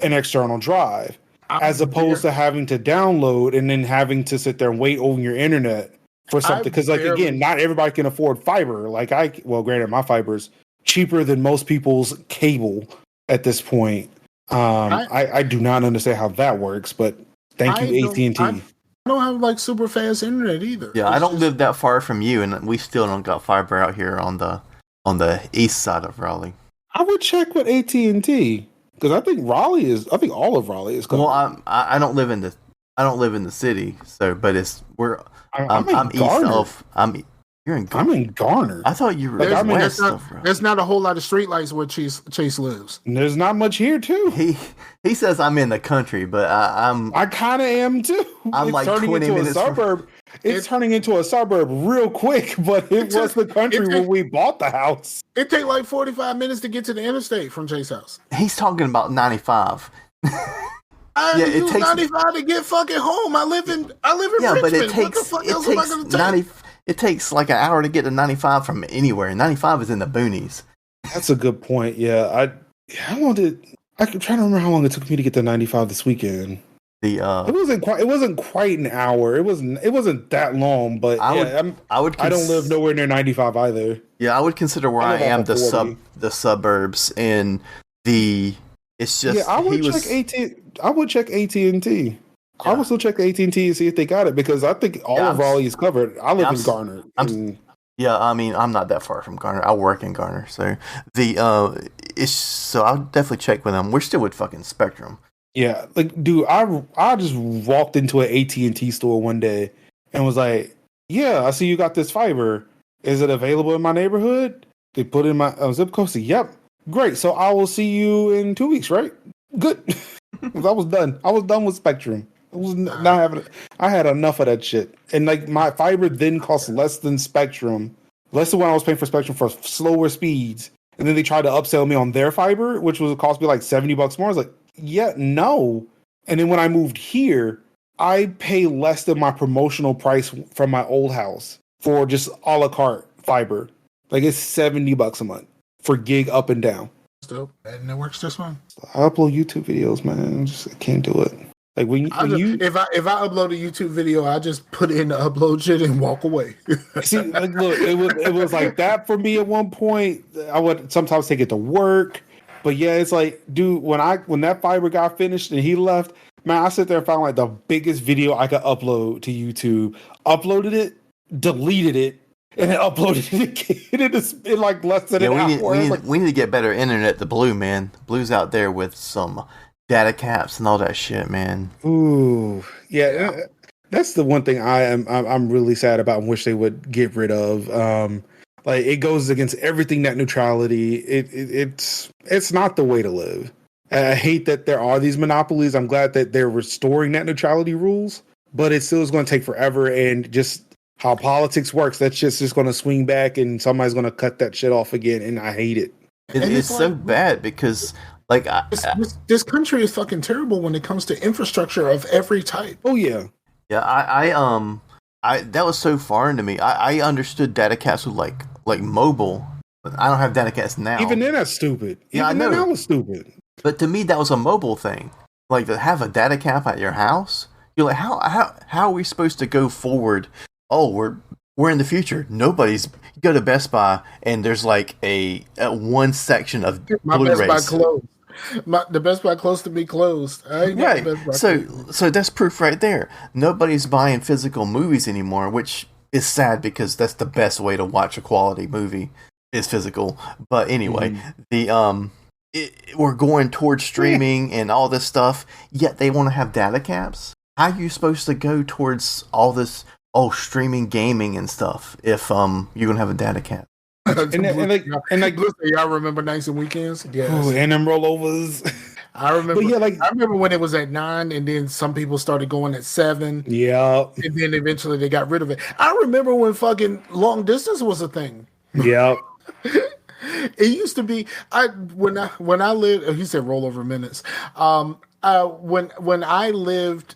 an external drive. As opposed to having to download and then having to sit there and wait over your internet for something. Because, again, not everybody can afford fiber. Granted, my fiber's cheaper than most people's cable at this point. I do not understand how that works, but thank you, AT&T. I don't have super fast internet either. Yeah, I don't live that far from you, and we still don't got fiber out here on the east side of Raleigh. I would check with AT&T. Because I think all of Raleigh is covered. Well, I don't live in the city, so but I'm east of you're in Garner. I'm in Garner. I thought you were west of Raleigh. There's not a whole lot of streetlights where Chase lives. And there's not much here too. He says I'm in the country, but I kind of am too. I'm it's like turning 20 into minutes a suburb. It's turning into a suburb real quick, but it was the country when we bought the house. It take like 45 minutes to get to the interstate from Chase house. He's talking about 95. It takes 95 to get fucking home. I live in Richmond. But it takes like an hour to get to 95 from anywhere. 95 is in the boonies. That's a good point. Yeah, I'm trying to remember how long it took me to get to 95 this weekend. It wasn't quite an hour. It wasn't that long, but I don't live nowhere near 95 either. Yeah, I would consider where I am the suburbs and the. It's just. Yeah, I would check AT&T. Yeah. I would still check AT&T and see if they got it, because I think all of Raleigh is covered. I live in Garner. I'm not that far from Garner. I work in Garner, so so I'll definitely check with them. We're still with fucking Spectrum. Yeah, dude, I just walked into an AT&T store one day and was like, "Yeah, I see you got this fiber. Is it available in my neighborhood?" They put in my zip code. Said, "Yep, great. So I will see you in 2 weeks, right?" Good. I was done. I was done with Spectrum. I had enough of that shit. And my fiber then cost less than Spectrum, less than when I was paying for Spectrum for slower speeds. And then they tried to upsell me on their fiber, which was cost me like $70 more. I was like, yeah, no. And then when I moved here, I pay less than my promotional price from my old house for just a la carte fiber. It's $70 a month for gig up and down. Still, and it works just fine. I upload YouTube videos, man. I can't do it. Like when you if I upload a YouTube video, I just put in the upload shit and walk away. see, like, look, it was like that for me at one point. I would sometimes take it to work, but yeah, it's like, dude, when that fiber got finished and he left, man, I sit there and found like the biggest video I could upload to YouTube, uploaded it, deleted it, and then uploaded it again in like less than an hour. We need to get better internet. The Blue, man, Blue's out there with some data caps and all that shit, man. Ooh, yeah. That's the one thing I'm really sad about and wish they would get rid of. Like it goes against everything net neutrality. It's not the way to live. I hate that there are these monopolies. I'm glad that they're restoring net neutrality rules, but it still is going to take forever. And just how politics works, that's just going to swing back, and somebody's going to cut that shit off again. And I hate it. It's so bad because. Like this country is fucking terrible when it comes to infrastructure of every type. Oh yeah, yeah. I that was so foreign to me. I understood data caps with like mobile, but I don't have data caps now. Even then, that's stupid. Yeah, I know. That was stupid. But to me, that was a mobile thing. Like to have a data cap at your house, you're like, how are we supposed to go forward? Oh, we're in the future. Nobody's. You go to Best Buy and there's like a one section of Blu-rays. Best Buy closed. The Best Buy close to be closed. Right. So that's proof right there. Nobody's buying physical movies anymore, which is sad because that's the best way to watch a quality movie is physical. But anyway, we're going towards streaming and all this stuff. Yet they want to have data caps. How are you supposed to go towards all this streaming gaming and stuff if you're gonna have a data cap? and like, listen, y'all remember Nights and Weekends? Yes. Ooh, and them rollovers. I remember. But yeah, I remember when it was at 9, and then some people started going at 7. Yeah, and then eventually they got rid of it. I remember when fucking long distance was a thing. Yeah, it used to be. When I lived. He said rollover minutes. When I lived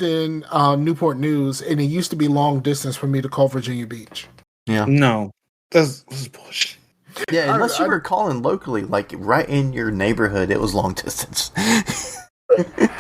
in Newport News, and it used to be long distance for me to call Virginia Beach. Yeah, no. That's bullshit. Yeah, unless you were calling locally, like right in your neighborhood, it was long distance. I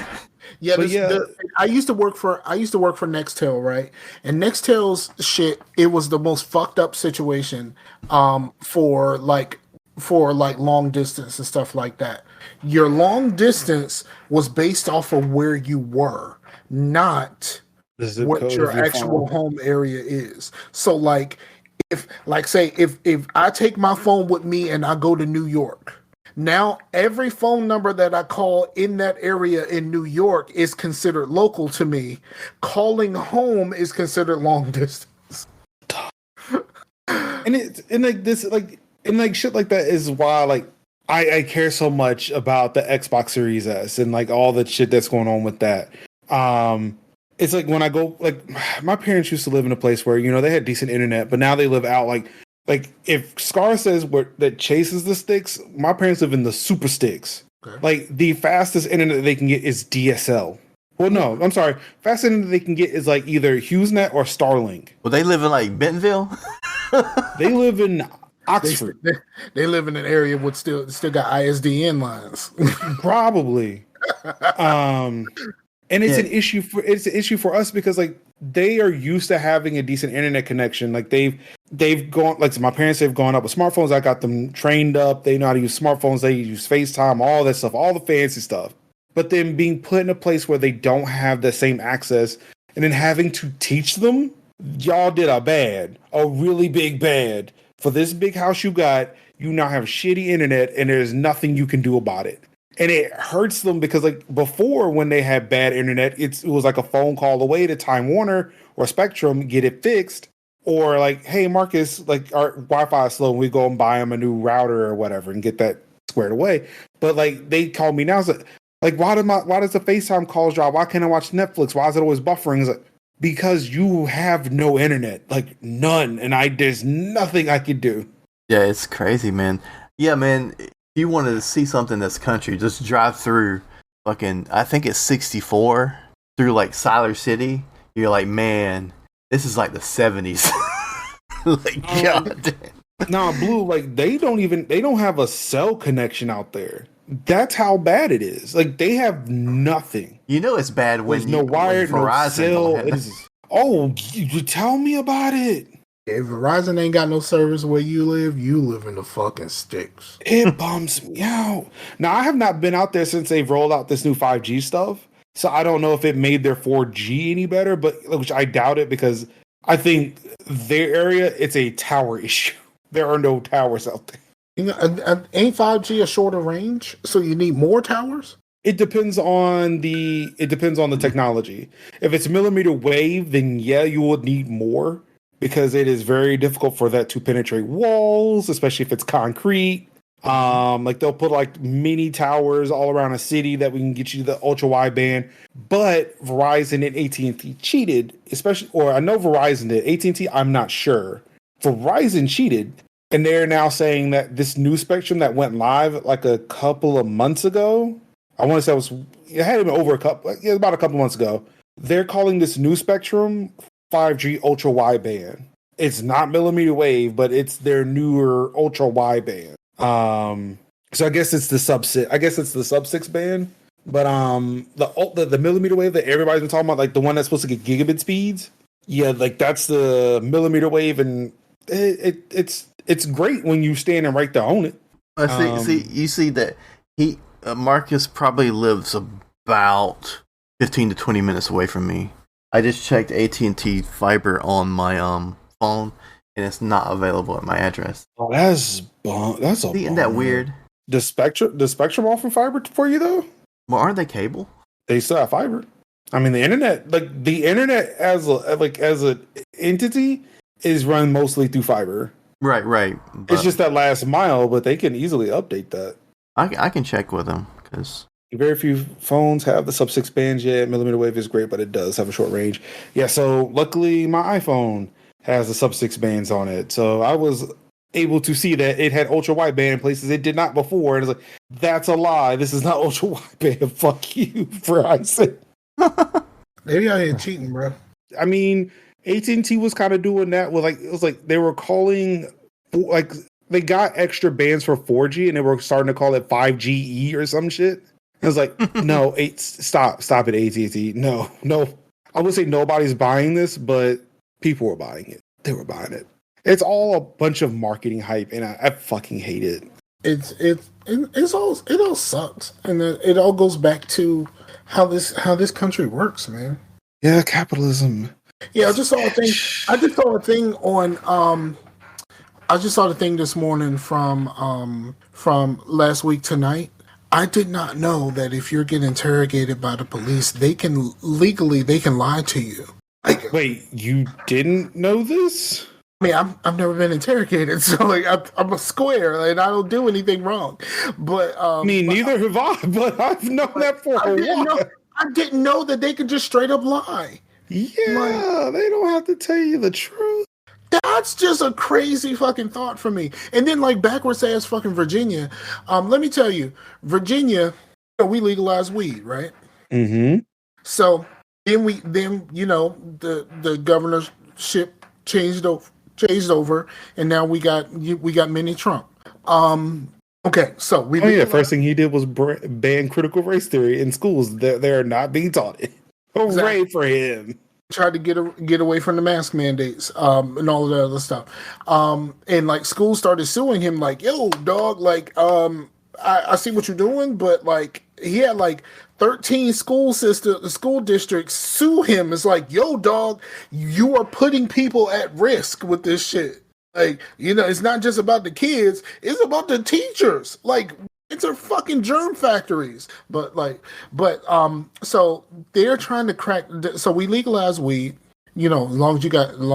used to work for Nextel, right? And Nextel's shit, it was the most fucked up situation for long distance and stuff like that. Your long distance was based off of where you were, not what your actual home area is. So like if I take my phone with me and I go to New York, now every phone number that I call in that area in New York is considered local to me. Calling home is considered long distance. And shit like that is why like I care so much about the Xbox Series S and like all the shit that's going on with that. It's like when I go, like my parents used to live in a place where, they had decent internet, but now they live out like if Scar says that chases the sticks, my parents live in the super sticks. Okay. Like the fastest internet they can get is DSL. Well, no, I'm sorry. Fastest internet they can get is like either HughesNet or Starlink. Well, they live in like Bentonville. They live in Oxford. They live in an area with still got ISDN lines. Probably. And it's an issue for us because like they are used to having a decent internet connection. Like they've gone, like my parents have gone up with smartphones. I got them trained up. They know how to use smartphones. They use FaceTime, all that stuff, all the fancy stuff. But then being put in a place where they don't have the same access and then having to teach them, y'all did a really big bad. For this big house you got, you now have shitty internet and there's nothing you can do about it. And it hurts them because, like, before when they had bad internet, it was like a phone call away to Time Warner or Spectrum, get it fixed. Or like, hey, Marcus, like, our Wi-Fi is slow, and we go and buy them a new router or whatever and get that squared away. But, like, they call me now. It's like, why does the FaceTime calls drop? Why can't I watch Netflix? Why is it always buffering? It's like, because you have no internet. Like, none. And there's nothing I could do. Yeah, it's crazy, man. Yeah, man. If you wanted to see something that's country, just drive through fucking, I think it's 64, through like Siler City. You're like, man, this is like the 70s. Like, God damn. Nah, Blue, like they don't have a cell connection out there. That's how bad it is. Like they have nothing. You know it's bad There's no wire, no cell. It is. Oh, you tell me about it. If Verizon ain't got no service where you live in the fucking sticks. It bums me out. Now I have not been out there since they've rolled out this new 5G stuff, so I don't know if it made their 4G any better, but which I doubt it because I think their area it's a tower issue. There are no towers out there. You know, ain't 5G a shorter range, so you need more towers? It depends on the technology. If it's millimeter wave, then yeah, you would need more because it is very difficult for that to penetrate walls, especially if it's concrete. Like they'll put like mini towers all around a city that we can get you the ultra wideband. But Verizon and AT&T cheated, especially, or I know Verizon did. AT&T, I'm not sure. Verizon cheated. And they're now saying that this new spectrum that went live like a couple of months ago, I want to say it had been about a couple months ago. They're calling this new spectrum 5G ultra wideband. It's not millimeter wave, but it's their newer ultra wideband. So I guess it's the sub 6 band. But the millimeter wave that everybody's been talking about, like the one that's supposed to get gigabit speeds, yeah, like that's the millimeter wave, and it's great when you standing right there on it. You see that Marcus probably lives about 15 to 20 minutes away from me. I just checked AT&T fiber on my phone, and it's not available at my address. Oh, that's Isn't that weird? The Spectrum offer fiber for you though? Well, aren't they cable? They still have fiber. I mean, the internet as an entity is run mostly through fiber. Right. It's just that last mile, but they can easily update that. I can check with them because very few phones have the sub 6 bands yet. Millimeter wave is great, but it does have a short range. Yeah, so luckily my iPhone has the sub 6 bands on it, so I was able to see that it had ultra wideband in places it did not before, and it's like that's a lie. This is not ultra wideband. Fuck you, Verizon. They out here cheating, bro. I mean, AT&T was kind of doing that with it was like they were calling they got extra bands for 4G and they were starting to call it 5GE or some shit. I was like, no, stop it, AT&T. No. I would say nobody's buying this, but people were buying it. They were buying it. It's all a bunch of marketing hype, and I fucking hate it. It all sucks, and it all goes back to how this country works, man. Yeah, capitalism. Yeah, I just saw a thing on I just saw the thing this morning from last week tonight. I did not know that if you're getting interrogated by the police, they can lie to you. Wait, you didn't know this? I mean, I've never been interrogated, so I'm a square and I don't do anything wrong. But neither have I. But I've known that for a while. I didn't know that they could just straight up lie. Yeah, they don't have to tell you the truth. That's just a crazy fucking thought for me. And then backwards ass fucking Virginia. Let me tell you, Virginia, we legalized weed, right? Mm-hmm. So then the governorship changed over, and now we got mini Trump. Okay, so first thing he did was ban critical race theory in schools. They're not being taught it. Hooray for him! Tried to get away from the mask mandates and all of that other stuff. And schools started suing him yo, dog, I see what you're doing, but he had 13 school districts sue him. It's yo, dog, you are putting people at risk with this shit. It's not just about the kids, it's about the teachers. It's a fucking germ factories. So they're trying to crack. So we legalize weed. As long as you got an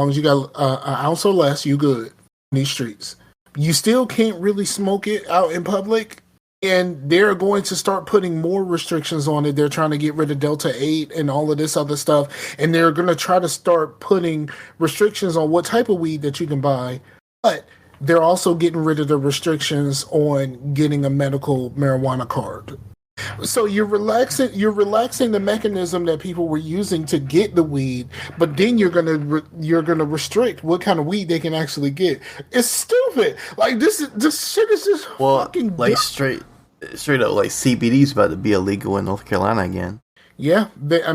ounce or less, you good in these streets. You still can't really smoke it out in public, and they're going to start putting more restrictions on it. They're trying to get rid of Delta 8 and all of this other stuff, and they're going to try to start putting restrictions on what type of weed that you can buy, but they're also getting rid of the restrictions on getting a medical marijuana card. So you're relaxing the mechanism that people were using to get the weed, but then you're gonna restrict what kind of weed they can actually get. It's stupid. This shit is just fucking dumb. straight up like CBD's about to be illegal in North Carolina again. Yeah, a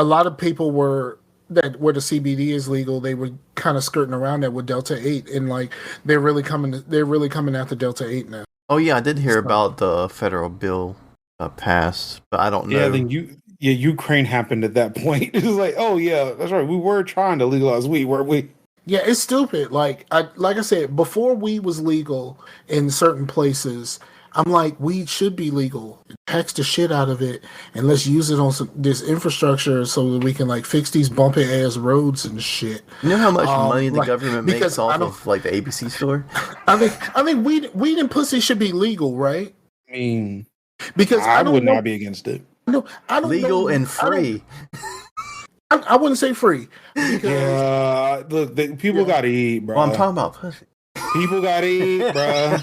lot of people were that where the CBD is legal. They were kind of skirting around that with Delta 8, and like they're really coming after Delta 8 now. Oh yeah, I did hear about the federal bill passed, but I don't know. Yeah, then Ukraine happened at that point. It was like, oh yeah, that's right. We were trying to legalize weed, weren't we? Yeah, it's stupid. Like I said, before weed was legal in certain places, I'm like, weed should be legal. Tax the shit out of it, and let's use it on this infrastructure so that we can like fix these bumpy ass roads and shit. You know how much money the government makes off of like the ABC store? I think weed and pussy should be legal, right? I mean, because I would not be against it. No, I don't legal know. and free. I wouldn't say free. Because, look, people gotta eat, bro. Well, I'm talking about pussy. People gotta eat, bro.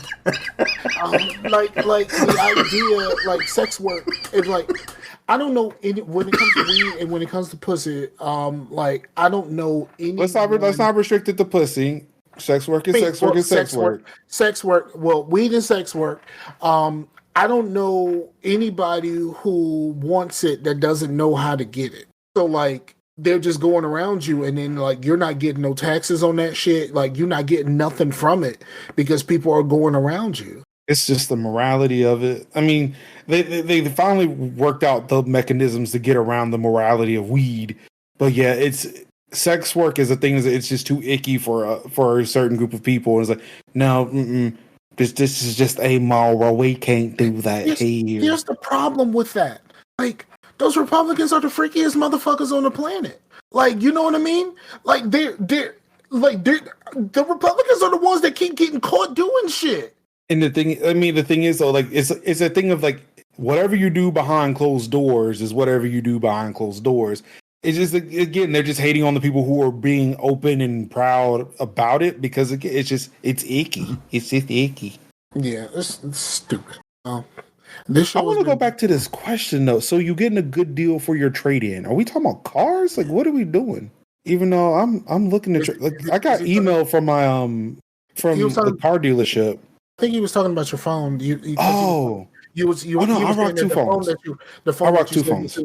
like the idea, like sex work is like, I don't know when it comes to weed and when it comes to pussy. Like I don't know any. Let's not restrict it to pussy. Sex work is sex work is sex work. Sex work. Well, weed and sex work. I don't know anybody who wants it that doesn't know how to get it. So like they're just going around you, and then like you're not getting no taxes on that shit. Like you're not getting nothing from it because people are going around you. It's just the morality of it. I mean, they finally worked out the mechanisms to get around the morality of weed. But yeah, it's sex work is a thing that it's just too icky for a certain group of people. And it's like, no, this is just amoral. We can't do that here. Here's the problem with that. Like, those Republicans are the freakiest motherfuckers on the planet. Like, you know what I mean? Like, the Republicans are the ones that keep getting caught doing shit. And the thing is though, like, it's a thing of like, whatever you do behind closed doors is whatever you do behind closed doors. It's just, again, they're just hating on the people who are being open and proud about it because it's icky. It's just icky. Yeah, it's stupid. I want to go back to this question though. So you're getting a good deal for your trade-in. Are we talking about cars? Like, what are we doing? Even though I'm looking at I got email from my from the car dealership. I think he was talking about your phone. I rock two phones.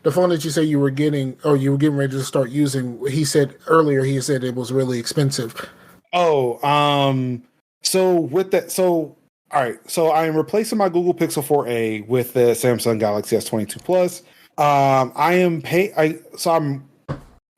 The phone that you say you were getting or you were getting ready to start using. He said earlier. He said it was really expensive. So with that, all right. So I am replacing my Google Pixel 4a with the Samsung Galaxy S22 Plus.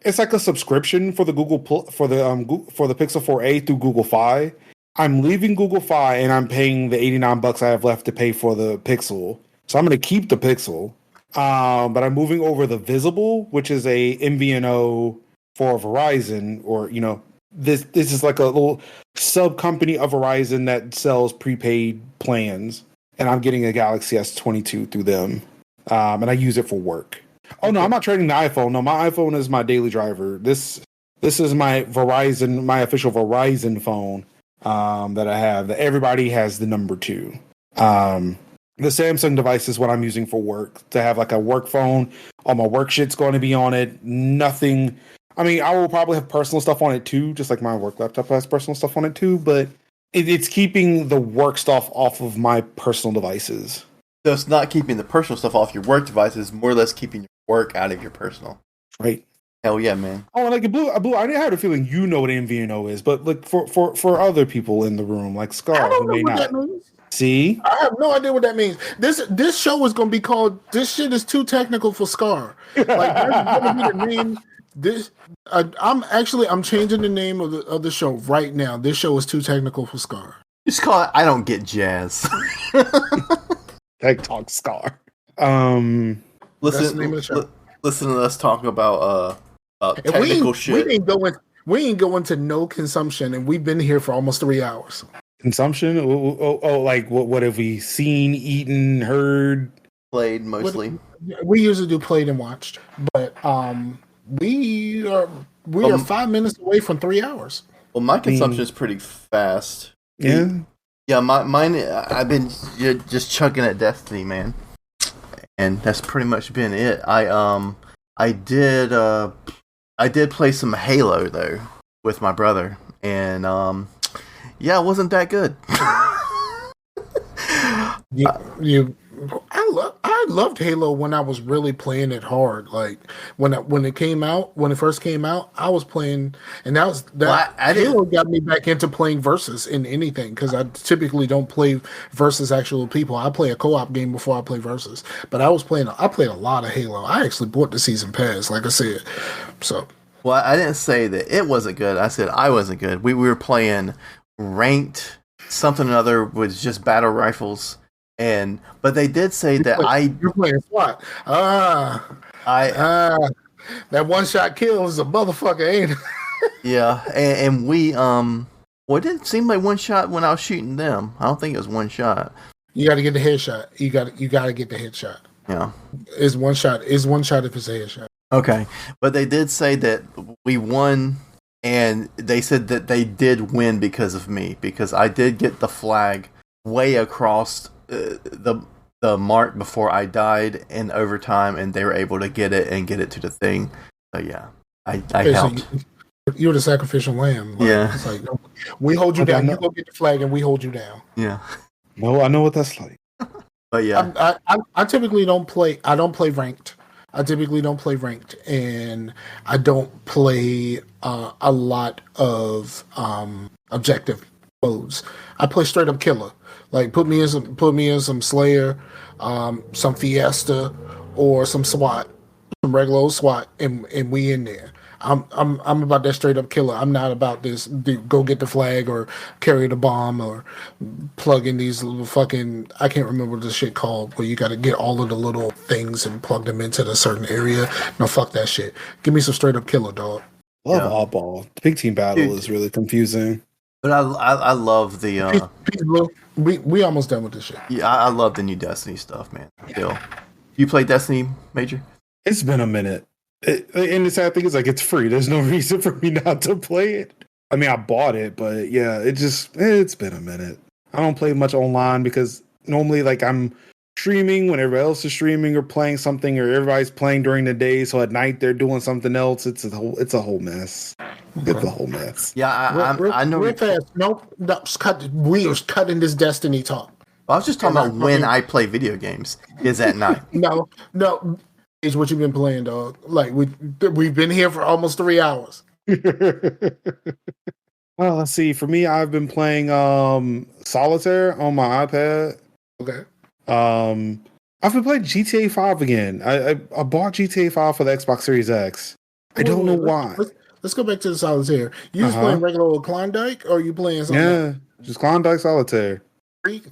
It's like a subscription for the for the Pixel 4a through Google Fi. I'm leaving Google Fi and I'm paying the $89 I have left to pay for the Pixel. So I'm going to keep the Pixel, but I'm moving over the Visible, which is a MVNO for Verizon, or this is like a little sub company of Verizon that sells prepaid plans, and I'm getting a Galaxy S22 through them, and I use it for work. Oh no, I'm not trading the iPhone. No, my iPhone is my daily driver. This is my Verizon, my official Verizon phone. That I have, that everybody has the number 2. The Samsung device is what I'm using for work, to have like a work phone. All my work shit's going to be on it. Nothing. I mean, I will probably have personal stuff on it too, just like my work laptop has personal stuff on it too, but it's keeping the work stuff off of my personal devices. So it's not keeping the personal stuff off your work devices, more or less keeping your work out of your personal. Right. Hell yeah, man. Oh, and like Blue, I didn't have a feeling you know what MVNO is, but like for other people in the room, like Scar, I don't who may know what not. that means. See? I have no idea what that means. This show is going to be called "This Shit Is Too Technical for Scar." Like that's going to be the name. I'm changing the name of the show right now. This show is too technical for Scar. Just call it "I Don't Get Jazz." Tech Talk Scar. Listen to us talk about technical shit. We ain't going to no consumption, and we've been here for almost 3 hours. Consumption? Like what have we seen, eaten, heard? Played mostly. We usually do played and watched, but we are 5 minutes away from 3 hours. Well, my consumption is pretty fast. Yeah. Yeah, mine. I've been just chugging at Destiny, man, and that's pretty much been it. I did play some Halo though with my brother, and yeah, it wasn't that good. You, I loved Halo when I was really playing it hard. Like when it first came out, I was playing, and I Halo didn't. got me back into playing versus in anything because I typically don't play versus actual people. I play a co-op game before I play versus. But I played a lot of Halo. I actually bought the season pass, like I said. So Well, I didn't say that it wasn't good. I said I wasn't good. We were playing ranked something or other with just battle rifles, but they did say that you're playing SWAT. I That one shot kill is a motherfucker, ain't it? yeah, and we well, it didn't seem like one shot when I was shooting them. I don't think it was one shot. You got to get the headshot. You got to get the headshot. Yeah. It's one shot. It's one shot if it's a headshot. Okay, but they did say that we won, and they said that they did win because of me, because I did get the flag way across the mark before I died in overtime, and they were able to get it and get it to the thing. So yeah, I helped. So you're the sacrificial lamb. Like, Yeah. It's like we hold you down. You go get the flag, and we hold you down. Yeah, No, I know what that's like. but yeah, I typically don't play. I don't play ranked. I typically don't play ranked, and I don't play a lot of objective modes. I play straight up killer. Like put me in some Slayer, some Fiesta, or some SWAT, some regular old SWAT, and we in there. I'm about that straight up killer. I'm not about this go get the flag or carry the bomb or plug in these little fucking, I can't remember what this shit called, where you got to get all of the little things and plug them into the certain area. No, fuck that shit. Give me some straight up killer, dog. Love Yeah. oddball. The big team battle Dude. is really confusing. but I love the Peace, Blue. We almost done with this shit. yeah, I love the new Destiny stuff, man. Still, you play Destiny, Major? It's been a minute. And the sad thing is, like, it's free. There's no reason for me not to play it. I mean, I bought it, but yeah, it's been a minute. I don't play much online because normally, like, I'm streaming when everybody else is streaming or playing something, or everybody's playing during the day. So at night they're doing something else. It's a whole mess. It's a whole mess. Yeah, I know. Real fast. No, we are cutting this Destiny talk. I was just talking about when I play video games is at night. No. Is what you've been playing, dog. Like we've been here for almost 3 hours. Well, let's see. For me, I've been playing Solitaire on my iPad. Okay. I've been playing GTA 5 again. I bought GTA 5 for the Xbox Series X. I don't know why. Let's go back to the Solitaire. You just playing regular old Klondike, or you playing something? Yeah, just Klondike Solitaire.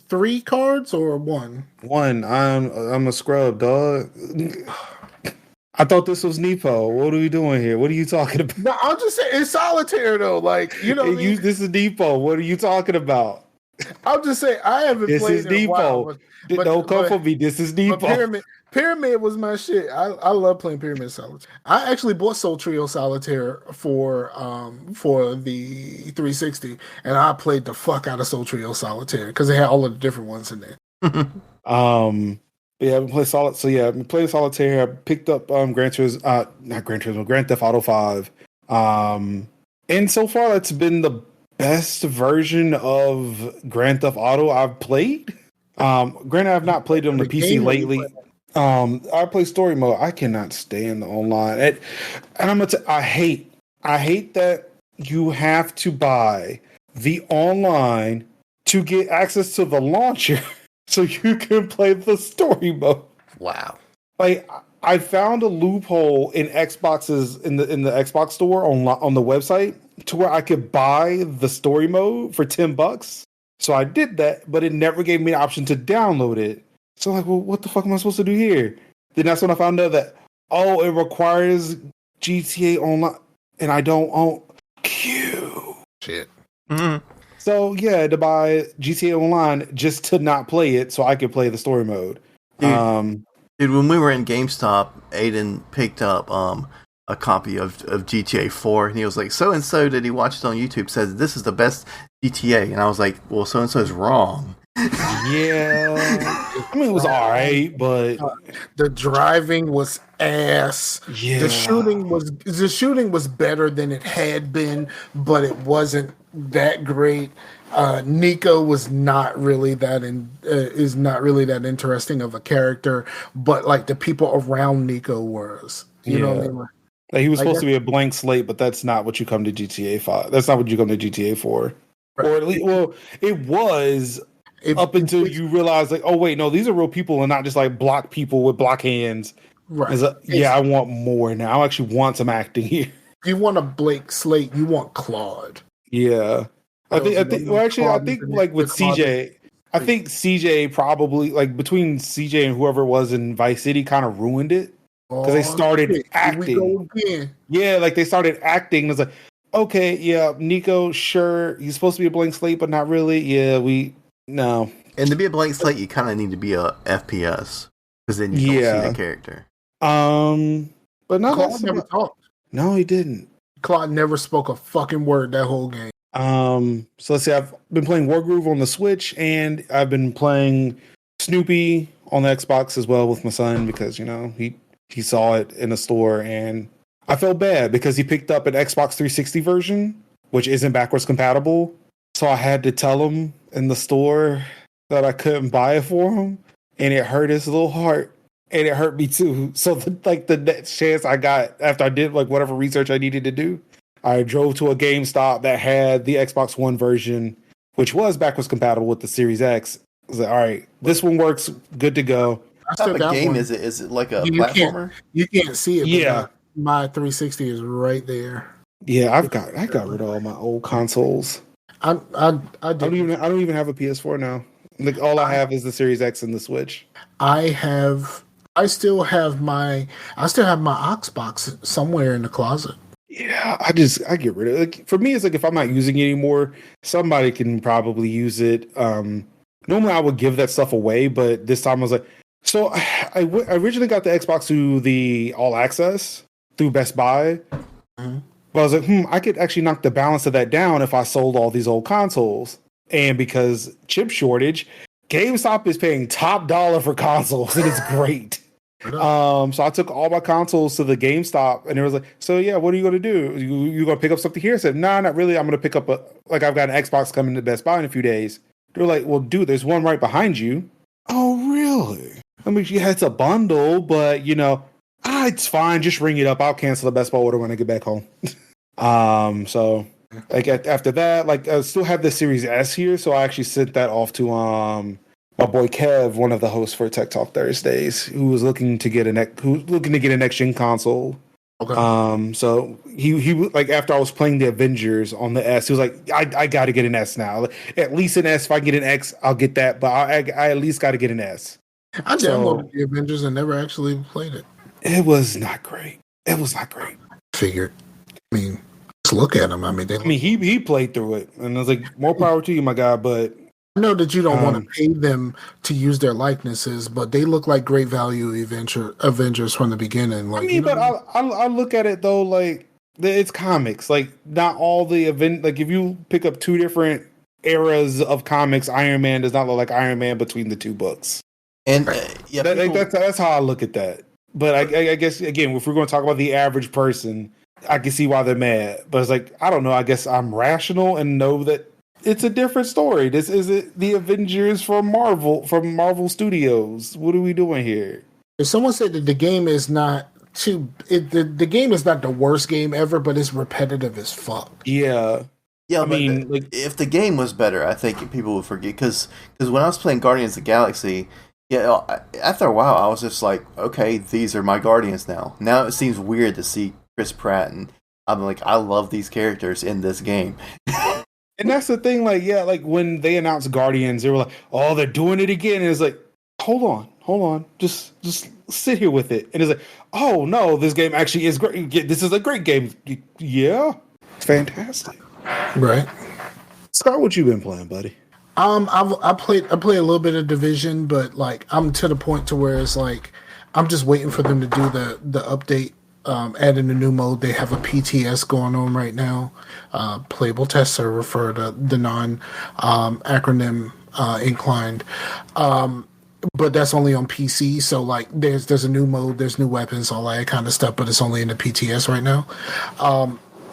Three cards or one? One. I'm a scrub, dog. I thought this was Nepo. What are we doing here? What are you talking about? No, I'm just saying it's Solitaire though. Like you know, what I mean? This is Nepo. What are you talking about? I'm just saying I haven't This played is in a while. Nepo. Don't come for me. This is Nepo. Pyramid was my shit. I love playing Pyramid Solitaire. I actually bought Soul Trio Solitaire for the 360, and I played the fuck out of Soul Trio Solitaire because they had all of the different ones in there. Yeah, I've been playing Solid. So yeah, I've been playing Solitaire. I picked up Grand Theft Auto 5. And so far that's been the best version of Grand Theft Auto I've played. Granted, I've not played it on the PC lately. I play story mode. I cannot stand the online. And I'm gonna I hate that you have to buy the online to get access to the launcher so you can play the story mode. Wow. Like I found a loophole in Xbox's in the Xbox store on the website to where I could buy the story mode for $10. So I did that, but it never gave me the option to download it. So I'm like, well, what the fuck am I supposed to do here? Then that's when I found out that it requires GTA Online, and I don't own Q. Shit. Mm-hmm. So yeah, I had to buy GTA Online just to not play it, so I could play the story mode. Dude, when we were in GameStop, Aiden picked up a copy of GTA 4, and he was like, so-and-so, did he watch it on YouTube, says this is the best GTA. And I was like, well, so-and-so's wrong. Yeah. I mean, it was alright, but... the driving was ass. Yeah. The shooting was better than it had been, but it wasn't that great. Nico was not really is not really that interesting of a character, but like the people around Nico was. You know what I mean? Like, he was Like supposed to be a blank slate, but that's not what you come to GTA 5. That's not what you come to GTA 4. Right. Or at least, well, it was up until you realize, like, oh wait, no, these are real people and not just like block people with block hands. Right. Yeah, I want more now. I actually want some acting here. If you want a blank slate, you want Claude. Yeah. I think like with CJ, I think CJ probably, like, between CJ and whoever it was in Vice City, kind of ruined it because they started acting. Here we go again. Yeah, like they started acting. It was like, okay, yeah, Nico, sure, he's supposed to be a blank slate, but not really. Yeah, no. And to be a blank slate, you kind of need to be a FPS because then you don't see the character. But no, Claude never talked. No, he didn't. Claude never spoke a fucking word that whole game. So let's see. I've been playing Wargroove on the Switch, and I've been playing Snoopy on the Xbox as well with my son because, you know, he saw it in the store, and I felt bad because he picked up an Xbox 360 version, which isn't backwards compatible. So I had to tell him in the store that I couldn't buy it for him, and it hurt his little heart, and it hurt me too. So the next chance I got after I did like whatever research I needed to do, I drove to a GameStop that had the Xbox One version, which was backwards compatible with the Series X. I was like, all right, this one works, good to go. What type of game is it? Is it like a platformer? You can't see it. Yeah, my 360 is right there. Yeah, I got rid of all my old consoles. I don't even have a PS4 now. Like, all I have is the Series X and the Switch. I still have my Xbox somewhere in the closet. Yeah, I get rid of it. Like, for me, it's like if I'm not using it anymore, somebody can probably use it. Normally I would give that stuff away, but this time I was like, so I originally got the Xbox through the All Access through Best Buy. Mm-hmm. But I was like, I could actually knock the balance of that down if I sold all these old consoles. And because chip shortage, GameStop is paying top dollar for consoles, and it's great. So I took all my consoles to the GameStop, and it was like, so yeah, what are you going to do? You going to pick up something here? I said, nah, not really. I'm going to pick up I've got an Xbox coming to Best Buy in a few days. They're like, well, dude, there's one right behind you. Oh, really? I mean, yeah, it's a bundle, but it's fine. Just ring it up. I'll cancel the Best Buy order when I get back home. So like after that, like I still have the Series S here, so I actually sent that off to my boy Kev, one of the hosts for Tech Talk Thursdays, who was looking to get a next gen console. Okay. So he like, after I was playing the Avengers on the S, he was like, I got to get an S now. At least an S. If I get an X, I'll get that, but I at least got to get an S. I downloaded the Avengers and never actually played it. It was not great. Figured. I mean, just look at him. I mean, he played through it, and I was like, more power to you, my guy. But I know that you don't want to pay them to use their likenesses, but they look like great value Avengers from the beginning. Like, but I look at it though, like, it's comics. Like, not all the event. Like, if you pick up two different eras of comics, Iron Man does not look like Iron Man between the two books. And that's how I look at that. But I guess, again, if we're going to talk about the average person, I can see why they're mad. But it's like, I don't know. I guess I'm rational and know that it's a different story. This isn't the Avengers from Marvel Studios. What are we doing here? If someone said that the game is not the game is not the worst game ever, but it's repetitive as fuck. Yeah. I mean, like, if the game was better, I think people would forget. Because when I was playing Guardians of the Galaxy, after a while, I was just like, okay, these are my Guardians now. Now it seems weird to see Chris Pratt, and I'm like, I love these characters in this game. And that's the thing, like, yeah, like when they announced Guardians, they were like, oh, they're doing it again. And it's like, hold on, just sit here with it. And it's like, oh no, this game actually is great. This is a great game. Yeah, it's fantastic. Right. Scott, what you been playing, buddy? I play a little bit of Division, but like I'm to the point to where it's like I'm just waiting for them to do the update, adding a new mode. They have a PTS going on right now, playable test server for the non acronym inclined. But that's only on PC, so like there's a new mode, there's new weapons, all that kind of stuff, but it's only in the PTS right now.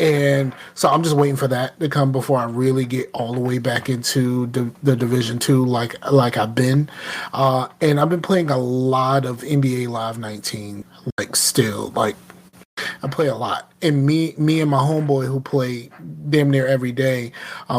And so I'm just waiting for that to come before I really get all the way back into the Division Two, like I've been. And I've been playing a lot of NBA Live 19, like still, like I play a lot. And me and my homeboy who play damn near every day,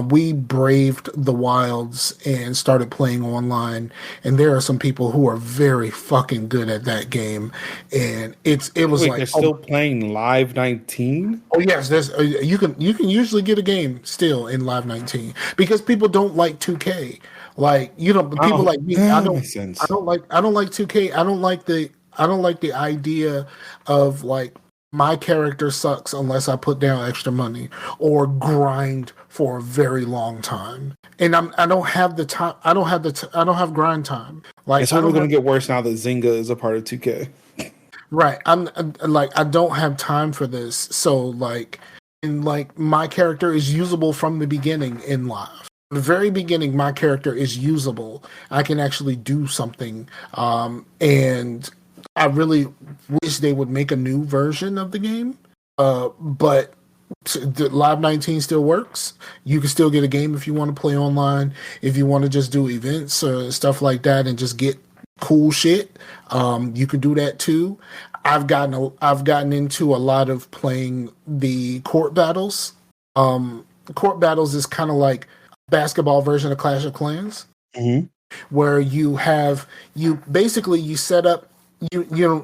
we braved the wilds and started playing online. And there are some people who are very fucking good at that game. And it was Wait, like, they're still playing Live 19? oh yes, there's you can usually get a game still in Live 19 because people don't like 2K. Like, you know, people like me, that makes sense. I don't like 2K. I don't like the idea of like my character sucks unless I put down extra money or grind for a very long time. And I don't have the time. I don't have grind time. Like, It's only going to get worse now that Zynga is a part of 2K. right. I'm like, I don't have time for this. So like, and like my character is usable from the beginning in live. The very beginning, my character is usable. I can actually do something. And I really wish they would make a new version of the game. But the Live 19 still works. You can still get a game if you want to play online. If you want to just do events or stuff like that and just get cool shit, you can do that too. I've gotten into a lot of playing the court battles. Court battles is kind of like a basketball version of Clash of Clans, where you set up. You know,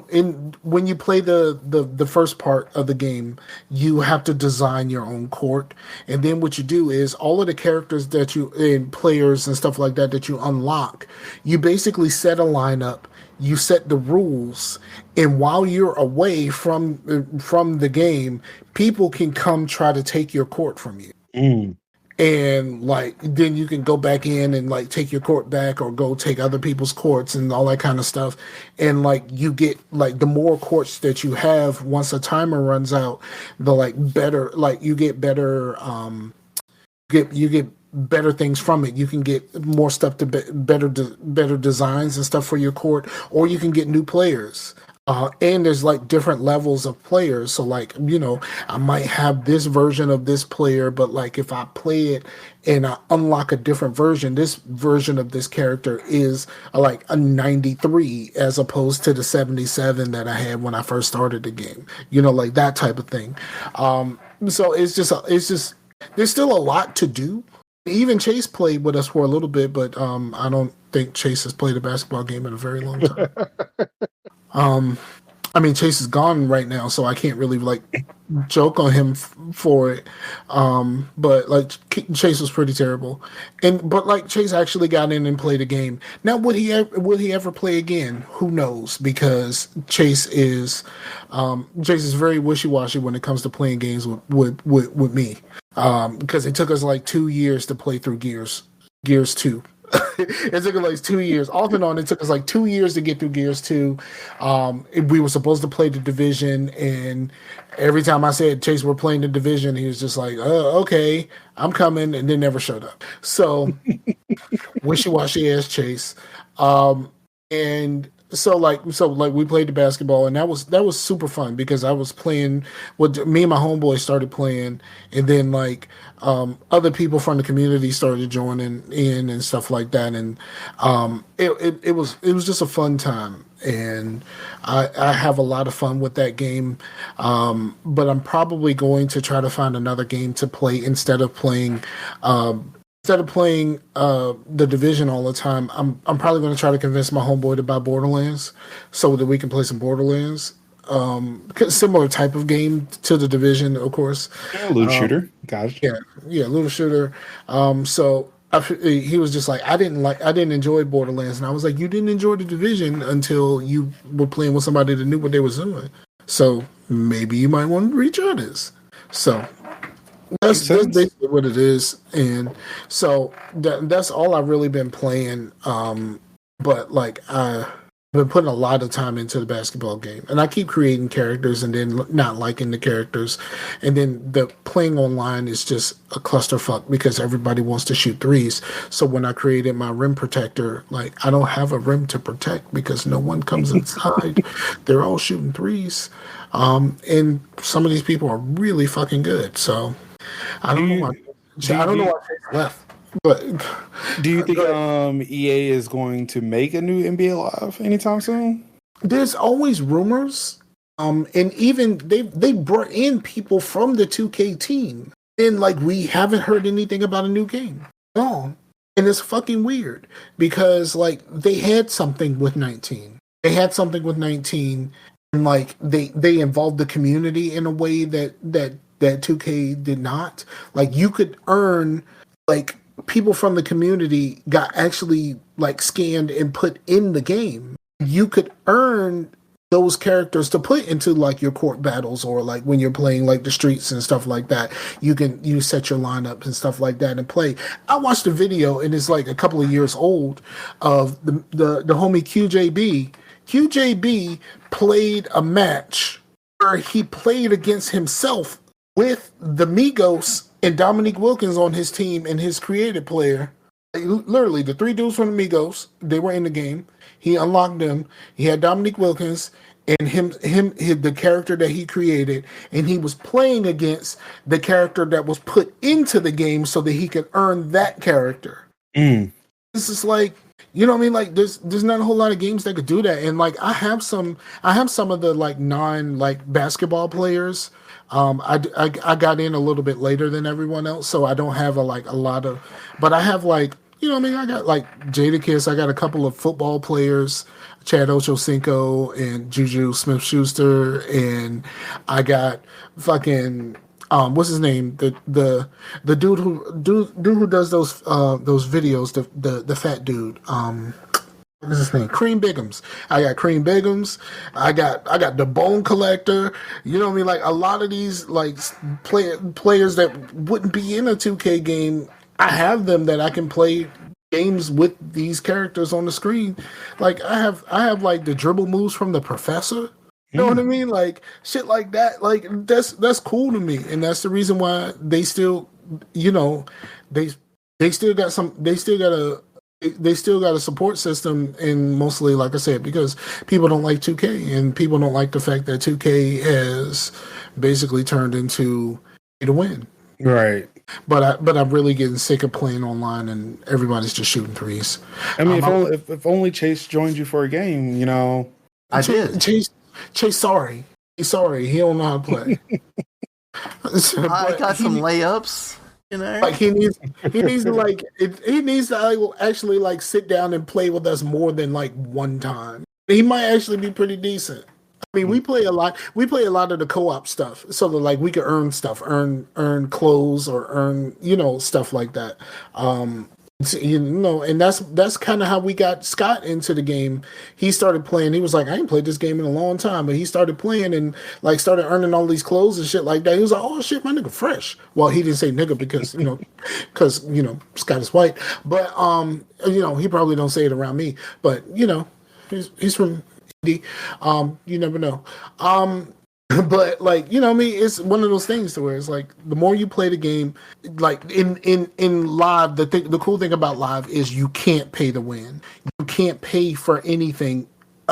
when you play the first part of the game, you have to design your own court, and then what you do is all of the characters that you and players and stuff like that you unlock, you basically set a lineup, you set the rules, and while you're away from the game, people can come try to take your court from you. And like then you can go back in and like take your court back or go take other people's courts and all that kind of stuff. And like you get like the more courts that you have once a timer runs out, the like better, like you get better you get better things from it. You can get more stuff to better designs and stuff for your court, or you can get new players. And there's like different levels of players. So like, you know, I might have this version of this player, but like if I play it and I unlock a different version, this version of this character is like a 93 as opposed to the 77 that I had when I first started the game. You know, like that type of thing. So it's just there's still a lot to do. Even Chase played with us for a little bit, but I don't think Chase has played a basketball game in a very long time. I mean, Chase is gone right now, so I can't really like joke on him for it. But like Chase was pretty terrible, but like Chase actually got in and played a game. Now, would he ever play again? Who knows? Because Chase is very wishy washy when it comes to playing games with me. Because it took us like 2 years to play through Gears 2. It took us like 2 years. Off and on, it took us like 2 years to get through Gears 2. We were supposed to play the Division, and every time I said, Chase, we're playing the Division, he was just like, okay, I'm coming, and then never showed up. So, wishy-washy ass Chase. And so we played the basketball, and that was super fun because I was playing with me and my homeboy started playing, and then like other people from the community started joining in and stuff like that, and it was just a fun time, and I have a lot of fun with that game. But I'm probably going to try to find another game to play instead of playing the Division all the time. I'm probably going to try to convince my homeboy to buy Borderlands so that we can play some Borderlands. Similar type of game to the Division, of course. Yeah, loot shooter. Gotcha. Yeah, little shooter. So he was just like, I didn't enjoy Borderlands, and I was like, you didn't enjoy the Division until you were playing with somebody that knew what they was doing. So maybe you might want to retry this. So that's basically what it is, and so that's all I've really been playing. But like been putting a lot of time into the basketball game, and I keep creating characters and then not liking the characters, and then the playing online is just a clusterfuck because everybody wants to shoot threes. So when I created my rim protector, like I don't have a rim to protect because no one comes inside. They're all shooting threes, and some of these people are really fucking good. So I don't know why. I don't know why Chase left. But do you think EA is going to make a new NBA Live anytime soon? There's always rumors, and even they brought in people from the 2K team, and like we haven't heard anything about a new game. No, and it's fucking weird because like they had something with 19. They had something with 19, and like they involved the community in a way that 2K did not. Like you could earn like. People from the community got actually like scanned and put in the game. You could earn those characters to put into like your court battles or like when you're playing like the streets and stuff like that. You set your lineups and stuff like that and play. I watched a video and it's like a couple of years old of the homie QJB. QJB played a match where he played against himself with the Migos and Dominique Wilkins on his team and his creative player. Like, literally, the three dudes from the Migos, they were in the game. He unlocked them. He had Dominique Wilkins and the character that he created, and he was playing against the character that was put into the game so that he could earn that character. This is like, you know what I mean? Like there's not a whole lot of games that could do that. And like I have some of the like non like basketball players. I got in a little bit later than everyone else, so I don't have a lot of, but I have like, you know what I mean? I got like Jadakiss, I got a couple of football players, Chad Ochocinco and Juju Smith-Schuster, and I got fucking what's his name? The dude who does those videos, the fat dude. What is his name? Cream Biggums. I got Cream Biggums. I got the Bone Collector. You know what I mean? Like a lot of these like players that wouldn't be in a 2K game, I have them that I can play games with these characters on the screen. Like I have like the dribble moves from the Professor. You know what I mean? Like shit like that. Like that's cool to me, and that's the reason why they still, you know, they still got a support system, and mostly, like I said, because people don't like 2K, and people don't like the fact that 2K has basically turned into pay to win. Right. But I'm really getting sick of playing online, and everybody's just shooting threes. I mean, if only Chase joined you for a game, you know. I did. Chase, sorry. He's sorry. He don't know how to play. I got some layups. You know? Like he needs to actually like sit down and play with us more than like one time. He might actually be pretty decent. I mean, we play a lot. We play a lot of the co-op stuff, so that like we could earn stuff, earn clothes, or earn stuff like that. And that's kind of how we got Scott into the game. He started playing. He was like, I ain't played this game in a long time, but he started playing and like started earning all these clothes and shit like that. He was like, oh shit, my nigga fresh. Well, he didn't say nigga because Scott is white, but he probably don't say it around me. But he's from Indy. You never know. But like, I mean, it's one of those things to where it's like the more you play the game, like in live, the cool thing about live is you can't pay to win. You can't pay for anything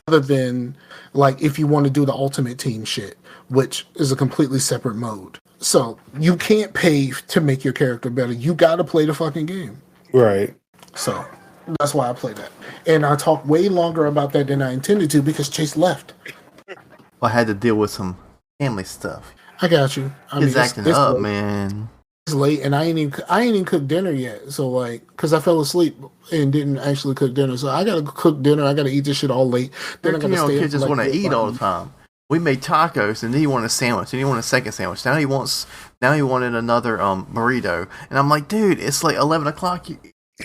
other than like if you want to do the ultimate team shit, which is a completely separate mode. So you can't pay to make your character better. You got to play the fucking game. Right. So that's why I play that. And I talked way longer about that than I intended to because Chase left. I had to deal with some family stuff. I got you. He's acting up, late. man. It's late, and I ain't even cooked dinner yet. So like, because I fell asleep and didn't actually cook dinner, so I gotta cook dinner. I gotta eat this shit all late. Then I gotta stay. Kids just want to eat all the time. We made tacos, and then he wanted a sandwich, and he wanted a second sandwich. Now he wanted another burrito, and I'm like, dude, it's like 11 o'clock. Yeah,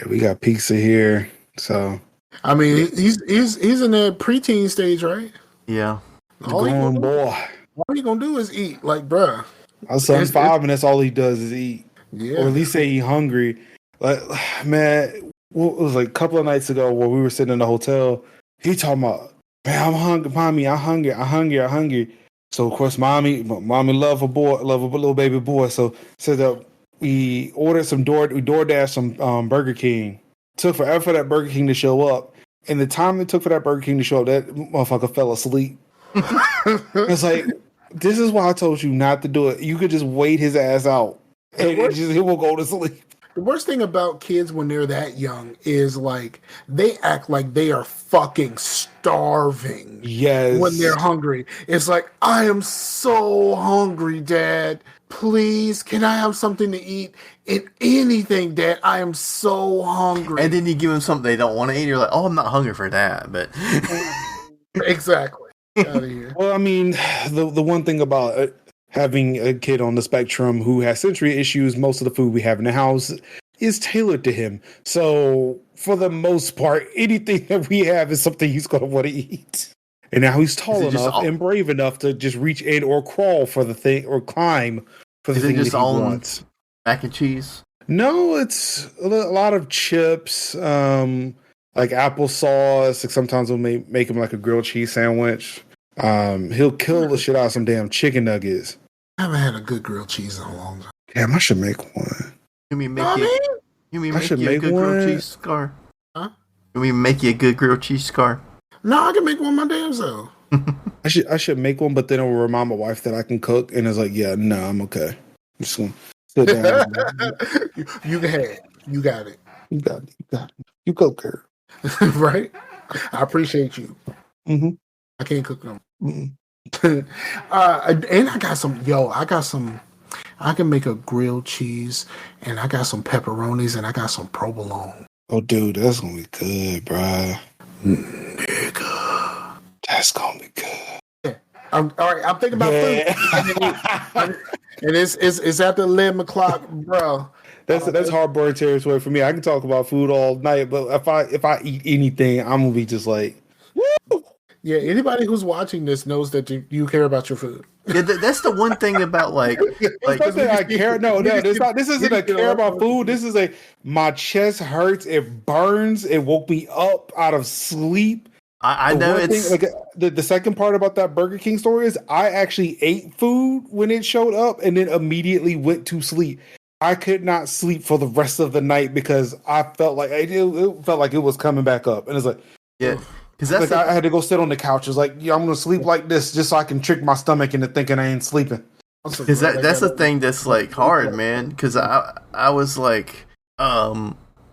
we got pizza here, so. I mean, he's in the preteen stage, right? Yeah. Grown boy. All he gonna do is eat, like, bruh. My son's 5, and that's all he does is eat. Yeah. Or at least say he's hungry. Like, man, it was like a couple of nights ago where we were sitting in the hotel. He talking about, man, I'm hungry, mommy, I'm hungry. So of course, mommy love a boy, love a little baby boy. So that we ordered we DoorDash some Burger King. Took forever for that Burger King to show up, and the time it took for that Burger King to show up, that motherfucker fell asleep. It's like, this is why I told you not to do it. You could just wait his ass out, and he will go to sleep. The worst thing about kids when they're that young is like they act like they are fucking starving. Yes. When they're hungry. It's like, I am so hungry, Dad. Please, can I have something to eat? Anything, Dad. I am so hungry. And then you give them something they don't want to eat. You're like, oh, I'm not hungry for that. But exactly. Out of here. Well, I mean, the one thing about having a kid on the spectrum who has sensory issues, most of the food we have in the house is tailored to him. So for the most part, anything that we have is something he's going to want to eat. And now he's tall enough and brave enough to just reach in or crawl for the thing or climb for the thing that he wants. Mac and cheese? No, it's a lot of chips, like applesauce. Like sometimes we'll make him like a grilled cheese sandwich. He'll kill the shit out of some damn chicken nuggets. I haven't had a good grilled cheese in a long time. Damn, I should make one. You mean make you a good one. Grilled cheese scar? Huh? You mean make you a good grilled cheese scar? No, I can make one my damn self. I should make one, but then it will remind my wife that I can cook, and it's like, yeah, no, I'm okay. I'm just gonna sit down. You can have it. You got it. You got it. You cook, girl. Right? I appreciate you. Mm-hmm. I can't cook them. Mm-hmm. And I got some. I can make a grilled cheese, and I got some pepperonis, and I got some provolone. Oh, dude, that's gonna be good, bruh. Nigga, that's gonna be good. Yeah. All right. I'm thinking about food, and it's after 11 o'clock, bro. That's hard-boiled territory for me. I can talk about food all night, but if I eat anything, I'm gonna be just like, woo! Yeah, anybody who's watching this knows that you care about your food. Yeah, that's the one thing about like I care. No, it's not. This isn't a care about food. This is my chest hurts. It burns. It woke me up out of sleep. I know it's the second part about that Burger King story is I actually ate food when it showed up and then immediately went to sleep. I could not sleep for the rest of the night because I felt like it felt like it was coming back up, and it's like, yeah. Because that's I had to go sit on the couch. It's like, yeah, I'm gonna sleep like this just so I can trick my stomach into thinking I ain't sleeping. Because that's the thing that's like hard, man. Because I was like,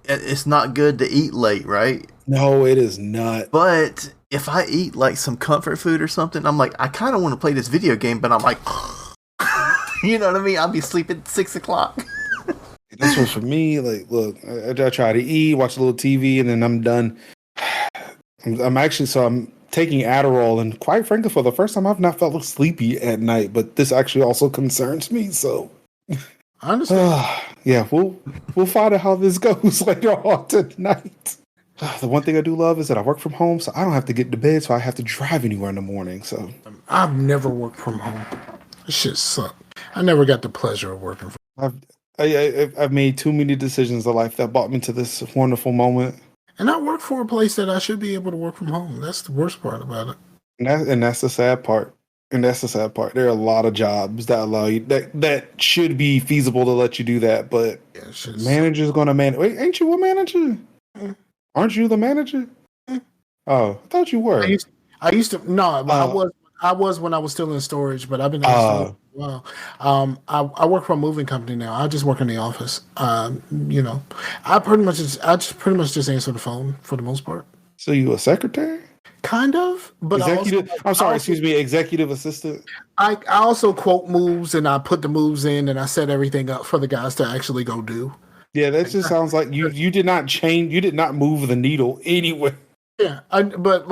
it's not good to eat late, right? No, it is not. But if I eat like some comfort food or something, I'm like, I kind of want to play this video game, but I'm like, you know what I mean? I'll be sleeping at 6 o'clock. This one for me, like, look, I try to eat, watch a little TV, and then I'm done. I'm taking Adderall, and quite frankly, for the first time, I've not felt sleepy at night. But this actually also concerns me. So, I understand. Yeah, we'll find out how this goes later on tonight. The one thing I do love is that I work from home, so I don't have to get to bed, so I have to drive anywhere in the morning. So, I've never worked from home. This shit sucked. I never got the pleasure of working from home. I've made too many decisions in life that brought me to this wonderful moment. And I work for a place that I should be able to work from home. That's the worst part about it. And that's the sad part. There are a lot of jobs that allow you that should be feasible to let you do that, but manager's gonna manage. Wait, ain't you a manager? Aren't you the manager? Oh, I thought you were. I used to. No, I was when I was still in storage, but I've been in storage. Well, I work for a moving company now. I just work in the office. I pretty much just answer the phone for the most part. So you a secretary? Kind of, but executive assistant. I also quote moves and I put the moves in and I set everything up for the guys to actually go do. Yeah, that just sounds like you did not change. You did not move the needle anyway. Yeah, but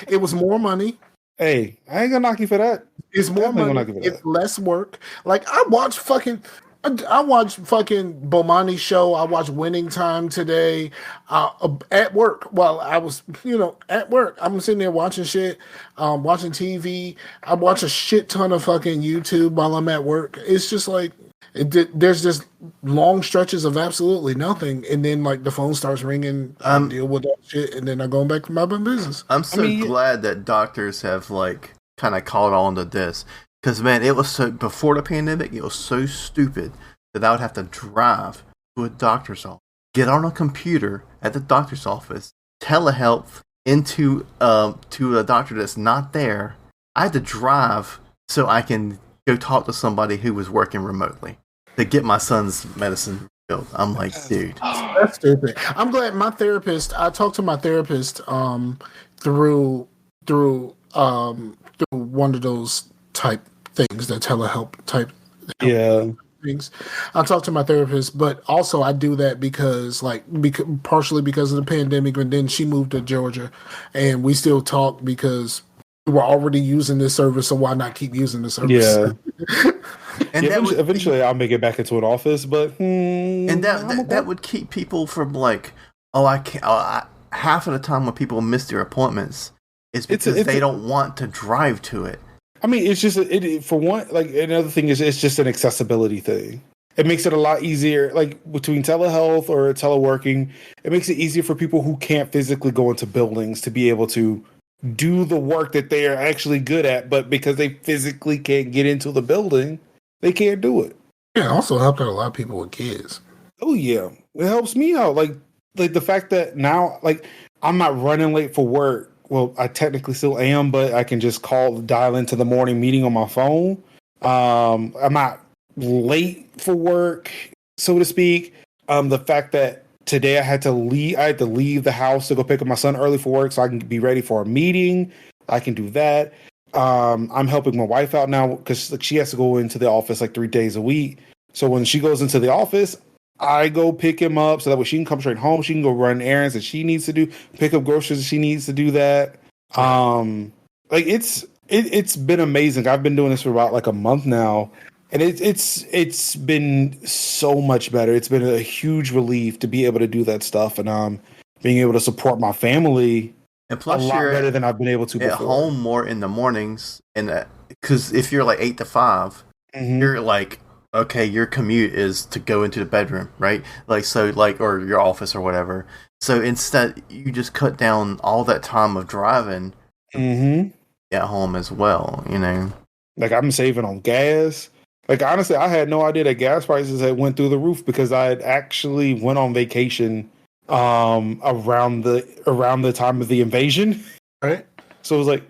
it was more money. Hey, I ain't gonna knock you for that. It's more money. It's less work. Like I watched fucking Bomani's show. I watched Winning Time today at work. While I was, at work, I'm sitting there watching shit, watching TV. I watch a shit ton of fucking YouTube while I'm at work. It's just like There's just long stretches of absolutely nothing, and then like the phone starts ringing. I deal with that shit, and then I'm going back to my business. I'm so glad that doctors have like kind of caught on to this, because man, it was so before the pandemic, it was so stupid that I would have to drive to a doctor's office, get on a computer at the doctor's office, telehealth into to a doctor that's not there. I had to drive so I can go talk to somebody who was working remotely to get my son's medicine filled. I'm like, dude, that's stupid. I'm glad my therapist. I talked to my therapist through one of those type things, the telehelp type. Things. I talk to my therapist, but also I do that because partially because of the pandemic, and then she moved to Georgia, and we still talk because we're already using this service, so why not keep using the service? Yeah. And eventually I'll make it back into an office, but and that would keep people from like, I can't. Half of the time when people miss their appointments, it's because they don't want to drive to it. I mean, it's just for one. Like another thing is, it's just an accessibility thing. It makes it a lot easier. Like between telehealth or teleworking, it makes it easier for people who can't physically go into buildings to be able to do the work that they are actually good at, but because they physically can't get into the building, they can't do it. Yeah, it also helped out a lot of people with kids. Oh yeah, it helps me out. Like the fact that now, like I'm not running late for work. Well, I technically still am, but I can just dial into the morning meeting on my phone. I'm not late for work, so to speak. The fact that today I had to leave the house to go pick up my son early for work so I can be ready for a meeting. I can do that. I'm helping my wife out now because she has to go into the office like 3 days a week. So when she goes into the office, I go pick him up so that way she can come straight home. She can go run errands that she needs to do, pick up groceries that she needs to do that. Like it's been amazing. I've been doing this for about like a month now, and it's been so much better. It's been a huge relief to be able to do that stuff, and being able to support my family. And plus, a lot better than I've been able to at before. Home more in the mornings, and because if you're like 8 to 5, you're like, okay, your commute is to go into the bedroom, right? Like so, like or your office or whatever. So instead, you just cut down all that time of driving at home as well. You know, like I'm saving on gas. Like honestly, I had no idea that gas prices had went through the roof because I had actually went on vacation around the time of the invasion. Right. So it was like,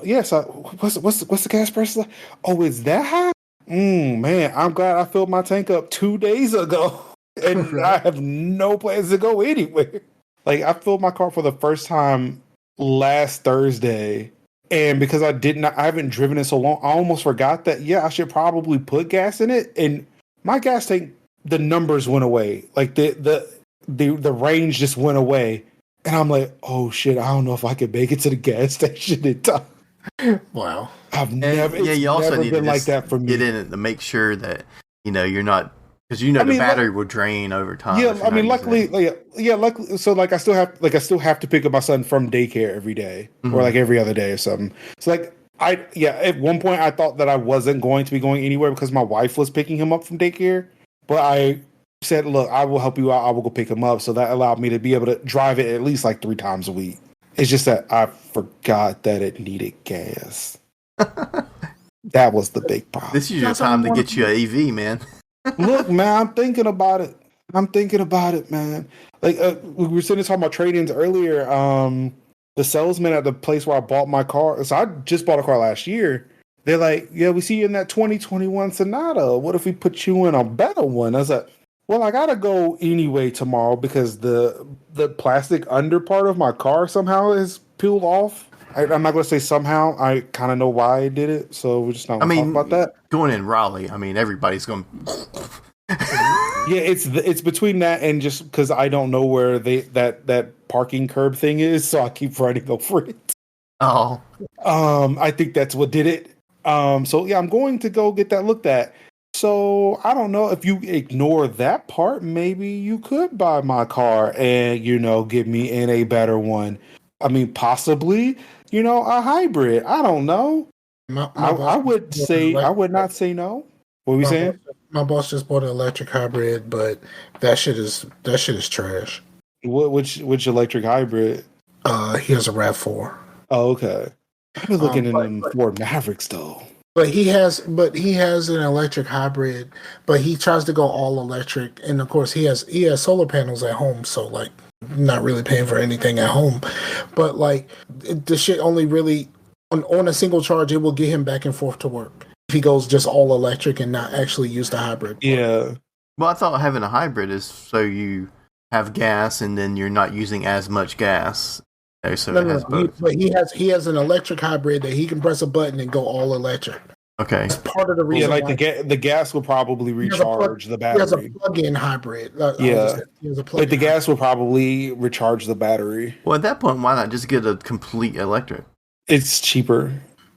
yes. What's the gas price like? Oh, is that high? Man, I'm glad I filled my tank up 2 days ago, and I have no plans to go anywhere. Like I filled my car for the first time last Thursday, and because I haven't driven it so long, I almost forgot that. Yeah, I should probably put gas in it, and my gas tank, the numbers went away. Like the range just went away, and I'm like, oh shit, I don't know if I can make it to the gas station in time. Wow. You also never need been to like that for me. Get in it to make sure that you're not, because the battery will drain over time. Yeah, I mean, luckily, luckily, so like I still have to pick up my son from daycare every day, or like every other day or something. So like at one point I thought that I wasn't going to be going anywhere because my wife was picking him up from daycare, but I said, look, I will help you out. I will go pick him up. So that allowed me to be able to drive it at least like 3 times a week. It's just that I forgot that it needed gas. That was the big problem. This is your time to get you an EV, man. Look, man, I'm thinking about it, man. Like we were sitting talking about trade-ins earlier. The salesman at the place where I bought my car. So I just bought a car last year. They're like, yeah, we see you in that 2021 Sonata. What if we put you in a better one? I was like, well, I gotta go anyway tomorrow because the plastic under part of my car somehow is peeled off. I'm not gonna say somehow. I kind of know why I did it, so we're just not gonna talk about that. Going in Raleigh, I mean, everybody's going. Yeah, it's between that and just because I don't know where that parking curb thing is, so I keep running over it. Oh, I think that's what did it. So yeah, I'm going to go get that looked at. So I don't know if you ignore that part, maybe you could buy my car and get me in a better one. I mean, possibly, a hybrid. I don't know. I would not say no. What were we My boss, saying? my boss just bought an electric hybrid, but that shit is trash. Which electric hybrid? He has a Rav4. Oh, okay. I've been looking in But, them but Ford Mavericks though. but he has an electric hybrid, but he tries to go all electric, and of course he has solar panels at home, so like not really paying for anything at home, but like the shit only really on a single charge it will get him back and forth to work if he goes just all electric and not actually use the hybrid. Yeah. Well, I thought having a hybrid is so you have gas and then you're not using as much gas. So No, it no, has no. both. But he has an electric hybrid that he can press a button and go all electric. Okay. That's part of the Yeah, reason like why the gas will probably he has a plug- recharge the he has a battery. plug-in hybrid. Yeah. He has a Like plug-in the gas will probably recharge the battery. Well, at that point, why not just get a complete electric? It's cheaper.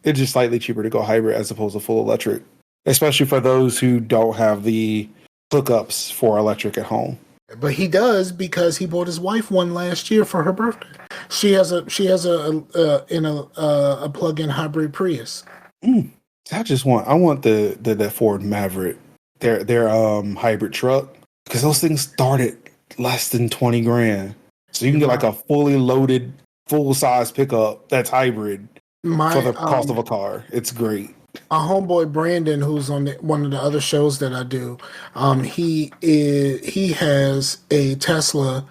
It's just slightly cheaper to go hybrid as opposed to full electric, especially for those who don't have the hookups for electric at home. But he does because he bought his wife one last year for her birthday. She has a plug-in hybrid Prius. I want the Ford Maverick, their hybrid truck, because those things start at less than 20 grand. So you can get like a fully loaded, full size pickup that's hybrid for the cost of a car. It's great. Our homeboy Brandon, who's on one of the other shows that I do, he has a Tesla,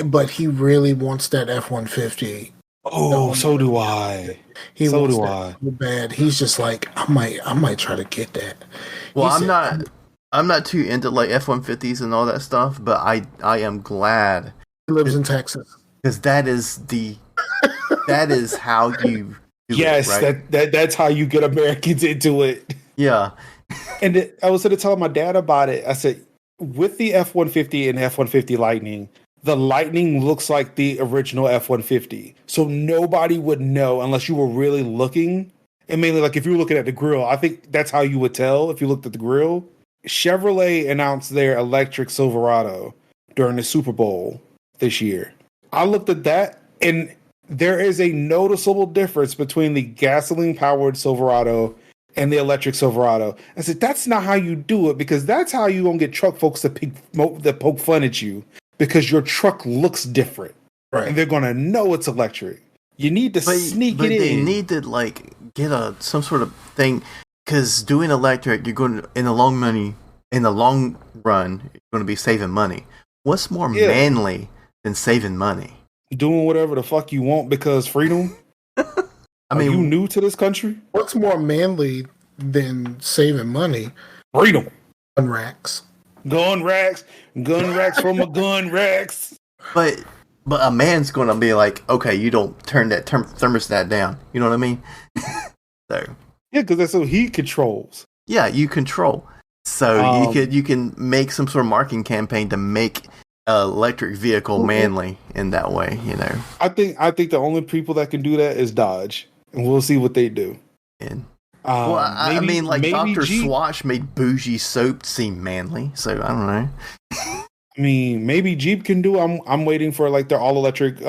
but he really wants that F-150. Oh, so do I. He So wants do that I. so bad. He's just like, I might try to get that. Well, He said, I'm not too into like F-150s and all that stuff, but I am glad he lives in Texas. because that is how you do Yes, it, right? that's how you get Americans into it. Yeah. And I was going to tell my dad about it. I said, with the F-150 and F-150 Lightning, the Lightning looks like the original F-150. So nobody would know unless you were really looking. And mainly, like, if you were looking at the grill, I think that's how you would tell if you looked at the grill. Chevrolet announced their electric Silverado during the Super Bowl this year. I looked at that, and there is a noticeable difference between the gasoline-powered Silverado and the electric Silverado. I said, that's not how you do it, because that's how you gonna get truck folks that poke fun at you, because your truck looks different, Right. and they're gonna know it's electric. You need to sneak but it they in. need to like get some sort of thing because doing electric, you're going to, in the long run, you're going to be saving money. What's more manly than saving money? Doing whatever the fuck you want because freedom. I mean, Are you new to this country? What's more manly than saving money? Freedom. Gun racks. Gun racks from a gun racks. but a man's going to be like, okay, you don't turn that thermostat down. You know what I mean? So Yeah, because that's what he controls. yeah, you control. So you can make some sort of marketing campaign to make an electric vehicle manly in that way. You know, I think the only people that can do that is Dodge, and we'll see what they do. and well, I mean, like Dr. Swatch made bougie soap seem manly, so I don't know. I mean, maybe Jeep can do. I'm waiting for like their all electric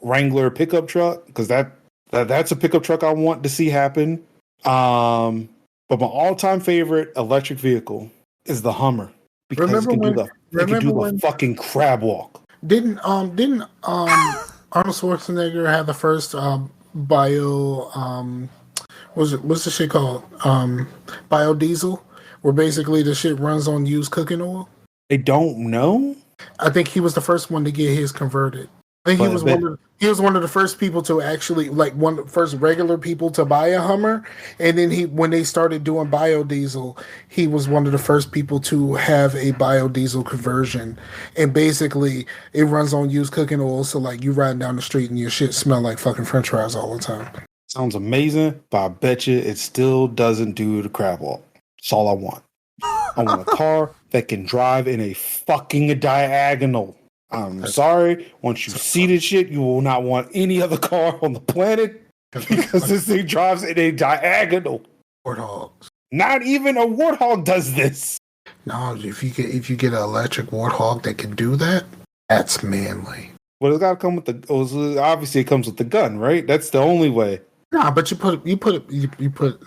Wrangler pickup truck, because that's a pickup truck I want to see happen. But my all time favorite electric vehicle is the Hummer, because it can do the fucking crab walk. Didn't Arnold Schwarzenegger have the first what's the shit called? Biodiesel, where basically the shit runs on used cooking oil? I don't know. I think he was the first one to get his converted. I think he was one of the first people to actually, like, one of the first regular people to buy a Hummer. And then when they started doing biodiesel, he was one of the first people to have a biodiesel conversion. And basically, it runs on used cooking oil. So, like, you riding down the street and your shit smell like fucking French fries all the time. Sounds amazing, but I bet you it still doesn't do the crab walk. That's all I want. I want a car that can drive in a fucking diagonal. I'm sorry. Once you see this shit, you will not want any other car on the planet, because this thing drives in a diagonal. Warthogs. Not even a Warthog does this. No, if you get an electric Warthog that can do that, that's manly. But it's got to come with obviously it comes with the gun, right? That's the only way. Nah, but you put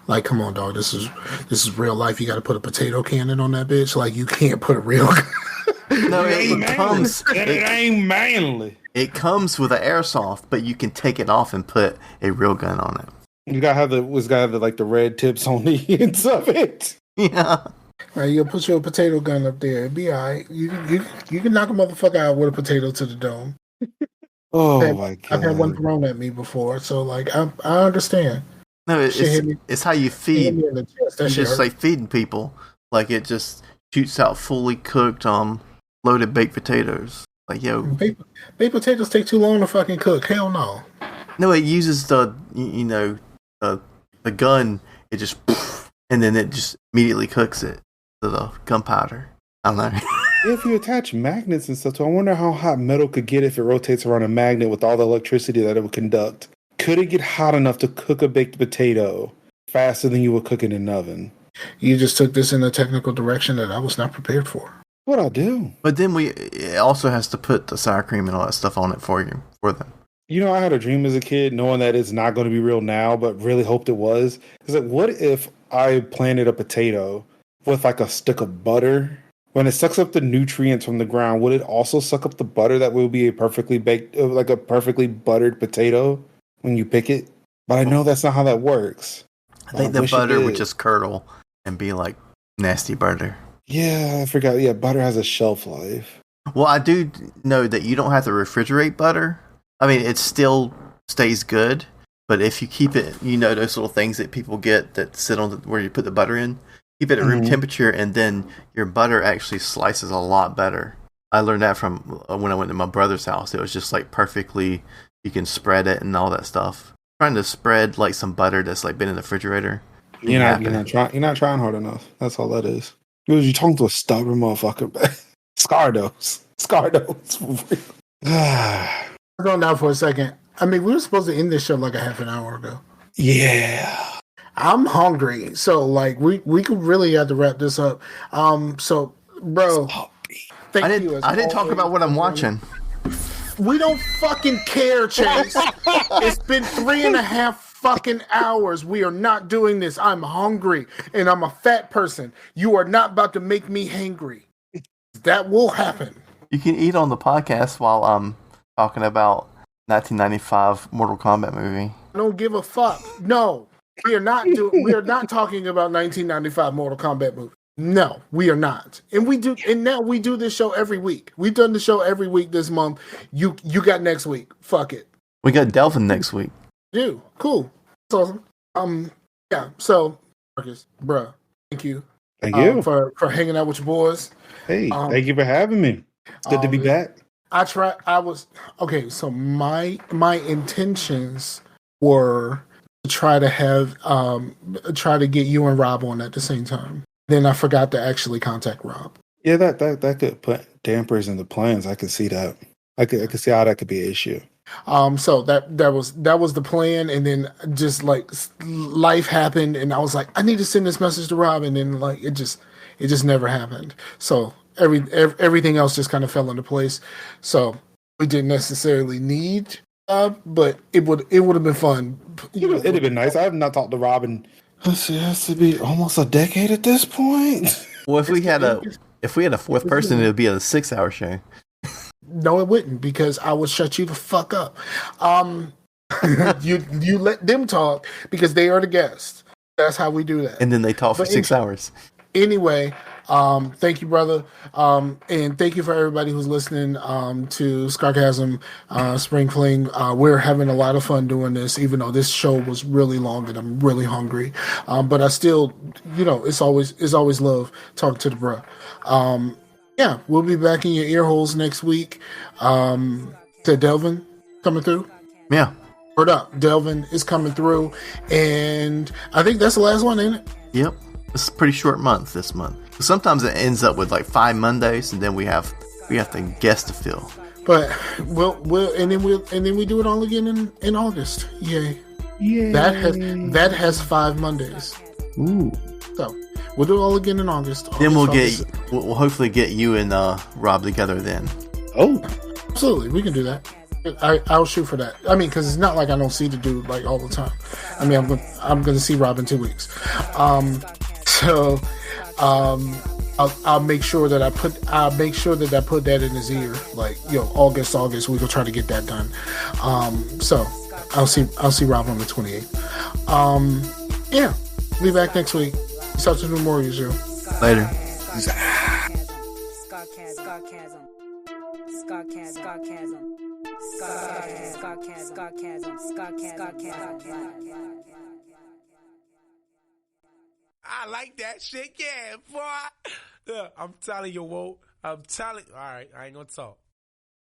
like, come on, dog. This is real life. You got to put a potato cannon on that bitch. Like, you can't put a real. No, It ain't it comes. manly. It ain't manly. It comes with an airsoft, but you can take it off and put a real gun on it. You gotta have the red tips on the ends of it. Yeah. Right, you'll put your potato gun up there. It'd be all right. You can knock a motherfucker out with a potato to the dome. Oh my god! I've had one thrown at me before, so like I understand. No, it's how you feed. It's Just like feeding people. Like it just shoots out fully cooked, loaded baked potatoes. Like baked potatoes take too long to fucking cook. Hell no. No, it uses the gun. It just and then it just immediately cooks it to the gunpowder. I don't know. If you attach magnets and stuff, so I wonder how hot metal could get if it rotates around a magnet with all the electricity that it would conduct. Could it get hot enough to cook a baked potato faster than you would cook it in an oven? You just took this in a technical direction that I was not prepared for. What I do? But then it also has to put the sour cream and all that stuff on it for them. You know, I had a dream as a kid, knowing that it's not going to be real now, but really hoped it was. It's like, what if I planted a potato with like a stick of butter? When it sucks up the nutrients from the ground, would it also suck up the butter that will be a perfectly baked, like a perfectly buttered potato when you pick it? But I know that's not how that works. I think the butter would just curdle and be like nasty butter. Yeah, I forgot. Yeah, butter has a shelf life. Well, I do know that you don't have to refrigerate butter. I mean, it still stays good, but if you keep it, those little things that people get that sit on where you put the butter in, keep it at room temperature, and then your butter actually slices a lot better. I learned that from when I went to my brother's house. It was just like perfectly, you can spread it and all that stuff. Trying to spread like some butter that's like been in the refrigerator. You're not trying hard enough. That's all that is. You're talking to a stubborn motherfucker. Scardos. Hold on now for a second. I mean, we were supposed to end this show like a half an hour ago. Yeah. I'm hungry, so like we could really have to wrap this up. So bro, I didn't talk about what I'm watching. We don't fucking care, Chase. It's been 3.5 fucking hours. We are not doing this. I'm hungry, and I'm a fat person. You are not about to make me hangry. That will happen. You can eat on the podcast while I'm talking about 1995 Mortal Kombat movie. I don't give a fuck. No. We are not talking about 1995 Mortal Kombat movie. No, we are not. And now we do this show every week. We've done the show every week this month. You got next week. Fuck it. We got Delvin next week. Dude, cool. That's awesome. Yeah. So, Marcus, bruh, thank you. Thank you for hanging out with your boys. Hey, thank you for having me. It's good to be back. So my intentions were to try to get you and Rob on at the same time. Then I forgot to actually contact Rob. Yeah, that could put dampers in the plans. I could see that. I could see how that could be an issue. So that was the plan, and then just like life happened, and I was like, I need to send this message to Rob, and then like it just never happened. So everything else just kind of fell into place. So we didn't necessarily need, but it would have been fun. It'd have been nice. I have not talked to Rob in it has to be almost a decade at this point. Well, if we had a fourth person, it would be a 6-hour show. No, it wouldn't, because I would shut you the fuck up. You let them talk because they are the guests. That's how we do that. And then they talk for 6 hours. Anyway, thank you, brother. And thank you for everybody who's listening to Scarcasm Spring Fling. We're having a lot of fun doing this, even though this show was really long and I'm really hungry. But I still, it's always love talking to the bruh. Yeah, we'll be back in your ear holes next week. To Delvin coming through. Yeah. Word up. Delvin is coming through. And I think that's the last one, ain't it? Yep. It's a pretty short month this month. Sometimes it ends up with like 5 Mondays, and then we have the guest to fill. But we'll we do it all again in August. Yay. Yeah. That has 5 Mondays. Ooh. So we'll do it all again in August. Then we'll hopefully get you and Rob together then. Oh, absolutely, we can do that. I'll shoot for that. I mean, because it's not like I don't see the dude like all the time. I mean, I'm gonna see Rob in 2 weeks. So I'll make sure that I put that in his ear. Like, August, we gonna try to get that done. So I'll see Rob on the 28th. Yeah, be back next week. Talk to the Warriors, yo. Later. I like that shit, yeah, boy. Look, I'm telling you, Whoa. All right, I ain't gonna talk.